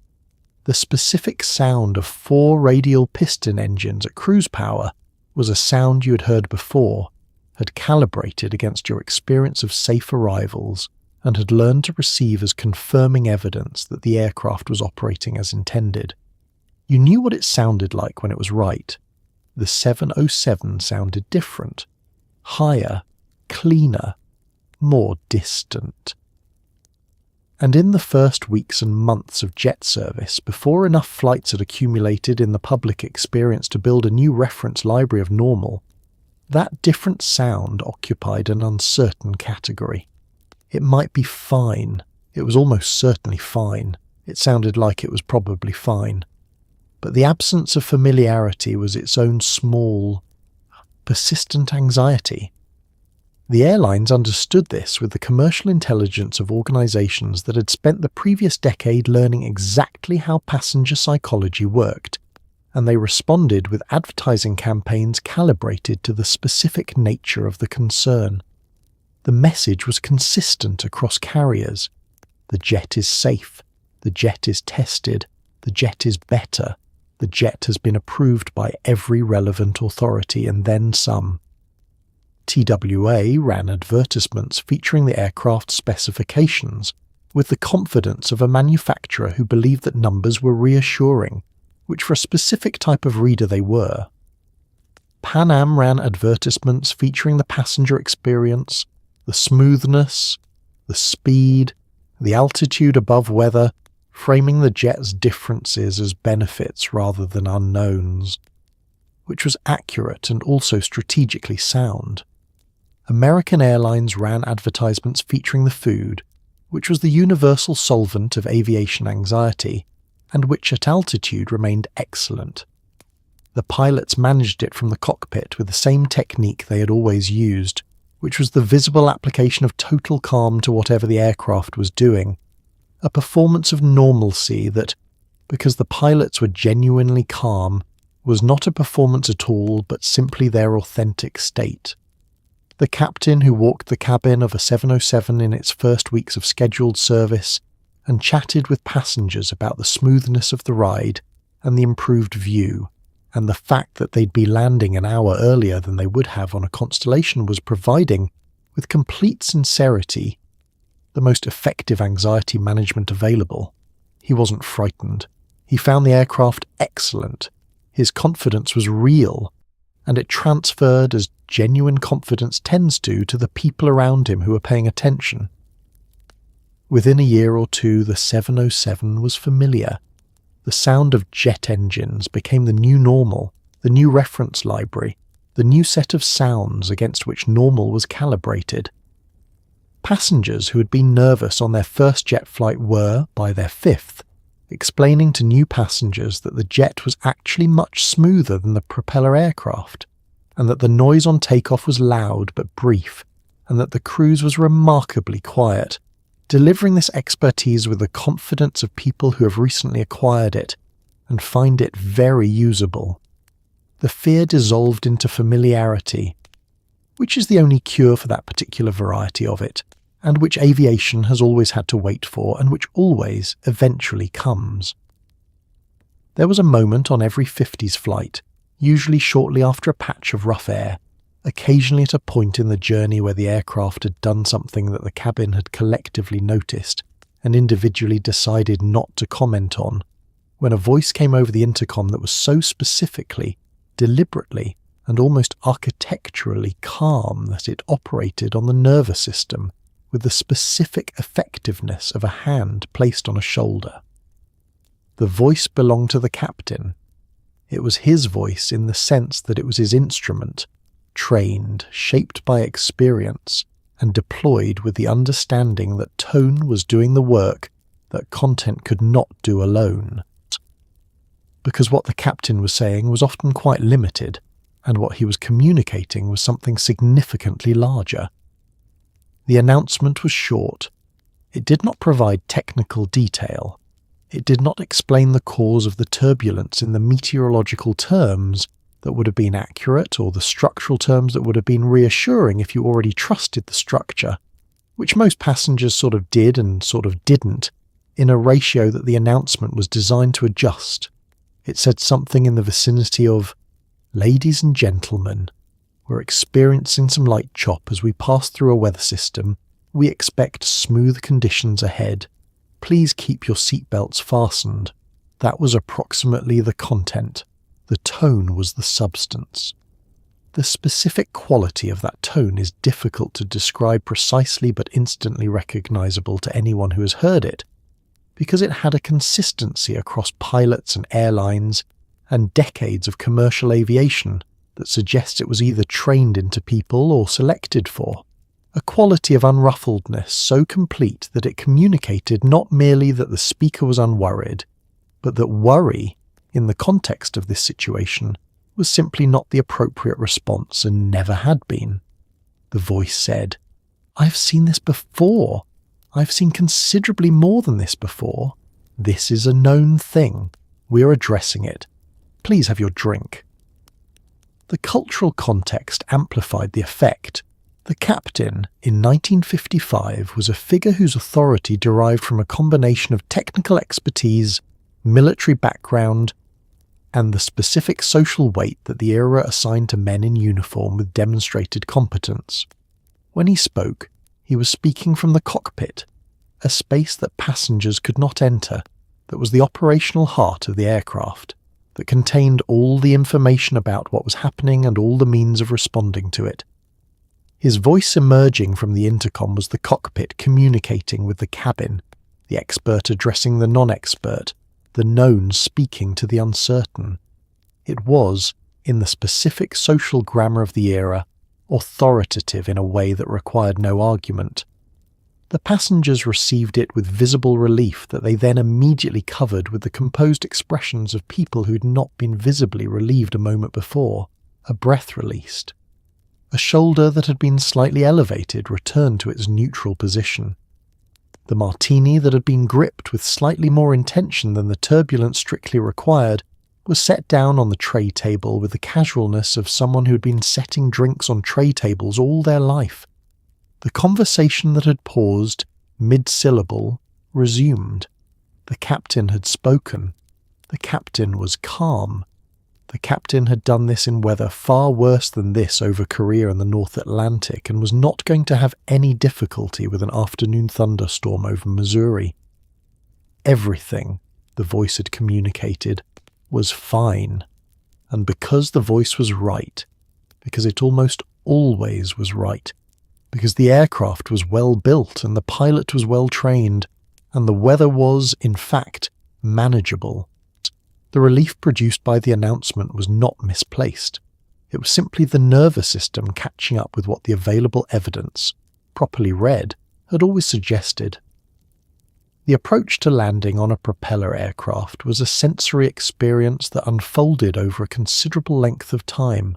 The specific sound of 4 radial piston engines at cruise power was a sound you had heard before, had calibrated against your experience of safe arrivals, and had learned to receive as confirming evidence that the aircraft was operating as intended. You knew what it sounded like when it was right. The 707 sounded different, higher, cleaner, more distant. And in the first weeks and months of jet service, before enough flights had accumulated in the public experience to build a new reference library of normal, that different sound occupied an uncertain category. It might be fine. It was almost certainly fine. It sounded like it was probably fine. But the absence of familiarity was its own small, persistent anxiety. The airlines understood this with the commercial intelligence of organizations that had spent the previous decade learning exactly how passenger psychology worked, and they responded with advertising campaigns calibrated to the specific nature of the concern. The message was consistent across carriers. The jet is safe. The jet is tested. The jet is better. The jet has been approved by every relevant authority and then some. TWA ran advertisements featuring the aircraft's specifications with the confidence of a manufacturer who believed that numbers were reassuring, which for a specific type of reader they were. Pan Am ran advertisements featuring the passenger experience, the smoothness, the speed, the altitude above weather, framing the jet's differences as benefits rather than unknowns, which was accurate and also strategically sound. American Airlines ran advertisements featuring the food, which was the universal solvent of aviation anxiety, and which at altitude remained excellent. The pilots managed it from the cockpit with the same technique they had always used, which was the visible application of total calm to whatever the aircraft was doing, a performance of normalcy that, because the pilots were genuinely calm, was not a performance at all but simply their authentic state. The captain who walked the cabin of a 707 in its first weeks of scheduled service and chatted with passengers about the smoothness of the ride and the improved view, and the fact that they'd be landing an hour earlier than they would have on a Constellation was providing, with complete sincerity, the most effective anxiety management available. He wasn't frightened. He found the aircraft excellent. His confidence was real, and it transferred as genuine confidence tends to the people around him who were paying attention. Within a year or two, the 707 was familiar. The sound of jet engines became the new normal, the new reference library, the new set of sounds against which normal was calibrated. Passengers who had been nervous on their first jet flight were, by their fifth, explaining to new passengers that the jet was actually much smoother than the propeller aircraft, and that the noise on takeoff was loud but brief, and that the cruise was remarkably quiet, delivering this expertise with the confidence of people who have recently acquired it and find it very usable. The fear dissolved into familiarity, which is the only cure for that particular variety of it, and which aviation has always had to wait for, and which always, eventually comes. There was a moment on every 50s flight, usually shortly after a patch of rough air, occasionally at a point in the journey where the aircraft had done something that the cabin had collectively noticed and individually decided not to comment on, when a voice came over the intercom that was so specifically, deliberately, and almost architecturally calm that it operated on the nervous system with the specific effectiveness of a hand placed on a shoulder. The voice belonged to the captain. It was his voice in the sense that it was his instrument, trained, shaped by experience, and deployed with the understanding that tone was doing the work that content could not do alone. Because what the captain was saying was often quite limited, and what he was communicating was something significantly larger. The announcement was short. It did not provide technical detail. It did not explain the cause of the turbulence in the meteorological terms that would have been accurate, or the structural terms that would have been reassuring if you already trusted the structure, which most passengers sort of did and sort of didn't, in a ratio that the announcement was designed to adjust. It said something in the vicinity of, "Ladies and gentlemen, we're experiencing some light chop as we pass through a weather system. We expect smooth conditions ahead. Please keep your seatbelts fastened." That was approximately the content. The tone was the substance. The specific quality of that tone is difficult to describe precisely but instantly recognizable to anyone who has heard it, because it had a consistency across pilots and airlines and decades of commercial aviation that suggests it was either trained into people or selected for. A quality of unruffledness so complete that it communicated not merely that the speaker was unworried, but that worry, in the context of this situation, was simply not the appropriate response and never had been. The voice said, "I've seen this before. I've seen considerably more than this before. This is a known thing. We're addressing it. Please have your drink." The cultural context amplified the effect. The captain, in 1955, was a figure whose authority derived from a combination of technical expertise, military background, and the specific social weight that the era assigned to men in uniform with demonstrated competence. When he spoke, he was speaking from the cockpit, a space that passengers could not enter, that was the operational heart of the aircraft, that contained all the information about what was happening and all the means of responding to it. His voice emerging from the intercom was the cockpit communicating with the cabin, the expert addressing the non-expert, the known speaking to the uncertain. It was, in the specific social grammar of the era, authoritative in a way that required no argument. The passengers received it with visible relief that they then immediately covered with the composed expressions of people who had not been visibly relieved a moment before, a breath released. A shoulder that had been slightly elevated returned to its neutral position. The martini that had been gripped with slightly more intention than the turbulence strictly required was set down on the tray table with the casualness of someone who had been setting drinks on tray tables all their life. The conversation that had paused, mid-syllable, resumed. The captain had spoken. The captain was calm. The captain had done this in weather far worse than this over Korea and the North Atlantic, and was not going to have any difficulty with an afternoon thunderstorm over Missouri. Everything, the voice had communicated, was fine. And because the voice was right, because it almost always was right, because the aircraft was well built and the pilot was well trained, and the weather was, in fact, manageable, the relief produced by the announcement was not misplaced. It was simply the nervous system catching up with what the available evidence, properly read, had always suggested. The approach to landing on a propeller aircraft was a sensory experience that unfolded over a considerable length of time,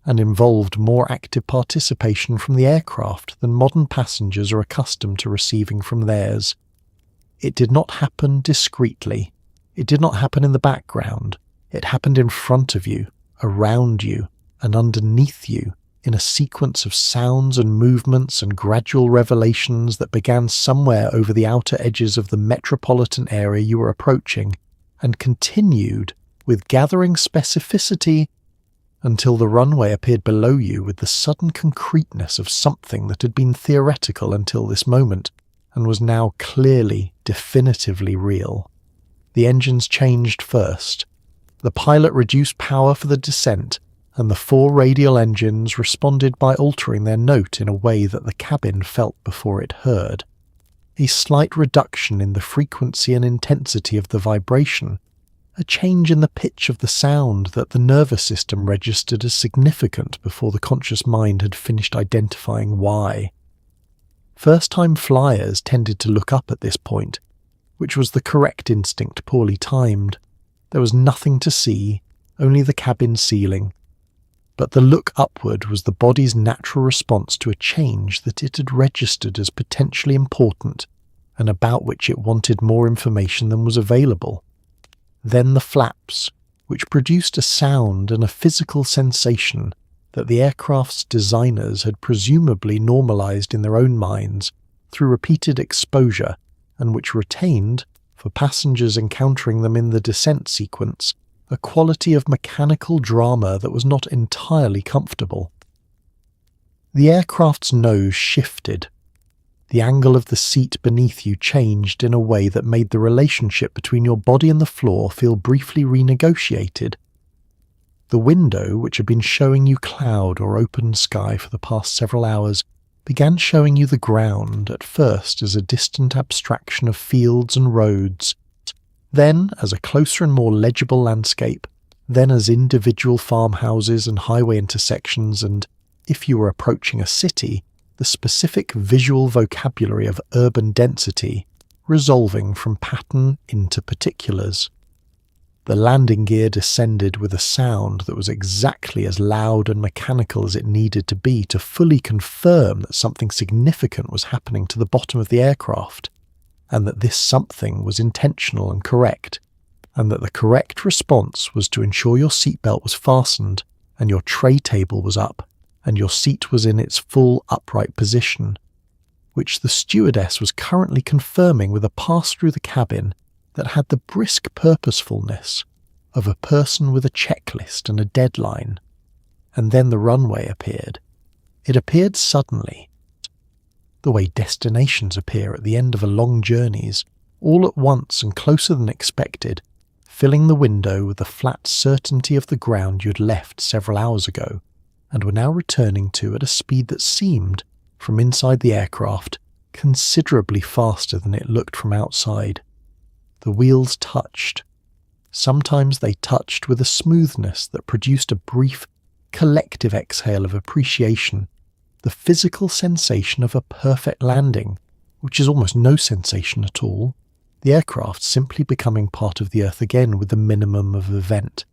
and involved more active participation from the aircraft than modern passengers are accustomed to receiving from theirs. It did not happen discreetly. It did not happen in the background. It happened in front of you, around you, and underneath you, in a sequence of sounds and movements and gradual revelations that began somewhere over the outer edges of the metropolitan area you were approaching, and continued, with gathering specificity, until the runway appeared below you with the sudden concreteness of something that had been theoretical until this moment, and was now clearly, definitively real. The engines changed first. The pilot reduced power for the descent, and the 4 radial engines responded by altering their note in a way that the cabin felt before it heard. A slight reduction in the frequency and intensity of the vibration, a change in the pitch of the sound that the nervous system registered as significant before the conscious mind had finished identifying why. First-time flyers tended to look up at this point, which was the correct instinct poorly timed. There was nothing to see, only the cabin ceiling. But the look upward was the body's natural response to a change that it had registered as potentially important, and about which it wanted more information than was available. Then the flaps, which produced a sound and a physical sensation that the aircraft's designers had presumably normalized in their own minds through repeated exposure, and which retained, for passengers encountering them in the descent sequence, a quality of mechanical drama that was not entirely comfortable. The aircraft's nose shifted. The angle of the seat beneath you changed in a way that made the relationship between your body and the floor feel briefly renegotiated. The window, which had been showing you cloud or open sky for the past several hours, began showing you the ground, at first as a distant abstraction of fields and roads, then as a closer and more legible landscape, then as individual farmhouses and highway intersections, and, if you were approaching a city, the specific visual vocabulary of urban density, resolving from pattern into particulars. The landing gear descended with a sound that was exactly as loud and mechanical as it needed to be to fully confirm that something significant was happening to the bottom of the aircraft, and that this something was intentional and correct, and that the correct response was to ensure your seatbelt was fastened, and your tray table was up, and your seat was in its full upright position, which the stewardess was currently confirming with a pass through the cabin that had the brisk purposefulness of a person with a checklist and a deadline. And then the runway appeared. It appeared suddenly, the way destinations appear at the end of a long journeys, all at once and closer than expected, filling the window with the flat certainty of the ground you had left several hours ago, and were now returning to at a speed that seemed, from inside the aircraft, considerably faster than it looked from outside. The wheels touched. Sometimes they touched with a smoothness that produced a brief, collective exhale of appreciation, the physical sensation of a perfect landing, which is almost no sensation at all, the aircraft simply becoming part of the Earth again with the minimum of event.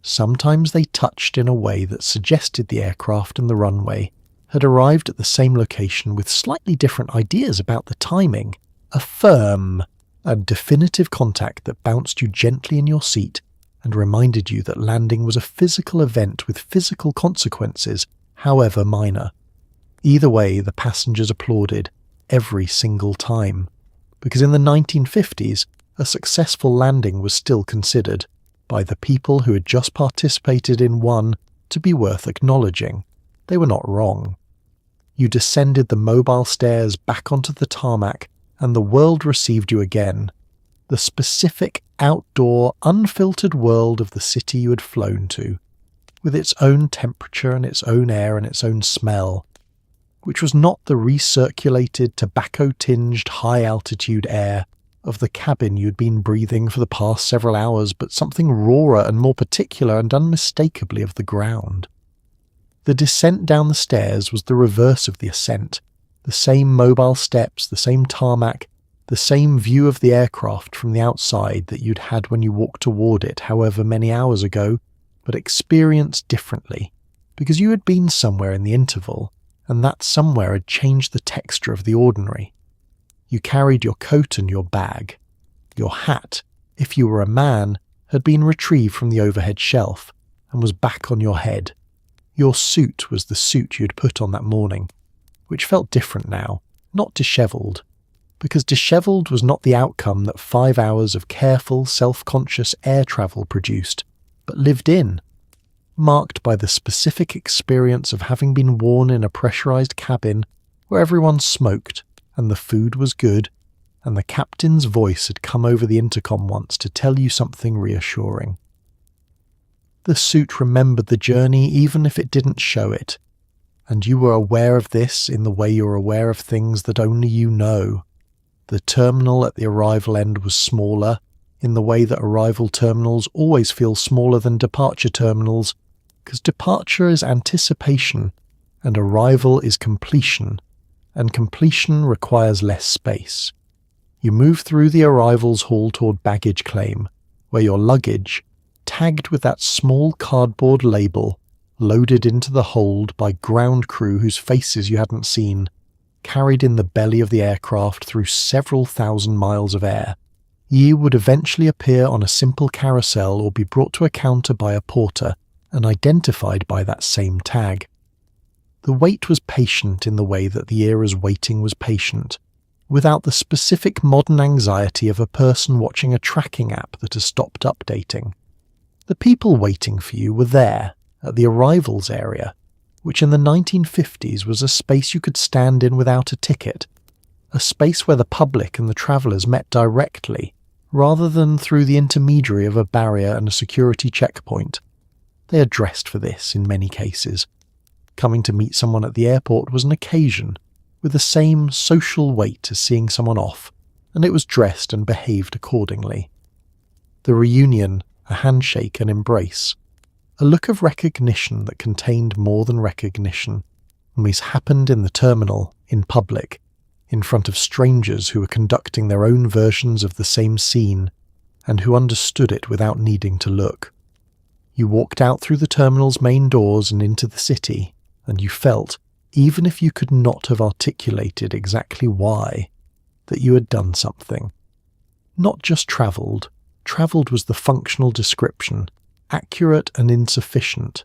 Sometimes they touched in a way that suggested the aircraft and the runway had arrived at the same location with slightly different ideas about the timing. A firm and definitive contact that bounced you gently in your seat and reminded you that landing was a physical event with physical consequences, however minor. Either way, the passengers applauded every single time, because in the 1950s, a successful landing was still considered, by the people who had just participated in one, to be worth acknowledging. They were not wrong. You descended the mobile stairs back onto the tarmac, and the world received you again. The specific, outdoor, unfiltered world of the city you had flown to, with its own temperature and its own air and its own smell, which was not the recirculated, tobacco-tinged, high-altitude air of the cabin you'd been breathing for the past several hours, but something rawer and more particular and unmistakably of the ground. The descent down the stairs was the reverse of the ascent. The same mobile steps, the same tarmac, the same view of the aircraft from the outside that you'd had when you walked toward it however many hours ago, but experienced differently, because you had been somewhere in the interval, and that somewhere had changed the texture of the ordinary. You carried your coat and your bag. Your hat, if you were a man, had been retrieved from the overhead shelf and was back on your head. Your suit was the suit you'd put on that morning, which felt different now, not dishevelled, because dishevelled was not the outcome that 5 hours of careful, self-conscious air travel produced, but lived in, marked by the specific experience of having been worn in a pressurised cabin where everyone smoked and the food was good, and the captain's voice had come over the intercom once to tell you something reassuring. The suit remembered the journey even if it didn't show it, and you were aware of this in the way you're aware of things that only you know. The terminal at the arrival end was smaller, in the way that arrival terminals always feel smaller than departure terminals, because departure is anticipation, and arrival is completion, and completion requires less space. You move through the arrivals hall toward baggage claim, where your luggage, tagged with that small cardboard label, loaded into the hold by ground crew whose faces you hadn't seen, carried in the belly of the aircraft through several thousand miles of air. Ye would eventually appear on a simple carousel or be brought to a counter by a porter and identified by that same tag. The wait was patient in the way that the era's waiting was patient, without the specific modern anxiety of a person watching a tracking app that has stopped updating. The people waiting for you were there, at the arrivals area, which in the 1950s was a space you could stand in without a ticket, a space where the public and the travellers met directly, rather than through the intermediary of a barrier and a security checkpoint. They had dressed for this in many cases. Coming to meet someone at the airport was an occasion, with the same social weight as seeing someone off, and it was dressed and behaved accordingly. The reunion, a handshake, an embrace, a look of recognition that contained more than recognition, and these happened in the terminal, in public, in front of strangers who were conducting their own versions of the same scene, and who understood it without needing to look. You walked out through the terminal's main doors and into the city, and you felt, even if you could not have articulated exactly why, that you had done something. Not just travelled. Travelled was the functional description, accurate and insufficient.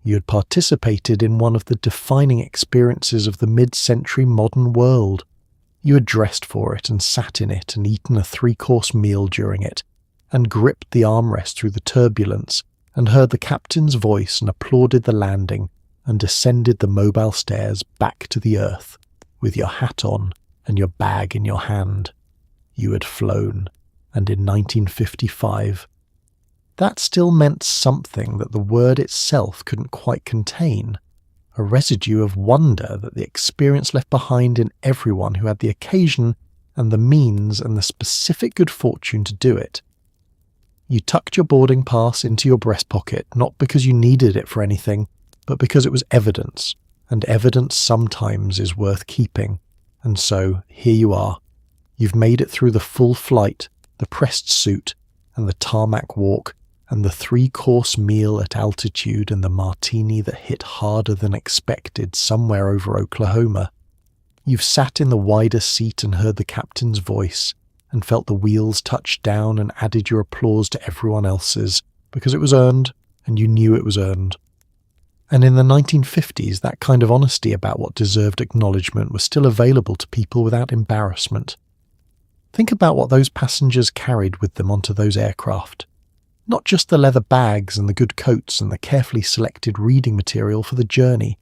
You had participated in one of the defining experiences of the mid-century modern world. You had dressed for it and sat in it and eaten a 3-course meal during it, and gripped the armrest through the turbulence, and heard the captain's voice and applauded the landing, and descended the mobile stairs back to the earth, with your hat on and your bag in your hand. You had flown, and in 1955. That still meant something that the word itself couldn't quite contain, a residue of wonder that the experience left behind in everyone who had the occasion and the means and the specific good fortune to do it. You tucked your boarding pass into your breast pocket, not because you needed it for anything, but because it was evidence, and evidence sometimes is worth keeping. And so, here you are. You've made it through the full flight, the pressed suit, and the tarmac walk, and the 3-course meal at altitude and the martini that hit harder than expected somewhere over Oklahoma. You've sat in the wider seat and heard the captain's voice, and felt the wheels touch down and added your applause to everyone else's, because it was earned, and you knew it was earned. And in the 1950s, that kind of honesty about what deserved acknowledgement was still available to people without embarrassment. Think about what those passengers carried with them onto those aircraft. Not just the leather bags and the good coats and the carefully selected reading material for the journey,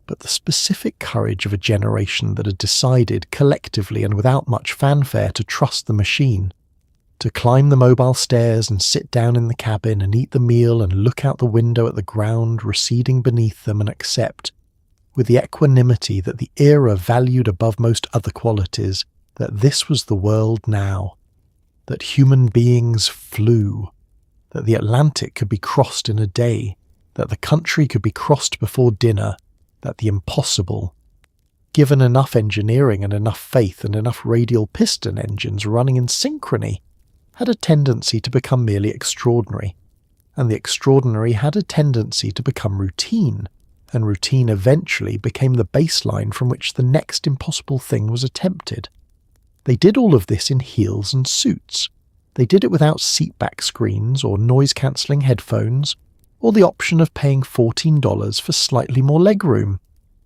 but the specific courage of a generation that had decided collectively and without much fanfare to trust the machine, to climb the mobile stairs and sit down in the cabin and eat the meal and look out the window at the ground receding beneath them and accept, with the equanimity that the era valued above most other qualities, that this was the world now, that human beings flew, that the Atlantic could be crossed in a day, that the country could be crossed before dinner, that the impossible, given enough engineering and enough faith and enough radial piston engines running in synchrony, had a tendency to become merely extraordinary, and the extraordinary had a tendency to become routine, and routine eventually became the baseline from which the next impossible thing was attempted. They did all of this in heels and suits. They did it without seatback screens or noise-cancelling headphones, or the option of paying $14 for slightly more legroom.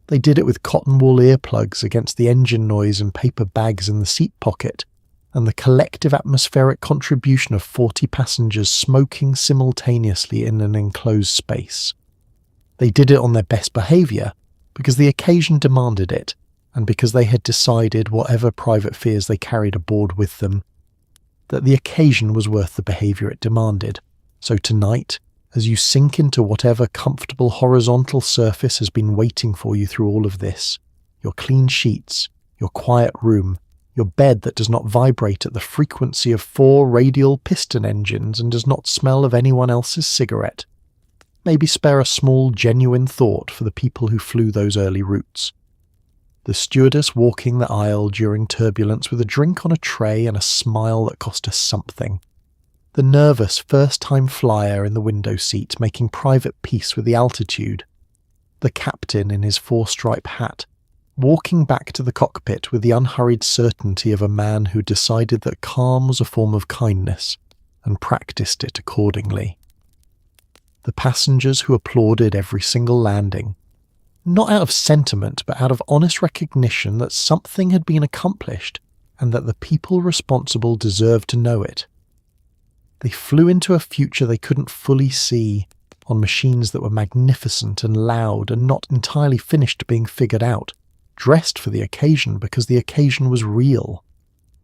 They did it with cotton wool earplugs against the engine noise and paper bags in the seat pocket, and the collective atmospheric contribution of 40 passengers smoking simultaneously in an enclosed space. They did it on their best behaviour, because the occasion demanded it, and because they had decided, whatever private fears they carried aboard with them, that the occasion was worth the behaviour it demanded. So tonight, as you sink into whatever comfortable horizontal surface has been waiting for you through all of this, your clean sheets, your quiet room, your bed that does not vibrate at the frequency of 4 radial piston engines and does not smell of anyone else's cigarette, maybe spare a small, genuine thought for the people who flew those early routes. The stewardess walking the aisle during turbulence with a drink on a tray and a smile that cost her something. The nervous first-time flyer in the window seat making private peace with the altitude. The captain in his 4-stripe hat, walking back to the cockpit with the unhurried certainty of a man who decided that calm was a form of kindness and practiced it accordingly. The passengers who applauded every single landing, not out of sentiment but out of honest recognition that something had been accomplished and that the people responsible deserved to know it. They flew into a future they couldn't fully see, on machines that were magnificent and loud and not entirely finished being figured out, dressed for the occasion because the occasion was real.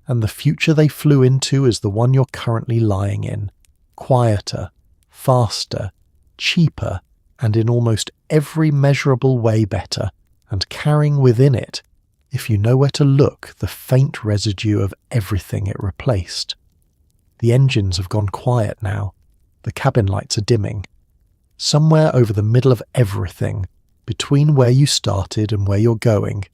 And the future they flew into is the one you're currently lying in, quieter, faster, cheaper, and in almost every measurable way better, and carrying within it, if you know where to look, the faint residue of everything it replaced. The engines have gone quiet now. The cabin lights are dimming. Somewhere over the middle of everything, between where you started and where you're going,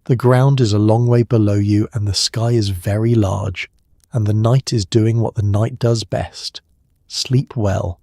the ground is a long way below you and the sky is very large, and the night is doing what the night does best. Sleep well.